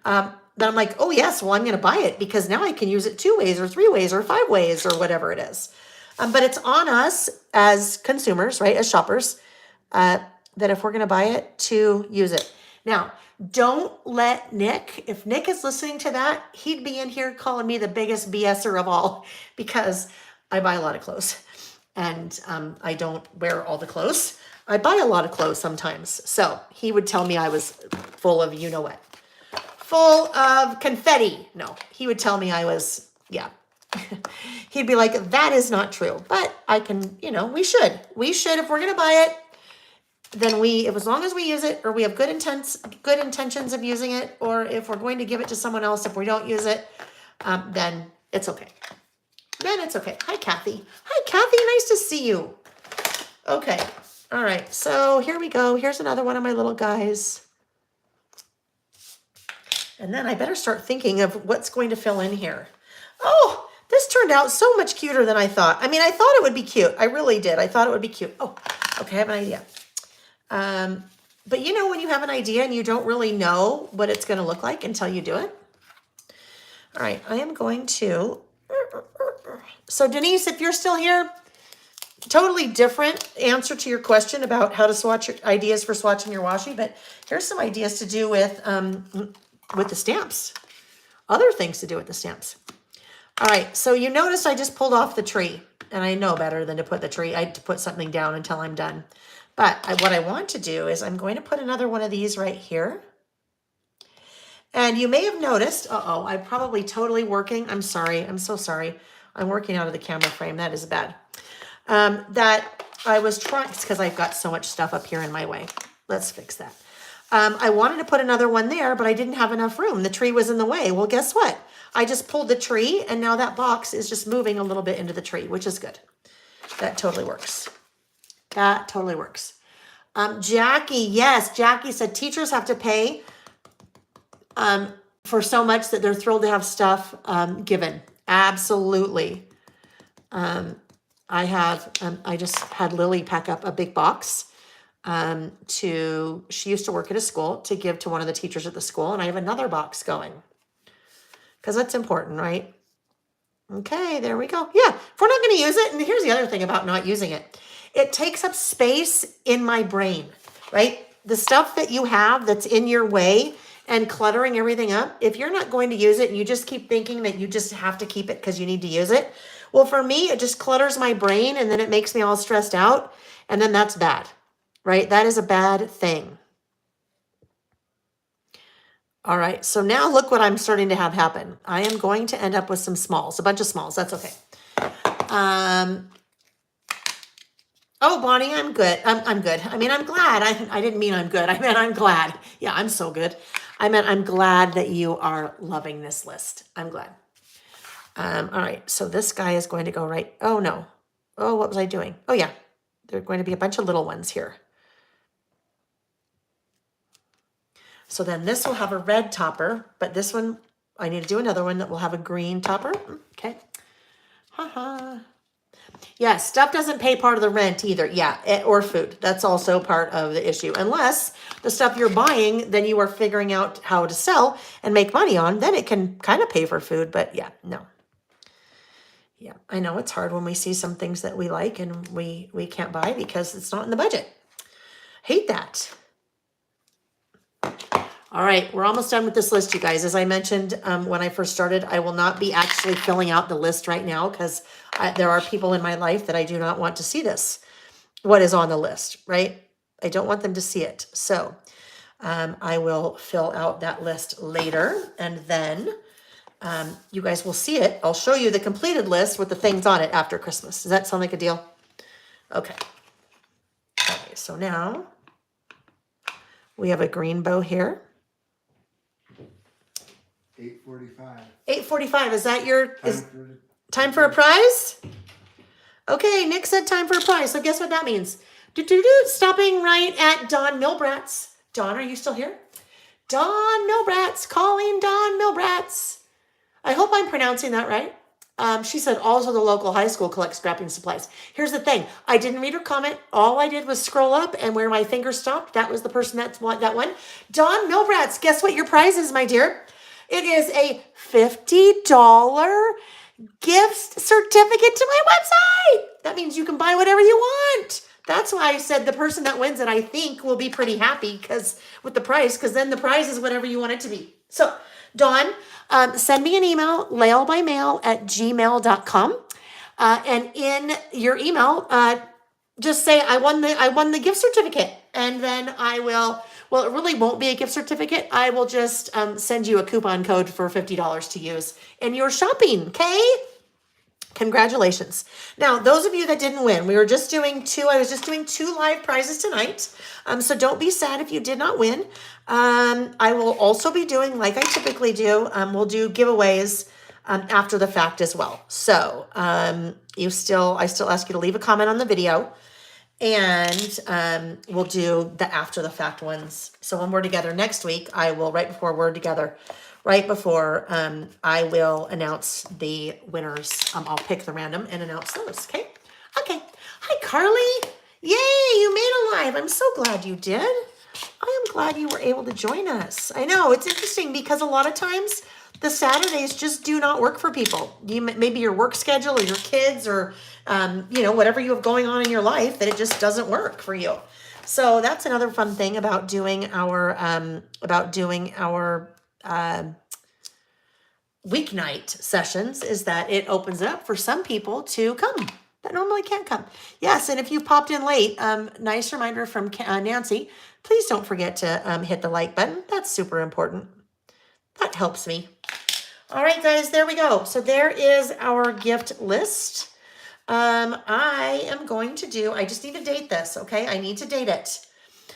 then I'm like, oh yes, well, I'm going to buy it because now I can use it 2 ways or 3 ways or 5 ways or whatever it is. But it's on us as consumers, right? As shoppers, that if we're going to buy it, to use it. Now, don't let Nick, if Nick is listening to that, he'd be in here calling me the biggest BSer of all because I buy a lot of clothes and I don't wear all the clothes. I buy a lot of clothes sometimes. So he would tell me I was full of you know what. Full of confetti. No, he would tell me I was, yeah. He'd be like, that is not true. But I can, you know, we should. We should, if we're going to buy it, then if as long as we use it or we have good intentions of using it, or if we're going to give it to someone else, if we don't use it, then it's okay. Then it's okay. Hi, Kathy. Hi, Kathy. Nice to see you. Okay. All right. So here we go. Here's another one of my little guys. And then I better start thinking of what's going to fill in here. Oh, this turned out so much cuter than I thought. I mean, I thought it would be cute. I really did. I thought it would be cute. Oh, okay. I have an idea. But you know, when you have an idea and you don't really know what it's going to look like until you do it. All right. I am going to... So Denise, if you're still here, totally different answer to your question about how to swatch, your ideas for swatching your washi, but here's some ideas to do with the stamps. Other things to do with the stamps. All right, so you notice I just pulled off the tree, and I know better than to put the tree. I had to put something down until I'm done. But what I want to do is I'm going to put another one of these right here. And you may have noticed, I'm probably totally working. I'm sorry, I'm so sorry. I'm working out of the camera frame, that is bad. That I was trying, it's because I've got so much stuff up here in my way. Let's fix that. I wanted to put another one there, but I didn't have enough room. The tree was in the way. Well, guess what? I just pulled the tree, and now that box is just moving a little bit into the tree, which is good. That totally works. That totally works. Jackie, yes, Jackie said teachers have to pay for so much that they're thrilled to have stuff given. Absolutely. I just had Lily pack up a big box she used to work at a school, to give to one of the teachers at the school, and I have another box going. Because that's important, right? Okay, there we go. Yeah, if we're not going to use it, and here's the other thing about not using it. It takes up space in my brain, right? The stuff that you have that's in your way and cluttering everything up, if you're not going to use it and you just keep thinking that you just have to keep it because you need to use it, well, for me, it just clutters my brain and then it makes me all stressed out, and then that's bad, right? That is a bad thing. All right, so now look what I'm starting to have happen. I am going to end up with some smalls, a bunch of smalls. That's okay. Oh, Bonnie, I'm good. I'm good. I mean, I'm glad. I didn't mean I'm good. I meant I'm glad. Yeah, I'm so good. I meant I'm glad that you are loving this list. I'm glad. All right, so this guy is going to go right. Oh, no. Oh, what was I doing? Oh, yeah. There are going to be a bunch of little ones here. So then this will have a red topper, but this one, I need to do another one that will have a green topper. Okay. Haha. Yeah, stuff doesn't pay part of the rent either. Yeah, or food. That's also part of the issue. Unless the stuff you're buying, then you are figuring out how to sell and make money on, then it can kind of pay for food. But yeah, no. Yeah, I know it's hard when we see some things that we like and we can't buy because it's not in the budget. Hate that. All right, we're almost done with this list, you guys. As I mentioned when I first started, I will not be actually filling out the list right now because there are people in my life that I do not want to see this, what is on the list, right? I don't want them to see it. So I will fill out that list later, and then you guys will see it. I'll show you the completed list with the things on it after Christmas. Does that sound like a deal? Okay. Okay, so now we have a green bow here.
8:45.
8:45. Is that your time for a prize? Okay, Nick said time for a prize. So guess what that means? Stopping right at Dawn Milbrat's. Dawn, are you still here? Dawn Milbrat's, calling Dawn Milbrat's. I hope I'm pronouncing that right. She said also the local high school collects scrapping supplies. Here's the thing. I didn't read her comment. All I did was scroll up, and where my finger stopped, that was the person that won that one. Dawn Milbrat's, guess what your prize is, my dear? It is a $50 gift certificate to my website. That means you can buy whatever you want. That's why I said the person that wins it, I think, will be pretty happy with the price, because then the prize is whatever you want it to be. So, Dawn, send me an email, laylebymail@gmail.com. And in your email, just say, I won the gift certificate. And then I will, well, it really won't be a gift certificate. I will just send you a coupon code for $50 to use in your shopping, okay? Congratulations. Now, those of you that didn't win, I was just doing 2 live prizes tonight. So don't be sad if you did not win. I will also be doing, like I typically do, we'll do giveaways after the fact as well. So I still ask you to leave a comment on the video, and we'll do the after the fact ones. So when we're together next week, I will, right before I will announce the winners. I'll pick the random and announce those, okay? Okay. Hi, Carly. Yay, you made a live. I'm so glad you did. I am glad you were able to join us. I know, it's interesting because a lot of times the Saturdays just do not work for people. Maybe your work schedule or your kids or, whatever you have going on in your life, that it just doesn't work for you. So that's another fun thing about doing our weeknight sessions is that it opens it up for some people to come that normally can't come. Yes, and if you popped in late, nice reminder from Nancy, please don't forget to hit the like button. That's super important. That helps me. All right, guys, there we go. So there is our gift list. I am going to do, I just need to date this, okay? I need to date it.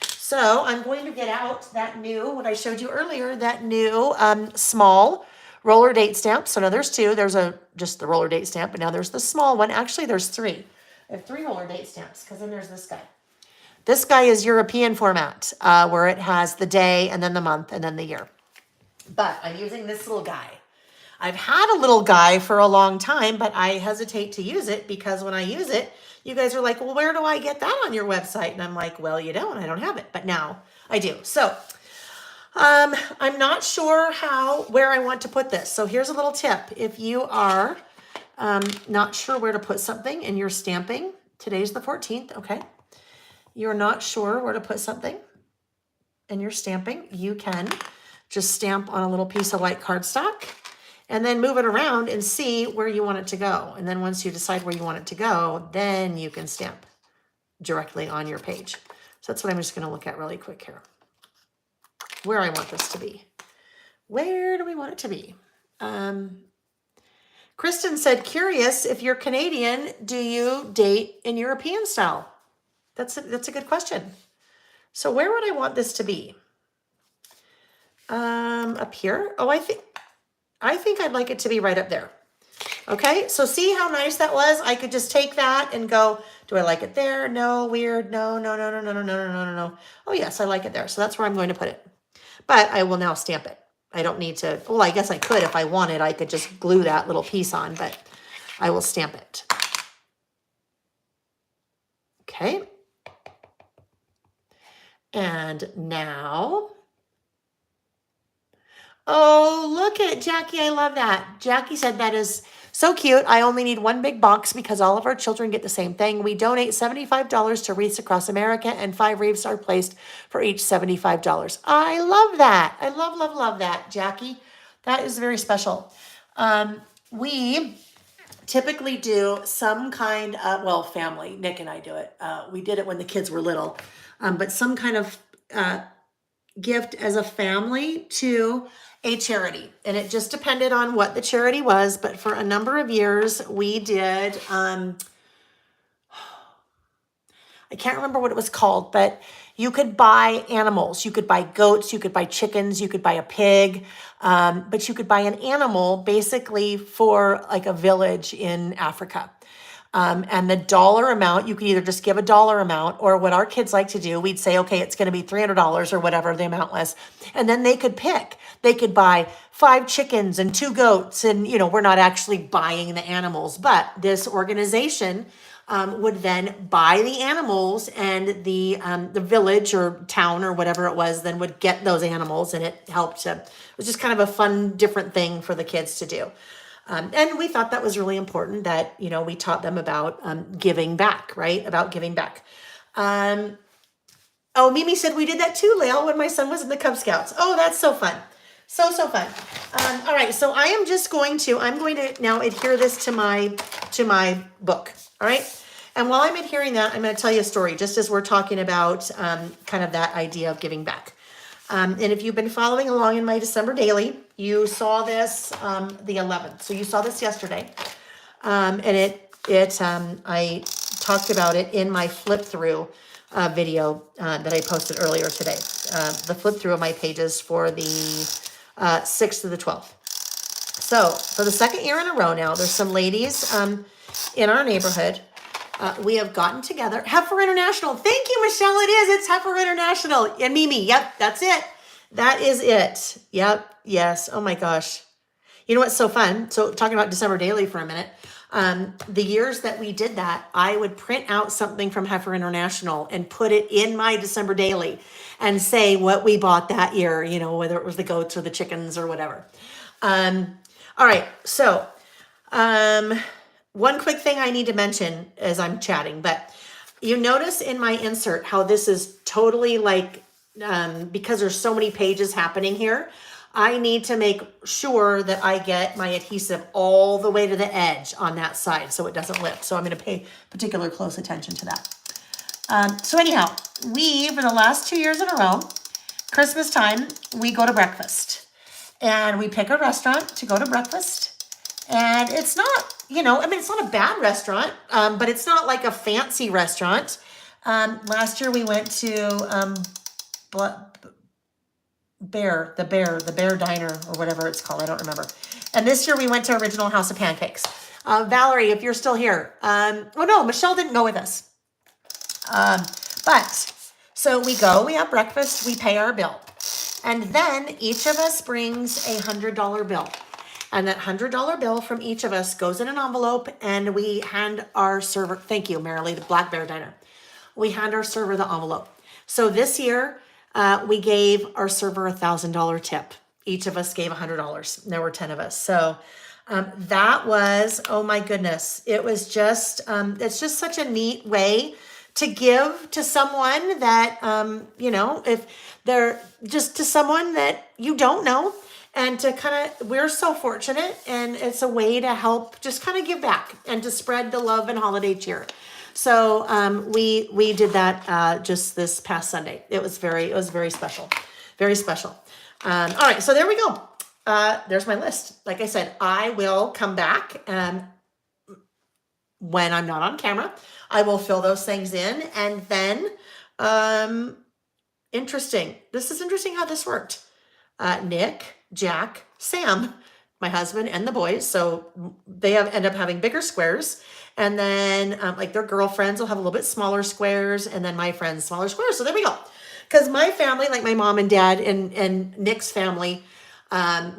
So I'm going to get out that new, what I showed you earlier, that new small roller date stamp. So now there's two. There's just the roller date stamp, but now there's the small one. Actually, there's three. I have three roller date stamps because then there's this guy. This guy is European format, where it has the day and then the month and then the year. But I'm using this little guy. I've had a little guy for a long time, but I hesitate to use it because when I use it, you guys are like, well, where do I get that on your website? And I'm like, well, you don't. I don't have it, but now I do. So I'm not sure where I want to put this. So here's a little tip. If you are not sure where to put something and you're stamping, today's the 14th, okay? You're not sure where to put something and you're stamping, you can just stamp on a little piece of white cardstock and then move it around and see where you want it to go. And then once you decide where you want it to go, then you can stamp directly on your page. So that's what I'm just going to look at really quick here. Where I want this to be. Where do we want it to be? Kristen said, curious, if you're Canadian, do you date in European style? That's a good question. So where would I want this to be? Up here? Oh, I think I'd like it to be right up there. Okay, so see how nice that was? I could just take that and go, do I like it there? No, weird. No. Oh, yes, I like it there. So that's where I'm going to put it. But I will now stamp it. I don't need to, well, I guess I could if I wanted. I could just glue that little piece on, but I will stamp it. Okay. And now, oh, look at Jackie. I love that. Jackie said that is so cute. I only need one big box because all of our children get the same thing. We donate $75 to Wreaths Across America and 5 wreaths are placed for each $75. I love that. I love that, Jackie. That is very special. We typically do some kind of, well, family, Nick and I do it. We did it when the kids were little, but some kind of gift as a family to a charity. And it just depended on what the charity was. But for a number of years, we did, I can't remember what it was called, but you could buy animals. You could buy goats, you could buy chickens, you could buy a pig, but you could buy an animal basically for like a village in Africa. And the dollar amount, you could either just give a dollar amount or what our kids like to do, we'd say, okay, it's going to be $300 or whatever the amount was. And then they could pick. They could buy 5 chickens and 2 goats. And, you know, we're not actually buying the animals, but this organization would then buy the animals and the village or town or whatever it was then would get those animals. And it helped it was just kind of a fun, different thing for the kids to do. And we thought that was really important that, you know, we taught them about giving back, right? About giving back. Oh, Mimi said we did that too, Layle, when my son was in the Cub Scouts. Oh, that's so fun. So fun. All right, so I'm going to now adhere this to my book, all right? And while I'm adhering that, I'm going to tell you a story, just as we're talking about kind of that idea of giving back. And if you've been following along in my December daily, you saw this the 11th. So you saw this yesterday. And I talked about it in my flip through video that I posted earlier today. The flip through of my pages for the 6th to the 12th. So for the second year in a row now, there's some ladies in our neighborhood. We have gotten together. Heifer International. Thank you, Michelle. It is. It's Heifer International. And Mimi. Yep, that's it. That is it. Yep. Yes. Oh my gosh. You know what's so fun? So talking about December Daily for a minute. The years that we did that, I would print out something from Heifer International and put it in my December Daily and say what we bought that year, you know, whether it was the goats or the chickens or whatever. All right. So, one quick thing I need to mention as I'm chatting, but you notice in my insert how this is totally like, because there's so many pages happening here, I need to make sure that I get my adhesive all the way to the edge on that side so it doesn't lift. So I'm going to pay particular close attention to that. So anyhow, we, for the last 2 years in a row, Christmas time, we go to breakfast. And we pick a restaurant to go to breakfast. And it's not, you know, I mean, it's not a bad restaurant, but it's not like a fancy restaurant. Last year we went to the Bear Diner or whatever it's called. I don't remember. And this year we went to Original House of Pancakes. Valerie, if you're still here. Oh no, Michelle didn't go with us. But so we go, we have breakfast, we pay our bill. And then each of us brings a $100 bill. And that $100 bill from each of us goes in an envelope and we hand our server, thank you, Marilee, the Black Bear Diner. We hand our server the envelope. So this year, we gave our server a $1,000 tip. Each of us gave $100. There were 10 of us. So that was, oh my goodness. It was just, it's just such a neat way to give to someone that, you know, if they're just to someone that you don't know, and to kind of, we're so fortunate, and it's a way to help just kind of give back and to spread the love and holiday cheer. So we did that just this past Sunday. It was very special, very special. All right, so there we go. There's my list. Like I said, I will come back when I'm not on camera. I will fill those things in, and then interesting. This is interesting how this worked. Nick, Jack, Sam, my husband, and the boys. So they end up having bigger squares. And then like their girlfriends will have a little bit smaller squares. And then my friends, smaller squares. So there we go. Because my family, like my mom and dad and Nick's family,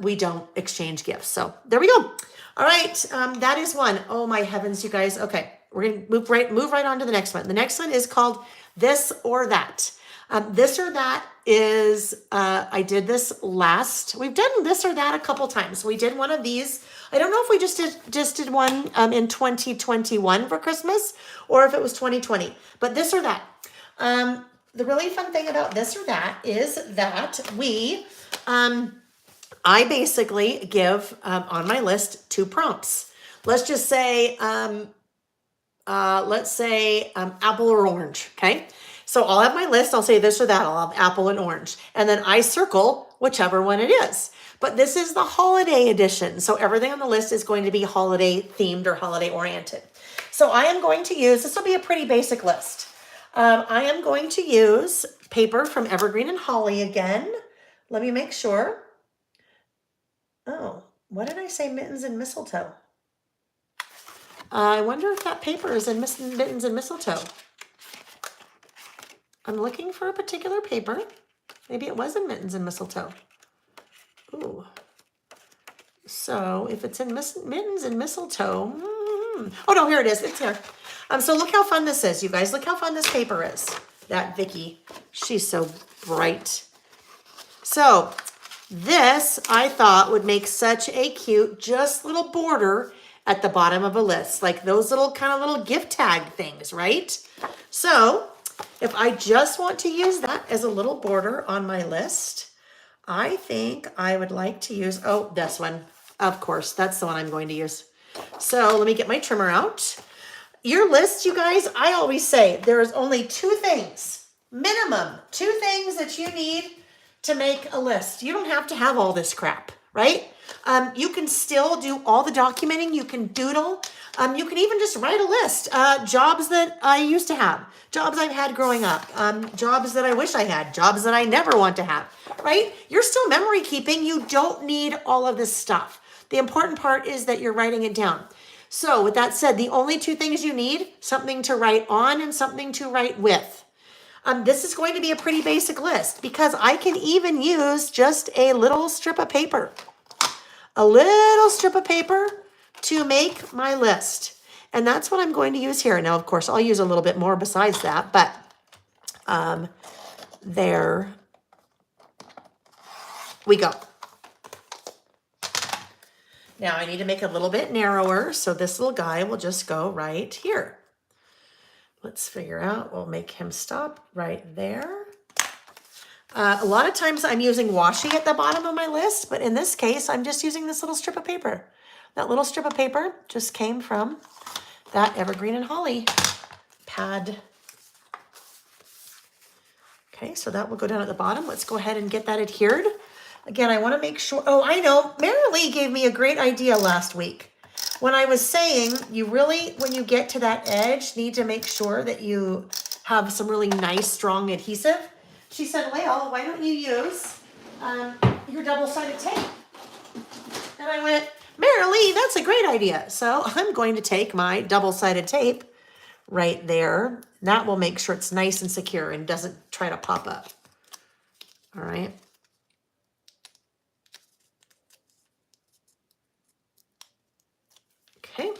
we don't exchange gifts. So there we go. All right. That is one. Oh my heavens, you guys. Okay. We're going to move right on to the next one. The next one is called This or That. This or that is, I did this we've done this or that a couple times. We did one of these. I don't know if we just did one in 2021 for Christmas or if it was 2020, but this or that. The really fun thing about this or that is that I basically give on my list 2 prompts. Let's just say, apple or orange, okay? So I'll have my list. I'll say this or that. I'll have apple and orange. And then I circle whichever one it is. But this is the holiday edition. So everything on the list is going to be holiday themed or holiday oriented. So I am going to use, this will be a pretty basic list. I am going to use paper from Evergreen and Holly again. Let me make sure. Oh, what did I say? Mittens and mistletoe. I wonder if that paper is in mittens and mistletoe. I'm looking for a particular paper. Maybe it was in mittens and mistletoe. Ooh. So if it's in mittens and mistletoe, oh no, here it is. It's here. So look how fun this is, you guys. Look how fun this paper is. That Vicky, she's so bright. So this I thought would make such a cute, just little border at the bottom of a list, like those little kind of little gift tag things, right? So if I just want to use that as a little border on my list, I think I would like to use, oh, this one. Of course, that's the one I'm going to use. So let me get my trimmer out. Your list, you guys, I always say there is only 2 things, minimum 2 things that you need to make a list. You don't have to have all this crap, right? You can still do all the documenting. You can doodle. You can even just write a list. Jobs that I used to have, jobs I've had growing up, jobs that I wish I had, jobs that I never want to have, right? You're still memory keeping. You don't need all of this stuff. The important part is that you're writing it down. So with that said, the only 2 things you need, something to write on and something to write with. This is going to be a pretty basic list because I can even use just a little strip of paper. A little strip of paper to make my list. And that's what I'm going to use here. Now, of course, I'll use a little bit more besides that, but there we go. Now I need to make it a little bit narrower, so this little guy will just go right here. Let's figure out, we'll make him stop right there. A lot of times I'm using washi at the bottom of my list, but in this case, I'm just using this little strip of paper. That little strip of paper just came from that Evergreen and Holly pad. Okay, so that will go down at the bottom. Let's go ahead and get that adhered. Again, I want to make sure, oh, I know, Mary Lee gave me a great idea last week. When I was saying, you really, when you get to that edge, need to make sure that you have some really nice, strong adhesive. She said, Layle, why don't you use your double-sided tape? And I went, Mary Lee, that's a great idea. So I'm going to take my double-sided tape right there. That will make sure it's nice and secure and doesn't try to pop up. All right. Okay.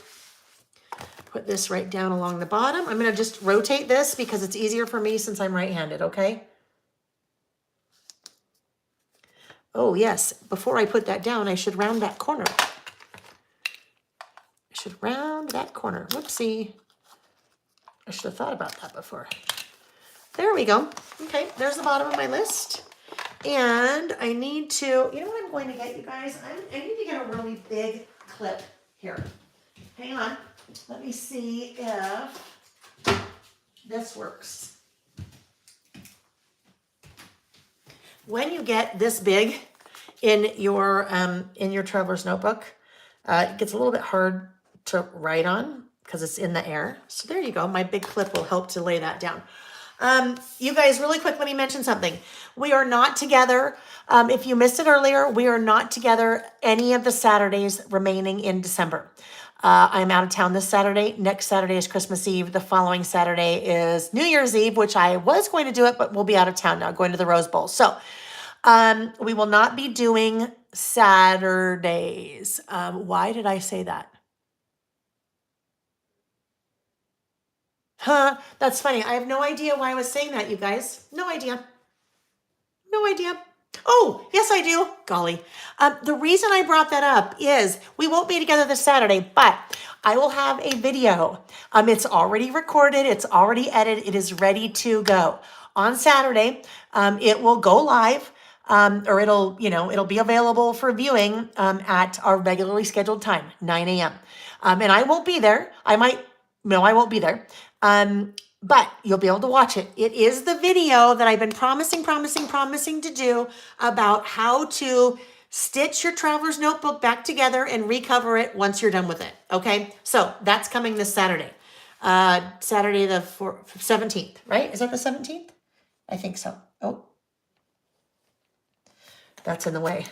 Put this right down along the bottom. I'm going to just rotate this because it's easier for me since I'm right-handed, okay? Oh, yes. Before I put that down, I should round that corner. I should round that corner. Whoopsie. I should have thought about that before. There we go. Okay, there's the bottom of my list. And I need to, you know what I'm going to get, you guys? I need to get a really big clip here. Hang on. Let me see if this works. When you get this big in your traveler's notebook, it gets a little bit hard to write on because it's in the air. So there you go. My big clip will help to lay that down. You guys, really quick, let me mention something. We are not together. If you missed it earlier, we are not together any of the Saturdays remaining in December. I'm out of town this Saturday. Next Saturday is Christmas Eve. The following Saturday is New Year's Eve, which I was going to do it, but we'll be out of town now, going to the Rose Bowl. So we will not be doing Saturdays. Why did I say that? Huh, that's funny. I have no idea why I was saying that, you guys. No idea. No idea. Oh, yes, I do. Golly. The reason I brought that up is we won't be together this Saturday, but I will have a video. It's already recorded. It's already edited. It is ready to go. On Saturday, it will go live, or it'll be available for viewing at our regularly scheduled time, 9 a.m. And I won't be there. I won't be there. But you'll be able to watch it. It is the video that I've been promising to do about how to stitch your traveler's notebook back together and recover it once you're done with it. Okay, so that's coming this Saturday. Saturday the 17th, right? Is that the 17th? I think so. Oh, that's in the way.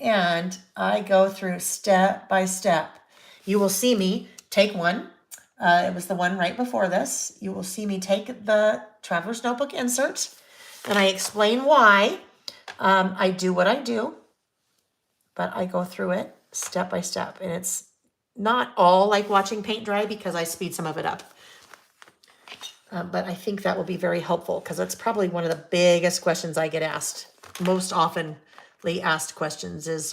And I go through step by step. You will see me take one. It was the one right before this. You will see me take the traveler's notebook insert, and I explain why I do what I do, but I go through it step by step. And it's not all like watching paint dry because I speed some of it up. But I think that will be very helpful because that's probably one of the biggest questions I get asked. Most oftenly asked questions is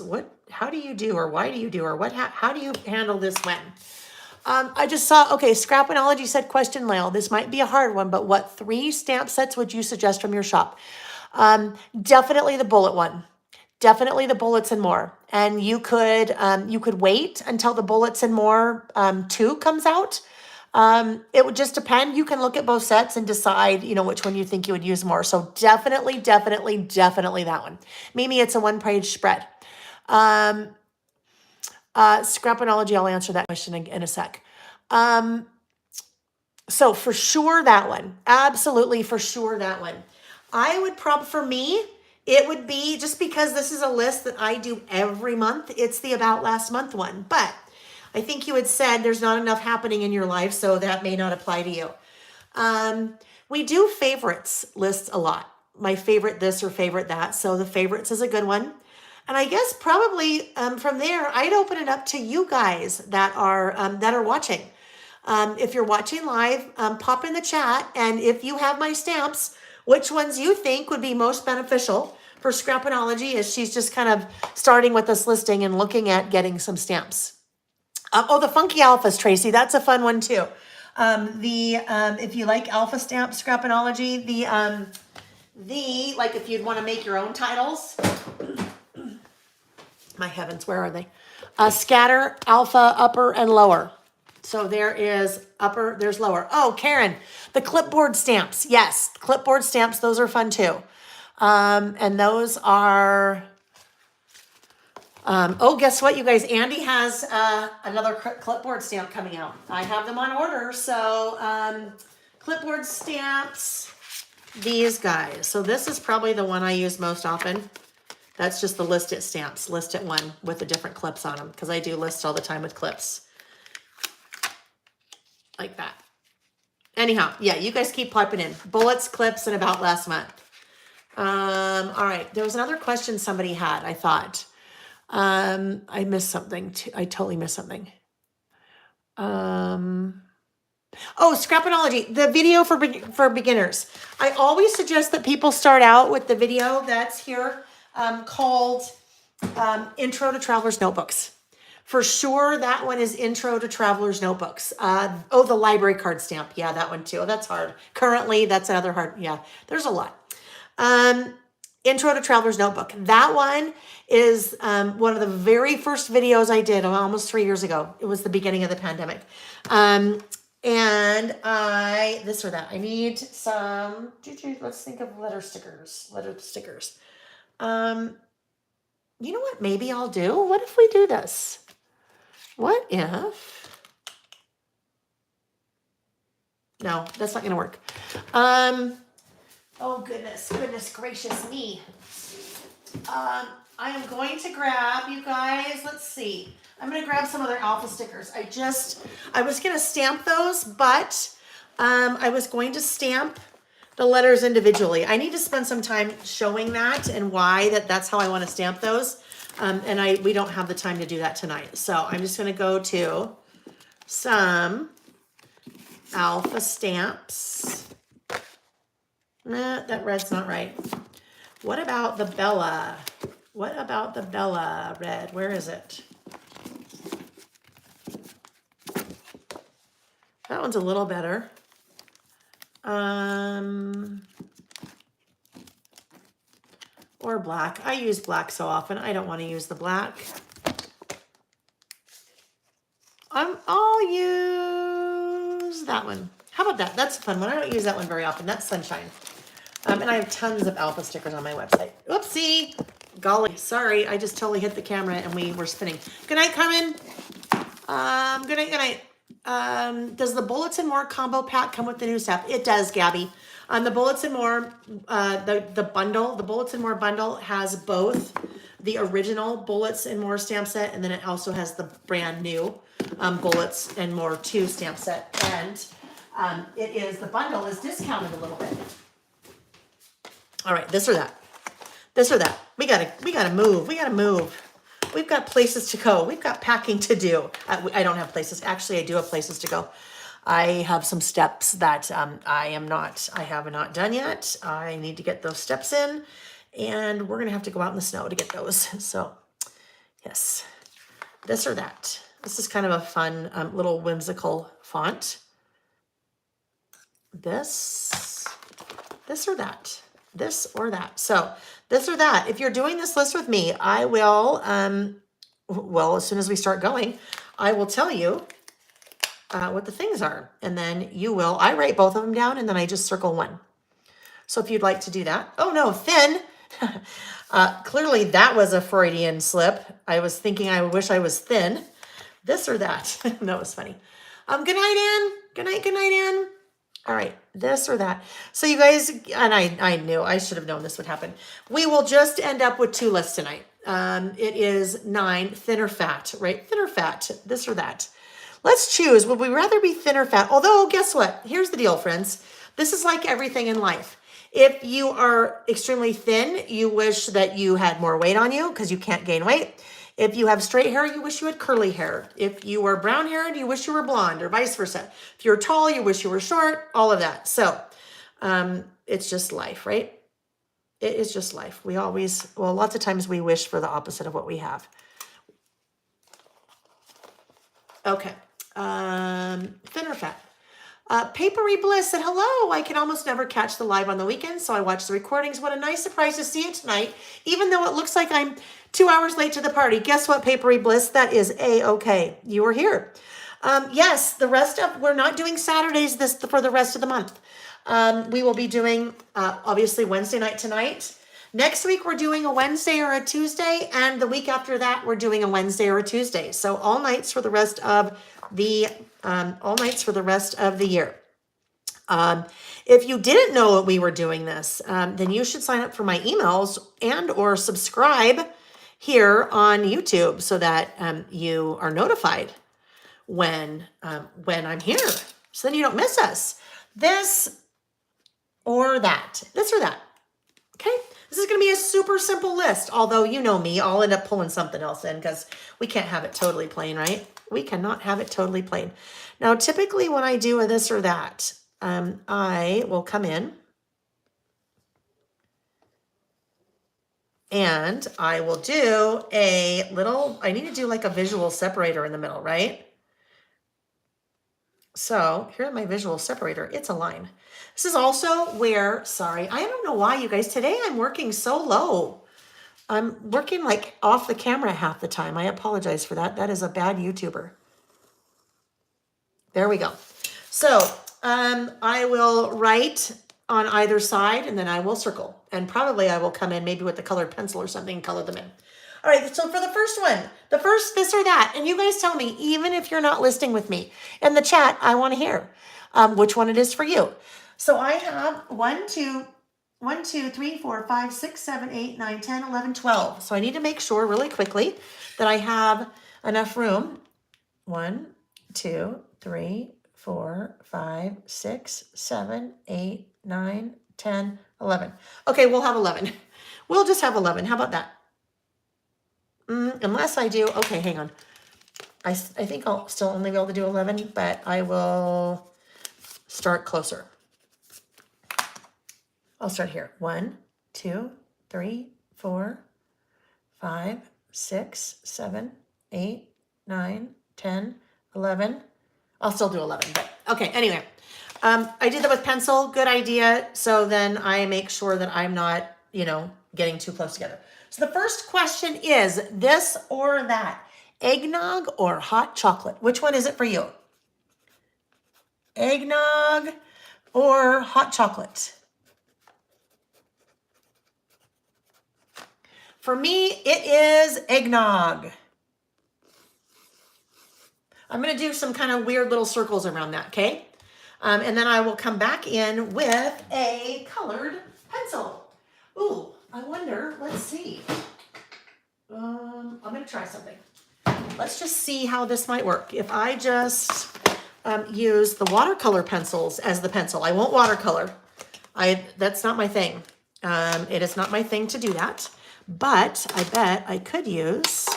how do you do, or why do you do, or how do you handle this when? I just saw, okay, Scrapinology said, question, Layle, this might be a hard one, but what 3 stamp sets would you suggest from your shop? Definitely the bullet one. Definitely the bullets and more. And you could wait until the bullets and more 2 comes out. It would just depend. You can look at both sets and decide, which one you think you would use more. So definitely that one. Maybe it's a 1-page spread. Scrapinology, I'll answer that question in a sec. So for sure that one. Absolutely for sure that one. I would for me, it would be, just because this is a list that I do every month, it's the About Last Month one. But I think you had said there's not enough happening in your life, so that may not apply to you. We do favorites lists a lot. My favorite this or favorite that. So the favorites is a good one. And I guess probably from there, I'd open it up to you guys that are watching. If you're watching live, pop in the chat. And if you have my stamps, which ones you think would be most beneficial for Scrapinology, as she's just kind of starting with this listing and looking at getting some stamps. The Funky Alphas, Tracy, that's a fun one too. If you like alpha stamp scrapinology, like if you'd want to make your own titles, my heavens, where are they? Scatter, alpha, upper, and lower. So there is upper, there's lower. Oh, Karen, the clipboard stamps. Yes, clipboard stamps, those are fun too. And those are, oh, guess what, you guys? Andy has another clipboard stamp coming out. I have them on order. So clipboard stamps, these guys. So this is probably the one I use most often. That's just the list it stamps, list it one with the different clips on them, because I do lists all the time with clips. Like that. Anyhow, yeah, you guys keep piping in. Bullets, clips, and about last month. All right, there was another question somebody had, I thought. I missed something too. I totally missed something. Oh, Scrapinology, the video for beginners. I always suggest that people start out with the video that's here called Intro to Traveler's Notebooks. For sure, that one is Intro to Traveler's Notebooks. Oh, the library card stamp. Yeah, that one too. Oh, that's hard. Currently, that's another hard. Yeah, there's a lot. Intro to Traveler's Notebook. That one is one of the very first videos I did almost 3 years ago. It was the beginning of the pandemic. And this or that. I need some, let's think of letter stickers. You know what maybe I'll do? What if we do this? What if? No, that's not going to work. Oh, goodness gracious me. I am going to grab, you guys, let's see. I'm going to grab some other alpha stickers. I was going to stamp those, but I was going to stamp the letters individually. I need to spend some time showing that and why that's how I want to stamp those. And we don't have the time to do that tonight. So I'm just going to go to some alpha stamps. Nah, that red's not right. What about the Bella? What about the Bella red? Where is it? That one's a little better. Or black. I use black so often. I don't want to use the black. I'll use that one. How about that? That's a fun one. I don't use that one very often. That's Sunshine. And I have tons of alpha stickers on my website. Oopsie. Golly. Sorry. I just totally hit the camera and we were spinning. Good night, Carmen. Good night. Does the Bullets and More combo pack come with the new stuff? It does, Gabby. On the Bullets and More, the bundle, the Bullets and More bundle has both the original Bullets and More stamp set, and then it also has the brand new Bullets and More 2 stamp set. And the bundle is discounted a little bit. All right, this or that. We gotta move. We've got places to go. We've got packing to do. I don't have places. Actually, I do have places to go. I have some steps that I have not done yet. I need to get those steps in, and we're gonna have to go out in the snow to get those. So, yes, this or that. This is kind of a fun little whimsical font. This or that. This or that. So this or that. If you're doing this list with me, I will, as soon as we start going, I will tell you what the things are. And then I write both of them down and then I just circle one. So if you'd like to do that. Oh no, thin. Clearly that was a Freudian slip. I was thinking I wish I was thin. This or that. That was funny. Good night, Ann. Good night, Ann. All right, this or that. So you guys, and I knew, I should have known this would happen. We will just end up with 2 lists tonight. It is 9, thin or fat, right? Thin or fat, this or that. Let's choose. Would we rather be thin or fat? Although, guess what? Here's the deal, friends. This is like everything in life. If you are extremely thin, you wish that you had more weight on you because you can't gain weight. If you have straight hair, you wish you had curly hair. If you are brown haired, you wish you were blonde, or vice versa. If you're tall, you wish you were short, all of that. So it's just life, right? It is just life. Lots of times we wish for the opposite of what we have. Okay. Thin or fat? Papery Bliss said, hello, I can almost never catch the live on the weekends, so I watch the recordings. What a nice surprise to see it tonight, even though it looks like I'm 2 hours late to the party. Guess what, Papery Bliss? That is A-okay. You are here. Yes, we're not doing Saturdays for the rest of the month. We will be doing, obviously, Wednesday night tonight. Next week, we're doing a Wednesday or a Tuesday, and the week after that, we're doing a Wednesday or a Tuesday. So all nights for the rest of the year. If you didn't know what we were doing this, then you should sign up for my emails and or subscribe here on YouTube so that you are notified when I'm here. So then you don't miss us. This or that. Okay? This is going to be a super simple list, although you know me, I'll end up pulling something else in because we can't have it totally plain, right? We cannot have it totally plain. Now, typically when I do a this or that, I will come in and I will do I need to do like a visual separator in the middle, right? So here's my visual separator. It's a line. This is also where, sorry, I don't know why you guys, today I'm working so low. I'm working like off the camera half the time. I apologize for that. That is a bad YouTuber. There we go. So I will write on either side and then I will circle. And probably I will come in maybe with the colored pencil or something and color them in. All right, so for the first one, the first this or that, and you guys tell me, even if you're not listing with me, in the chat, I want to hear which one it is for you. So I have 1, 2, 3, 4, 5, 6, 7, 8, 9, 10, 11, 12. So I need to make sure really quickly that I have enough room. 1, 2, 3, 4, 5, 6, 7, 8, 9, 10, 11. Okay, we'll have 11. We'll just have 11. How about that? Unless I do, okay, hang on. I think I'll still only be able to do 11, but I will start closer. I'll start here. 1, 2, 3, 4, 5, 6, 7, 8, 9, 10, 11. I'll still do 11, but okay, anyway. I did that with pencil, good idea. So then I make sure that I'm not, getting too close together. So the first question is this or that, eggnog or hot chocolate? Which one is it for you? Eggnog or hot chocolate? For me, it is eggnog. I'm going to do some kind of weird little circles around that, okay? And then I will come back in with a colored pencil. Ooh, I wonder, let's see. I'm going to try something. Let's just see how this might work. If I just use the watercolor pencils as the pencil. I won't watercolor. That's not my thing. It is not my thing to do that. But I bet I could use...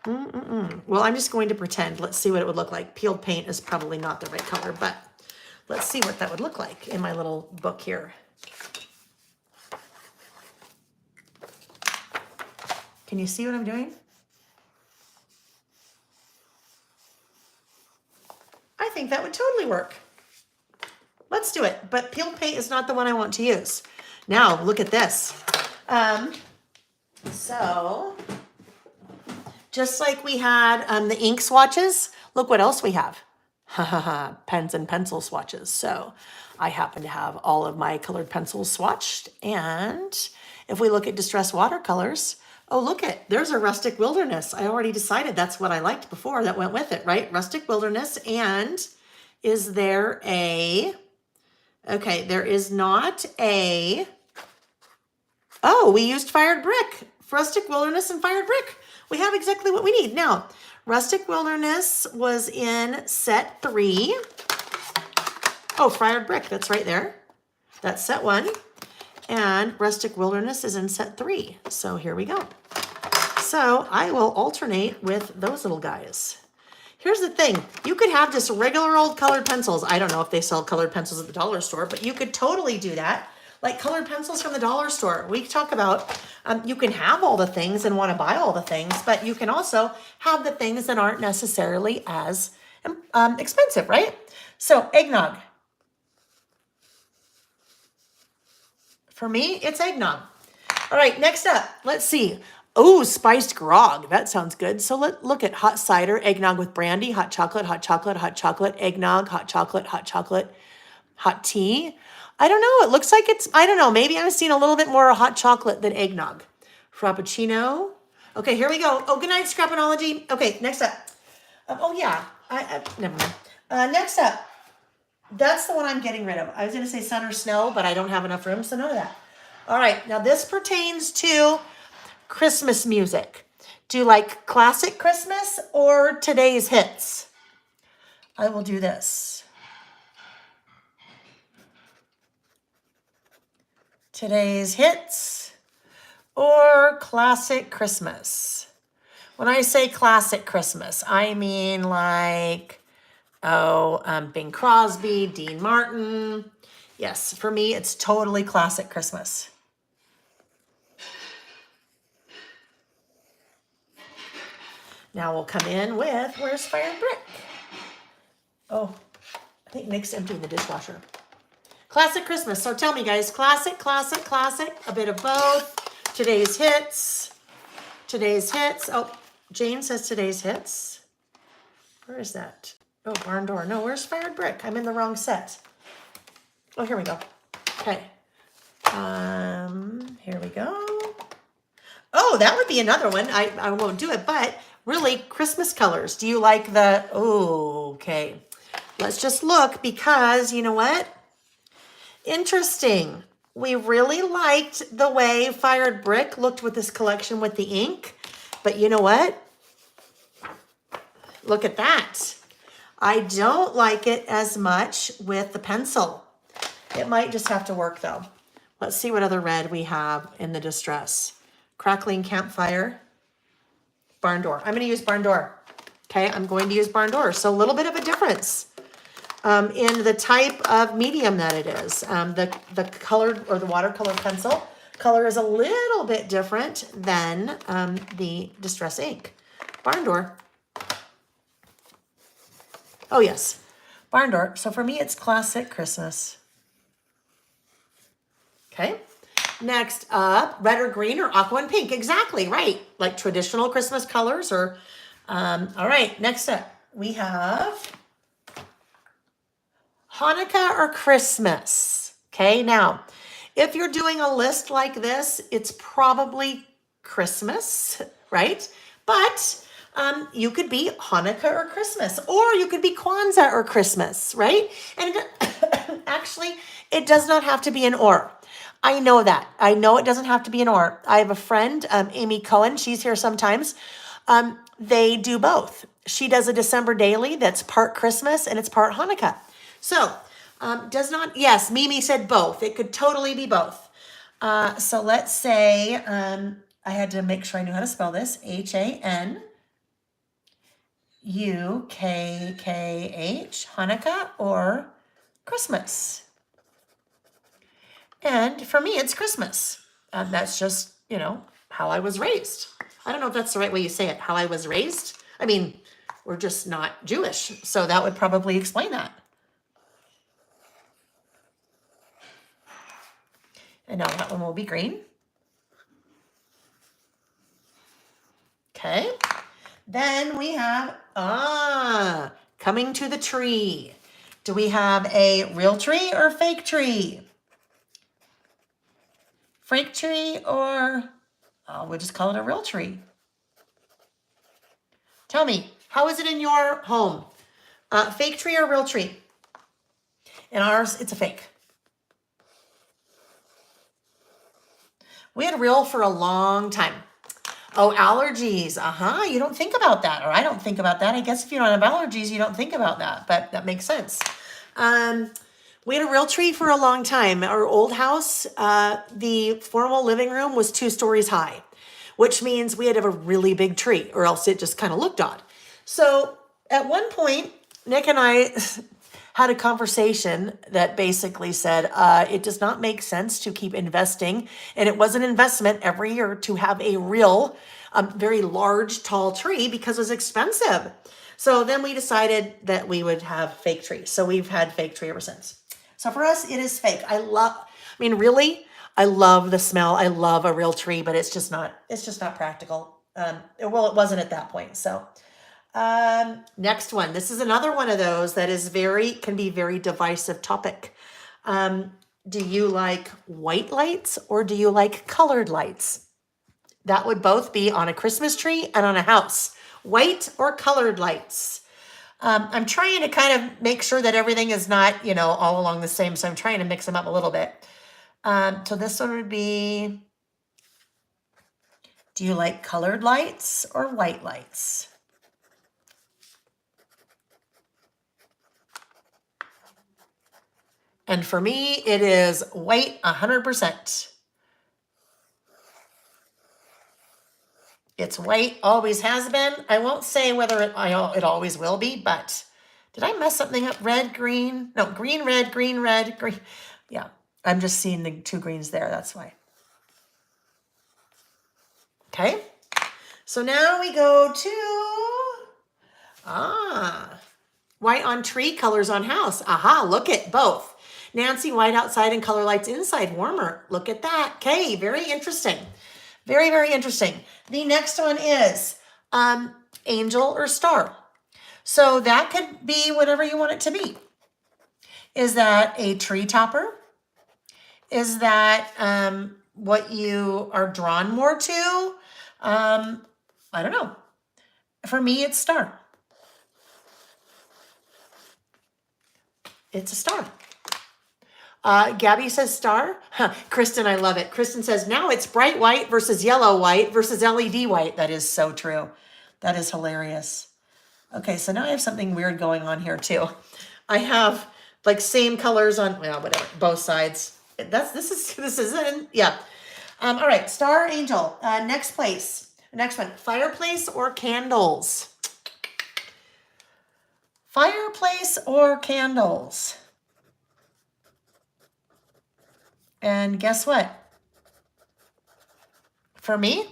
Well, I'm just going to pretend. Let's see what it would look like. Peeled paint is probably not the right color, but let's see what that would look like in my little book here. Can you see what I'm doing? I think that would totally work. Let's do it. But peeled paint is not the one I want to use. Now, look at this. So... just like we had the ink swatches, look what else we have. Pens and pencil swatches. So I happen to have all of my colored pencils swatched. And if we look at Distress Watercolors, oh, look there's a Rustic Wilderness. I already decided that's what I liked before that went with it, right? Rustic Wilderness. And is there okay, there is not oh, we used Fired Brick. Rustic Wilderness and Fired Brick. We have exactly what we need. Now, Rustic Wilderness was in set 3. Oh, Fired Brick, that's right there. That's set 1. And Rustic Wilderness is in set 3. So here we go. So I will alternate with those little guys. Here's the thing. You could have just regular old colored pencils. I don't know if they sell colored pencils at the dollar store, but you could totally do that. Like colored pencils from the dollar store. We talk about you can have all the things and want to buy all the things, but you can also have the things that aren't necessarily as expensive, right? So eggnog. For me, it's eggnog. All right, next up, let's see. Oh, spiced grog. That sounds good. So let's look at hot cider, eggnog with brandy, hot chocolate, eggnog, hot chocolate, hot tea. I don't know. It looks like it's, I don't know. Maybe I'm seeing a little bit more hot chocolate than eggnog. Frappuccino. Okay, here we go. Oh, good night, Scrapinology. Okay, next up. Oh, yeah. Never mind. Next up. That's the one I'm getting rid of. I was going to say sun or snow, but I don't have enough room, so none of that. All right, now this pertains to Christmas music. Do you like classic Christmas or today's hits? I will do this. Today's hits or classic Christmas? When I say classic Christmas, I mean like, Bing Crosby, Dean Martin. Yes, for me, it's totally classic Christmas. Now we'll come in with, where's Fire and Brick? Oh, I think Nick's emptying the dishwasher. Classic Christmas. So tell me, guys, classic, a bit of both. Today's hits. Oh, Jane says today's hits. Where is that? Oh, barn door. No, where's Fire and Brick? I'm in the wrong set. Oh, here we go. Okay. Here we go. Oh, that would be another one. I won't do it, but really, Christmas colors. Do you like the, oh, okay. Let's just look because, you know what? Interesting. We really liked the way Fire and Brick looked with this collection with the ink, but you know what? Look at that. I don't like it as much with the pencil. It might just have to work though. Let's see what other red we have in the distress. Crackling campfire. Barn door. I'm going to use barn door. Okay, I'm going to use barn door. So a little bit of a difference in the type of medium that it is. The colored or the watercolor pencil color is a little bit different than the distress ink. Barn door. Oh yes, barn door. So for me, it's classic Christmas. Okay. Next up, red or green or aqua and pink. Exactly, right. Like traditional Christmas colors or, all right, next up, we have Hanukkah or Christmas. Okay, now, if you're doing a list like this, it's probably Christmas, right? But you could be Hanukkah or Christmas, or you could be Kwanzaa or Christmas, right? And actually, it does not have to be an or. I know that. I know it doesn't have to be an or. I have a friend, Amy Cohen. She's here sometimes. They do both. She does a December daily that's part Christmas and it's part Hanukkah. So, yes, Mimi said both. It could totally be both. So let's say, I had to make sure I knew how to spell this. HANUKKH, Hanukkah or Christmas. And for me, it's Christmas. That's just, how I was raised. I don't know if that's the right way you say it, how I was raised. I mean, we're just not Jewish, so that would probably explain that. And now that one will be green. Okay. Then we have, coming to the tree. Do we have a real tree or fake tree? Fake tree or, we'll just call it a real tree. Tell me, how is it in your home? Fake tree or real tree? In ours, it's a fake. We had real for a long time. Oh, allergies. You don't think about that, or I don't think about that. I guess if you don't have allergies, you don't think about that, but that makes sense. We had a real tree for a long time. Our old house, the formal living room was 2 stories high, which means we had to have a really big tree or else it just kind of looked odd. So at one point, Nick and I had a conversation that basically said it does not make sense to keep investing, and it was an investment every year to have a real, very large, tall tree because it was expensive. So then we decided that we would have fake trees. So we've had fake tree ever since. So for us, it is fake. Really, I love the smell. I love a real tree, but it's just not practical. Well, it wasn't at that point. So next one. This is another one of those that can be very divisive topic. Do you like white lights or do you like colored lights? That would both be on a Christmas tree and on a house. White or colored lights. I'm trying to kind of make sure that everything is not, all along the same. So I'm trying to mix them up a little bit. So this one would be, do you like colored lights or white lights? And for me, it is white 100%. It's white, always has been. I won't say whether it always will be, but did I mess something up? Red, green? No, green, red, green, red, green. Yeah, I'm just seeing the two greens there, that's why. Okay, so now we go to, white on tree, colors on house. Aha, look at both. Nancy, white outside and color lights inside, warmer. Look at that. Okay, very interesting. Very, very interesting. The next one is angel or star. So that could be whatever you want it to be. Is that a tree topper? Is that what you are drawn more to? I don't know. For me, it's star. It's a star. Gabby says star. Kristen, I love it. Kristen says now it's bright white versus yellow white versus LED white. That is so true. That is hilarious. Okay, so now I have something weird going on here too. I have like same colors on, well, whatever, both sides. This is it. Yeah. All right, star, angel. Next one, fireplace or candles? Fireplace or candles? And guess what? For me,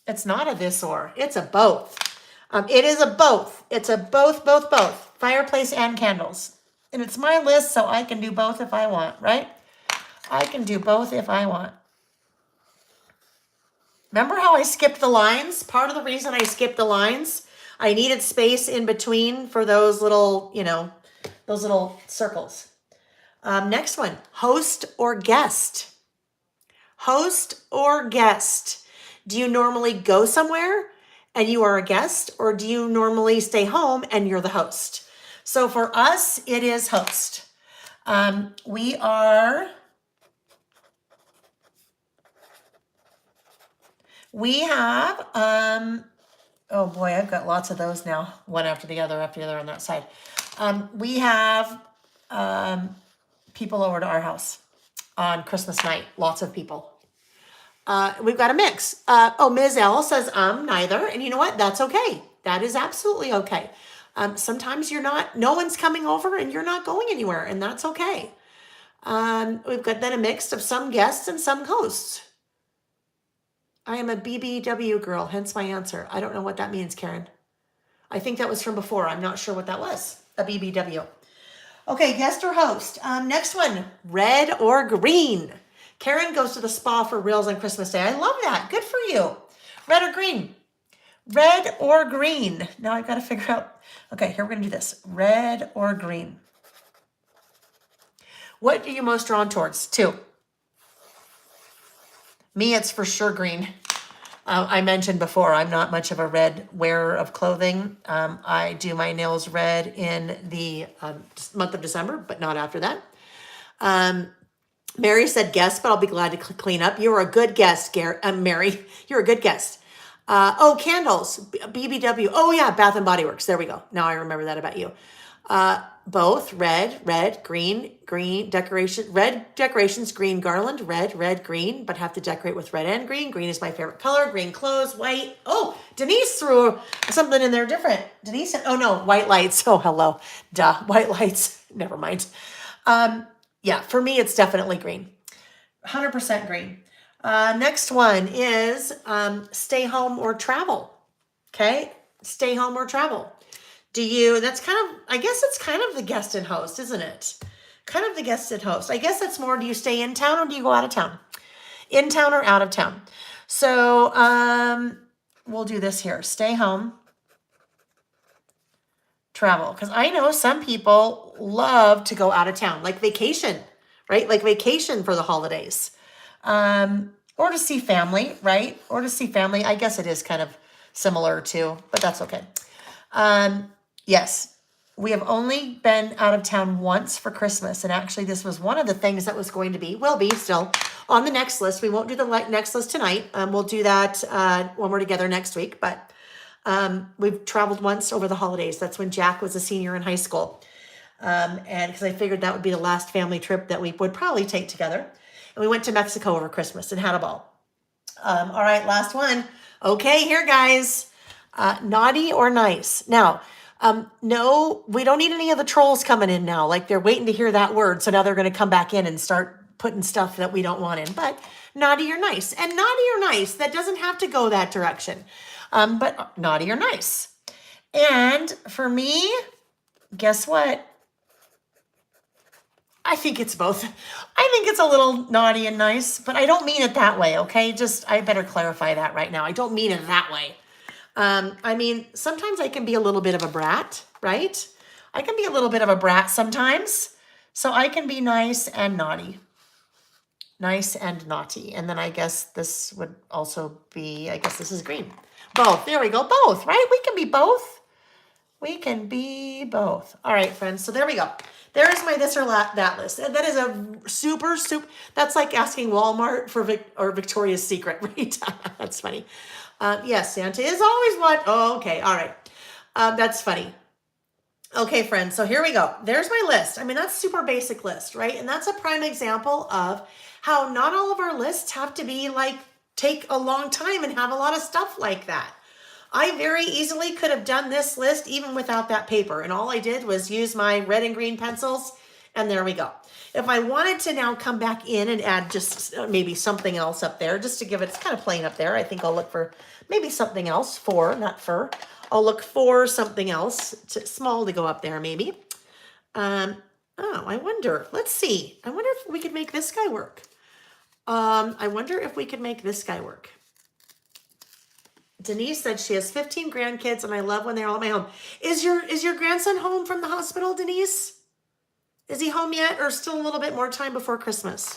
it's not a this or, it's a both. It is a both. It's a both. Fireplace and candles. And it's my list, so I can do both if I want, right? I can do both if I want. Remember how I skipped the lines? Part of the reason I skipped the lines, I needed space in between for those little, those little circles. Next one, host or guest? Host or guest? Do you normally go somewhere and you are a guest, or do you normally stay home and you're the host? So for us, it is host. We have, oh boy, I've got lots of those now, one after the other on that side. We have people over to our house on Christmas night, lots of people. We've got a mix. Ms. L says, neither. And you know what? That's okay. That is absolutely okay. Sometimes no one's coming over and you're not going anywhere, and that's okay. We've got then a mix of some guests and some hosts. I am a BBW girl, hence my answer. I don't know what that means, Karen. I think that was from before. I'm not sure what that was. A BBW. Okay, guest or host. Next one, red or green. Karen goes to the spa for reals on Christmas Day. I love that. Good for you. Red or green? Red or green? Now I've got to figure out. Okay, here we're going to do this. Red or green? What are you most drawn towards? Two. Me, it's for sure green. I mentioned before, I'm not much of a red wearer of clothing. I do my nails red in the month of December, but not after that. Mary said guest, but I'll be glad to clean up. You're a good guest, Mary. You're a good guest. Candles, BBW. Oh yeah, Bath and Body Works. There we go. Now I remember that about you. Both red, green decoration, red decorations, green garland, red, green, but have to decorate with red and green. Green is my favorite color. Green clothes, white. Oh, Denise threw something in there different. Denise said, oh no, white lights. Oh, hello. Duh, white lights. Never mind. Yeah, for me, it's definitely green. 100% green. Next one is stay home or travel. Okay, stay home or travel. That's kind of, I guess it's kind of the guest and host, isn't it? Kind of the guest and host. I guess that's more, do you stay in town or do you go out of town? In town or out of town? So we'll do this here. Stay home, travel. Because I know some people love to go out of town, like vacation, right? Like vacation for the holidays. Or to see family, right? Or to see family. I guess it is kind of similar too, but that's okay. Yes, we have only been out of town once for Christmas. And actually, this was one of the things that will be still on the next list. We won't do the next list tonight. We'll do that when we're together next week. But we've traveled once over the holidays. That's when Jack was a senior in high school. And because I figured that would be the last family trip that we would probably take together. And we went to Mexico over Christmas and had a ball. All right, last one. Okay, here, guys. Naughty or nice? Now, no, we don't need any of the trolls coming in now. Like they're waiting to hear that word. So now they're going to come back in and start putting stuff that we don't want in. But naughty or nice. And naughty or nice, that doesn't have to go that direction. But naughty or nice. And for me, guess what? I think it's both. I think it's a little naughty and nice, but I don't mean it that way, okay? I better clarify that right now. I don't mean it that way. I mean, sometimes I can be a little bit of a brat, right? I can be a little bit of a brat sometimes. So I can be nice and naughty. Nice and naughty. And then I guess this would also be, I guess this is green. Both. There we go. Both, right? We can be both. We can be both. All right, friends. So there we go. There is my this or that list. And that is a super, that's like asking Walmart for Victoria's Secret, right? That's funny. Yes, Santa is always what? Oh, okay. All right. That's funny. Okay, friends. So here we go. There's my list. I mean, that's super basic list, right? And that's a prime example of how not all of our lists have to be like, take a long time and have a lot of stuff like that. I very easily could have done this list even without that paper. And all I did was use my red and green pencils. And there we go. If I wanted to now come back in and add just maybe something else up there, just to give it, it's kind of plain up there. I think I'll look for maybe something else not fur. I'll look for something else small to go up there maybe. Oh, I wonder, let's see. I wonder if we could make this guy work. I wonder if we could make this guy work. Denise said she has 15 grandkids and I love when they're all at my home. Is your grandson home from the hospital, Denise? Is he home yet or still a little bit more time before Christmas?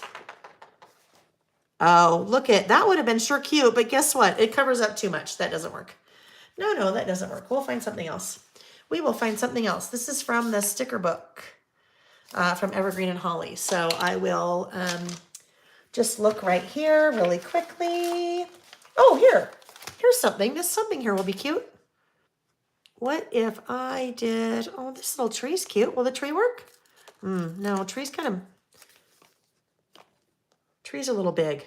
Oh, look that would have been sure cute, but guess what? It covers up too much. That doesn't work. No, that doesn't work. We'll find something else. We will find something else. This is from the sticker book from Evergreen and Holly. So I will just look right here really quickly. Oh, here's something. This something here will be cute. What if I did, oh, this little tree's cute. Will the tree work? No, tree's a little big.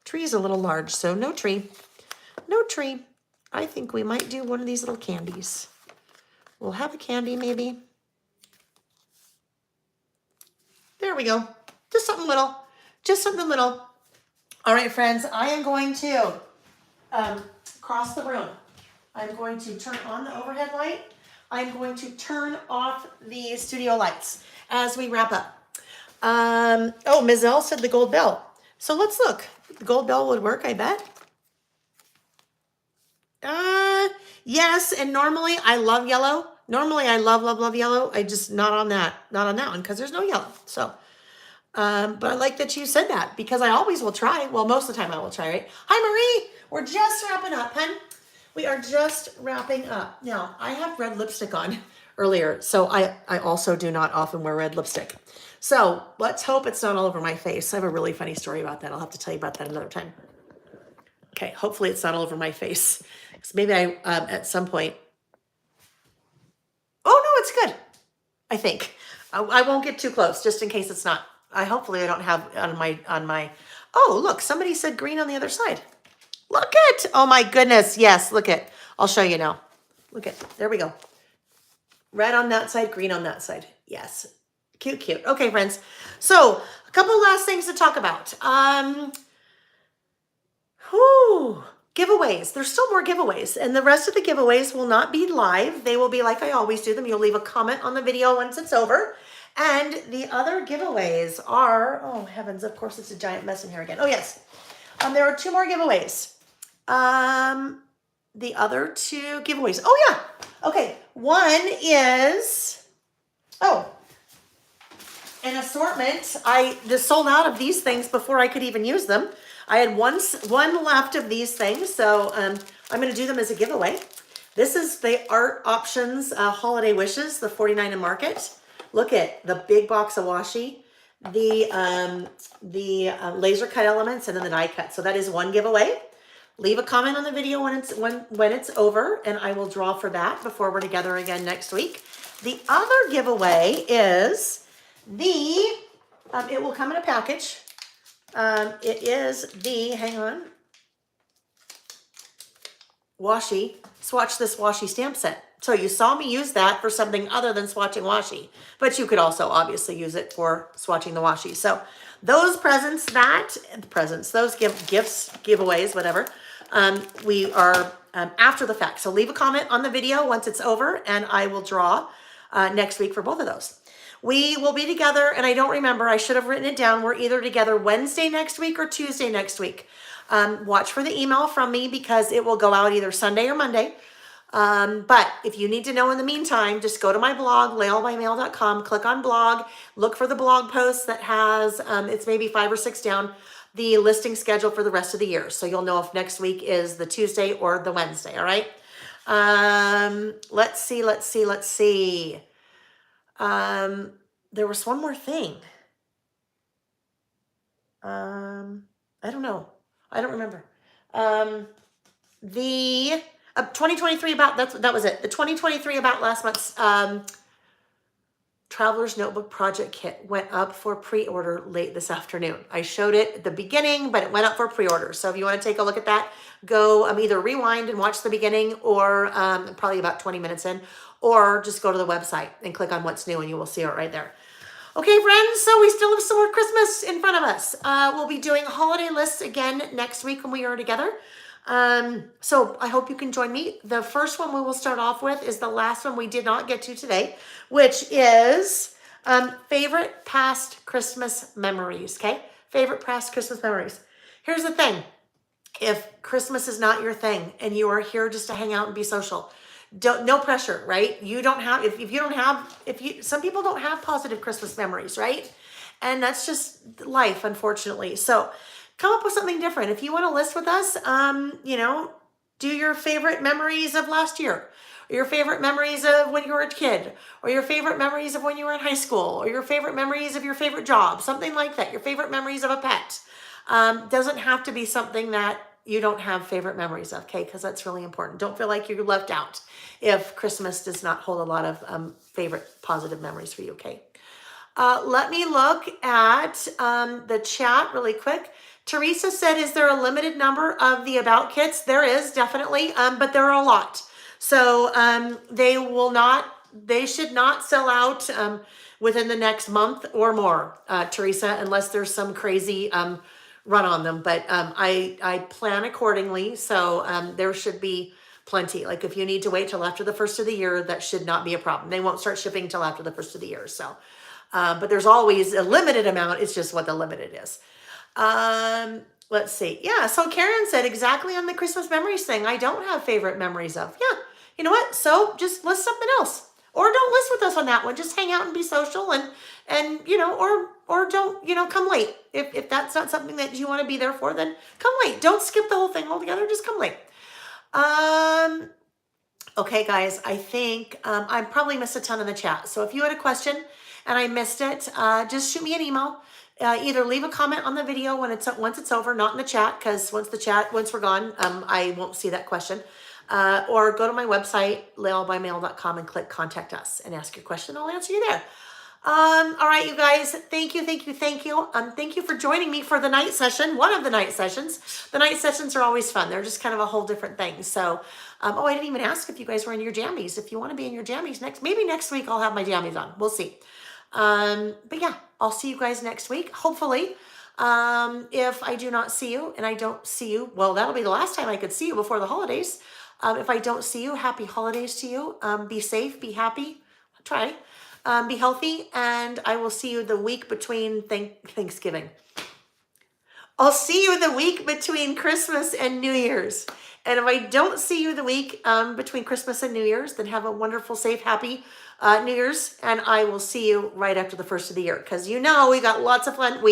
Tree's a little large, so no tree. No tree. I think we might do one of these little candies. We'll have a candy maybe. There we go. Just something little. Just something little. All right, friends, I am going to cross the room. I'm going to turn on the overhead light. I'm going to turn off the studio lights as we wrap up. Oh, Ms. L said the gold bell. So let's look. The gold bell would work, I bet. Yes, and normally I love yellow. Normally I love yellow. I just not on that one because there's no yellow. So, but I like that you said that because I always will try. Well, most of the time I will try, right? Hi, Marie. We're just wrapping up, hun. We are just wrapping up. Now, I have red lipstick on earlier, so I also do not often wear red lipstick. So let's hope it's not all over my face. I have a really funny story about that. I'll have to tell you about that another time. Okay, hopefully it's not all over my face. Because maybe I, at some point. Oh, no, it's good. I think. I won't get too close just in case it's not. Hopefully I don't have on my, oh, look, somebody said green on the other side. Look it. Oh my goodness. Yes, look it. I'll show you now. Look it. There we go. Red on that side, green on that side. Yes. Cute, cute. Okay, friends. So a couple last things to talk about. Giveaways. There's still more giveaways, and the rest of the giveaways will not be live. They will be like I always do them. You'll leave a comment on the video once it's over. And the other giveaways are, oh heavens, of course it's a giant mess in here again. Oh yes. There are 2 more giveaways. The other 2 giveaways. Oh yeah. Okay. One is, an assortment. I just sold out of these things before I could even use them. I had one left of these things, so I'm going to do them as a giveaway. This is the Art Options Holiday Wishes, the 49 in Market. Look at the big box of washi, the laser cut elements, and then the die cut. So that is one giveaway. Leave a comment on the video when it's over, and I will draw for that before we're together again next week. The other giveaway is it will come in a package. It is the, hang on, swatch this washi stamp set. So you saw me use that for something other than swatching washi, but you could also obviously use it for swatching the washi. So those gifts, giveaways, whatever, we are after the fact. So leave a comment on the video once it's over, and I will draw next week for both of those. We will be together, and I don't remember, I should have written it down. We're either together Wednesday next week or Tuesday next week. Watch for the email from me because it will go out either Sunday or Monday. But if you need to know in the meantime, just go to my blog, laylebymail.com, click on blog, look for the blog post that has, it's maybe 5 or 6 down, the listing schedule for the rest of the year. So you'll know if next week is the Tuesday or the Wednesday, all right? Let's see. There was one more thing. I don't know. I don't remember. The 2023 about, that was it. The 2023 about last month's Traveler's Notebook Project Kit went up for pre-order late this afternoon. I showed it at the beginning, but it went up for pre-order. So if you want to take a look at that, go either rewind and watch the beginning, or probably about 20 minutes in, or just go to the website and click on what's new and you will see it right there. Okay, friends, so we still have some more Christmas in front of us. We'll be doing holiday lists again next week when we are together. So I hope you can join me. The first one we will start off with is the last one we did not get to today, which is favorite past Christmas memories, okay? Favorite past Christmas memories. Here's the thing. If Christmas is not your thing and you are here just to hang out and be social, no pressure, right? You don't have, some people don't have positive Christmas memories, right? And that's just life, unfortunately. So come up with something different. If you want to list with us, do your favorite memories of last year, or your favorite memories of when you were a kid, or your favorite memories of when you were in high school, or your favorite memories of your favorite job, something like that. Your favorite memories of a pet. Doesn't have to be something that you don't have favorite memories of, okay? Because that's really important. Don't feel like you're left out if Christmas does not hold a lot of favorite positive memories for you, okay? Let me look at the chat really quick. Teresa said, is there a limited number of the About kits? There is, definitely, but there are a lot. So they should not sell out within the next month or more, Teresa, unless there's some crazy run on them. But I plan accordingly, so there should be plenty. Like if you need to wait till after the first of the year, that should not be a problem. They won't start shipping till after the first of the year. So, but there's always a limited amount. It's just what the limited is. Let's see. Yeah. So Karen said exactly on the Christmas memories thing. I don't have favorite memories of. Yeah. You know what? So just list something else, or don't list with us on that one. Just hang out and be social, and or don't come late. If that's not something that you want to be there for, then come late. Don't skip the whole thing altogether. Just come late. Okay, guys, I think I probably missed a ton in the chat. So if you had a question and I missed it, just shoot me an email. Either leave a comment on the video once it's over, not in the chat, because once we're gone, I won't see that question. or go to my website, laylebymail.com, and click contact us and ask your question. I'll answer you there. All right, you guys, thank you. Thank you for joining me for the night session, one of the night sessions. The night sessions are always fun. They're just kind of a whole different thing. So, oh, I didn't even ask if you guys were in your jammies. If you want to be in your jammies maybe next week I'll have my jammies on. We'll see. But yeah, I'll see you guys next week. Hopefully, if I do not see you and I don't see you, well, that'll be the last time I could see you before the holidays. If I don't see you, happy holidays to you. Be safe, be happy, try. Be healthy, and I will see you the week between Thanksgiving. I'll see you the week between Christmas and New Year's. And if I don't see you the week between Christmas and New Year's, then have a wonderful, safe, happy New Year's. And I will see you right after the first of the year. Because we got lots of fun.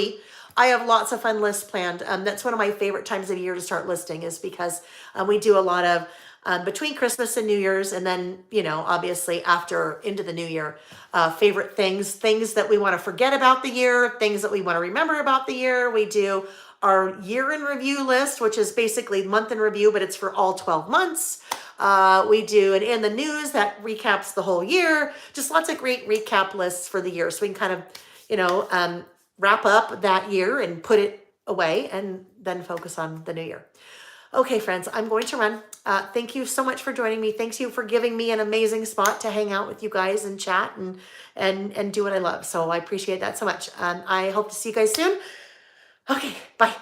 I have lots of fun lists planned. That's one of my favorite times of year to start listing, is because we do a lot of between Christmas and New Year's, and then, obviously after into the new year, favorite things that we want to forget about the year, things that we want to remember about the year. We do our year in review list, which is basically month in review, but it's for all 12 months. We do an in the news that recaps the whole year. Just lots of great recap lists for the year. So we can kind of, wrap up that year and put it away and then focus on the new year. Okay, friends, I'm going to run. Thank you so much for joining me. Thanks you for giving me an amazing spot to hang out with you guys and chat and do what I love. So I appreciate that so much. I hope to see you guys soon. Okay, bye.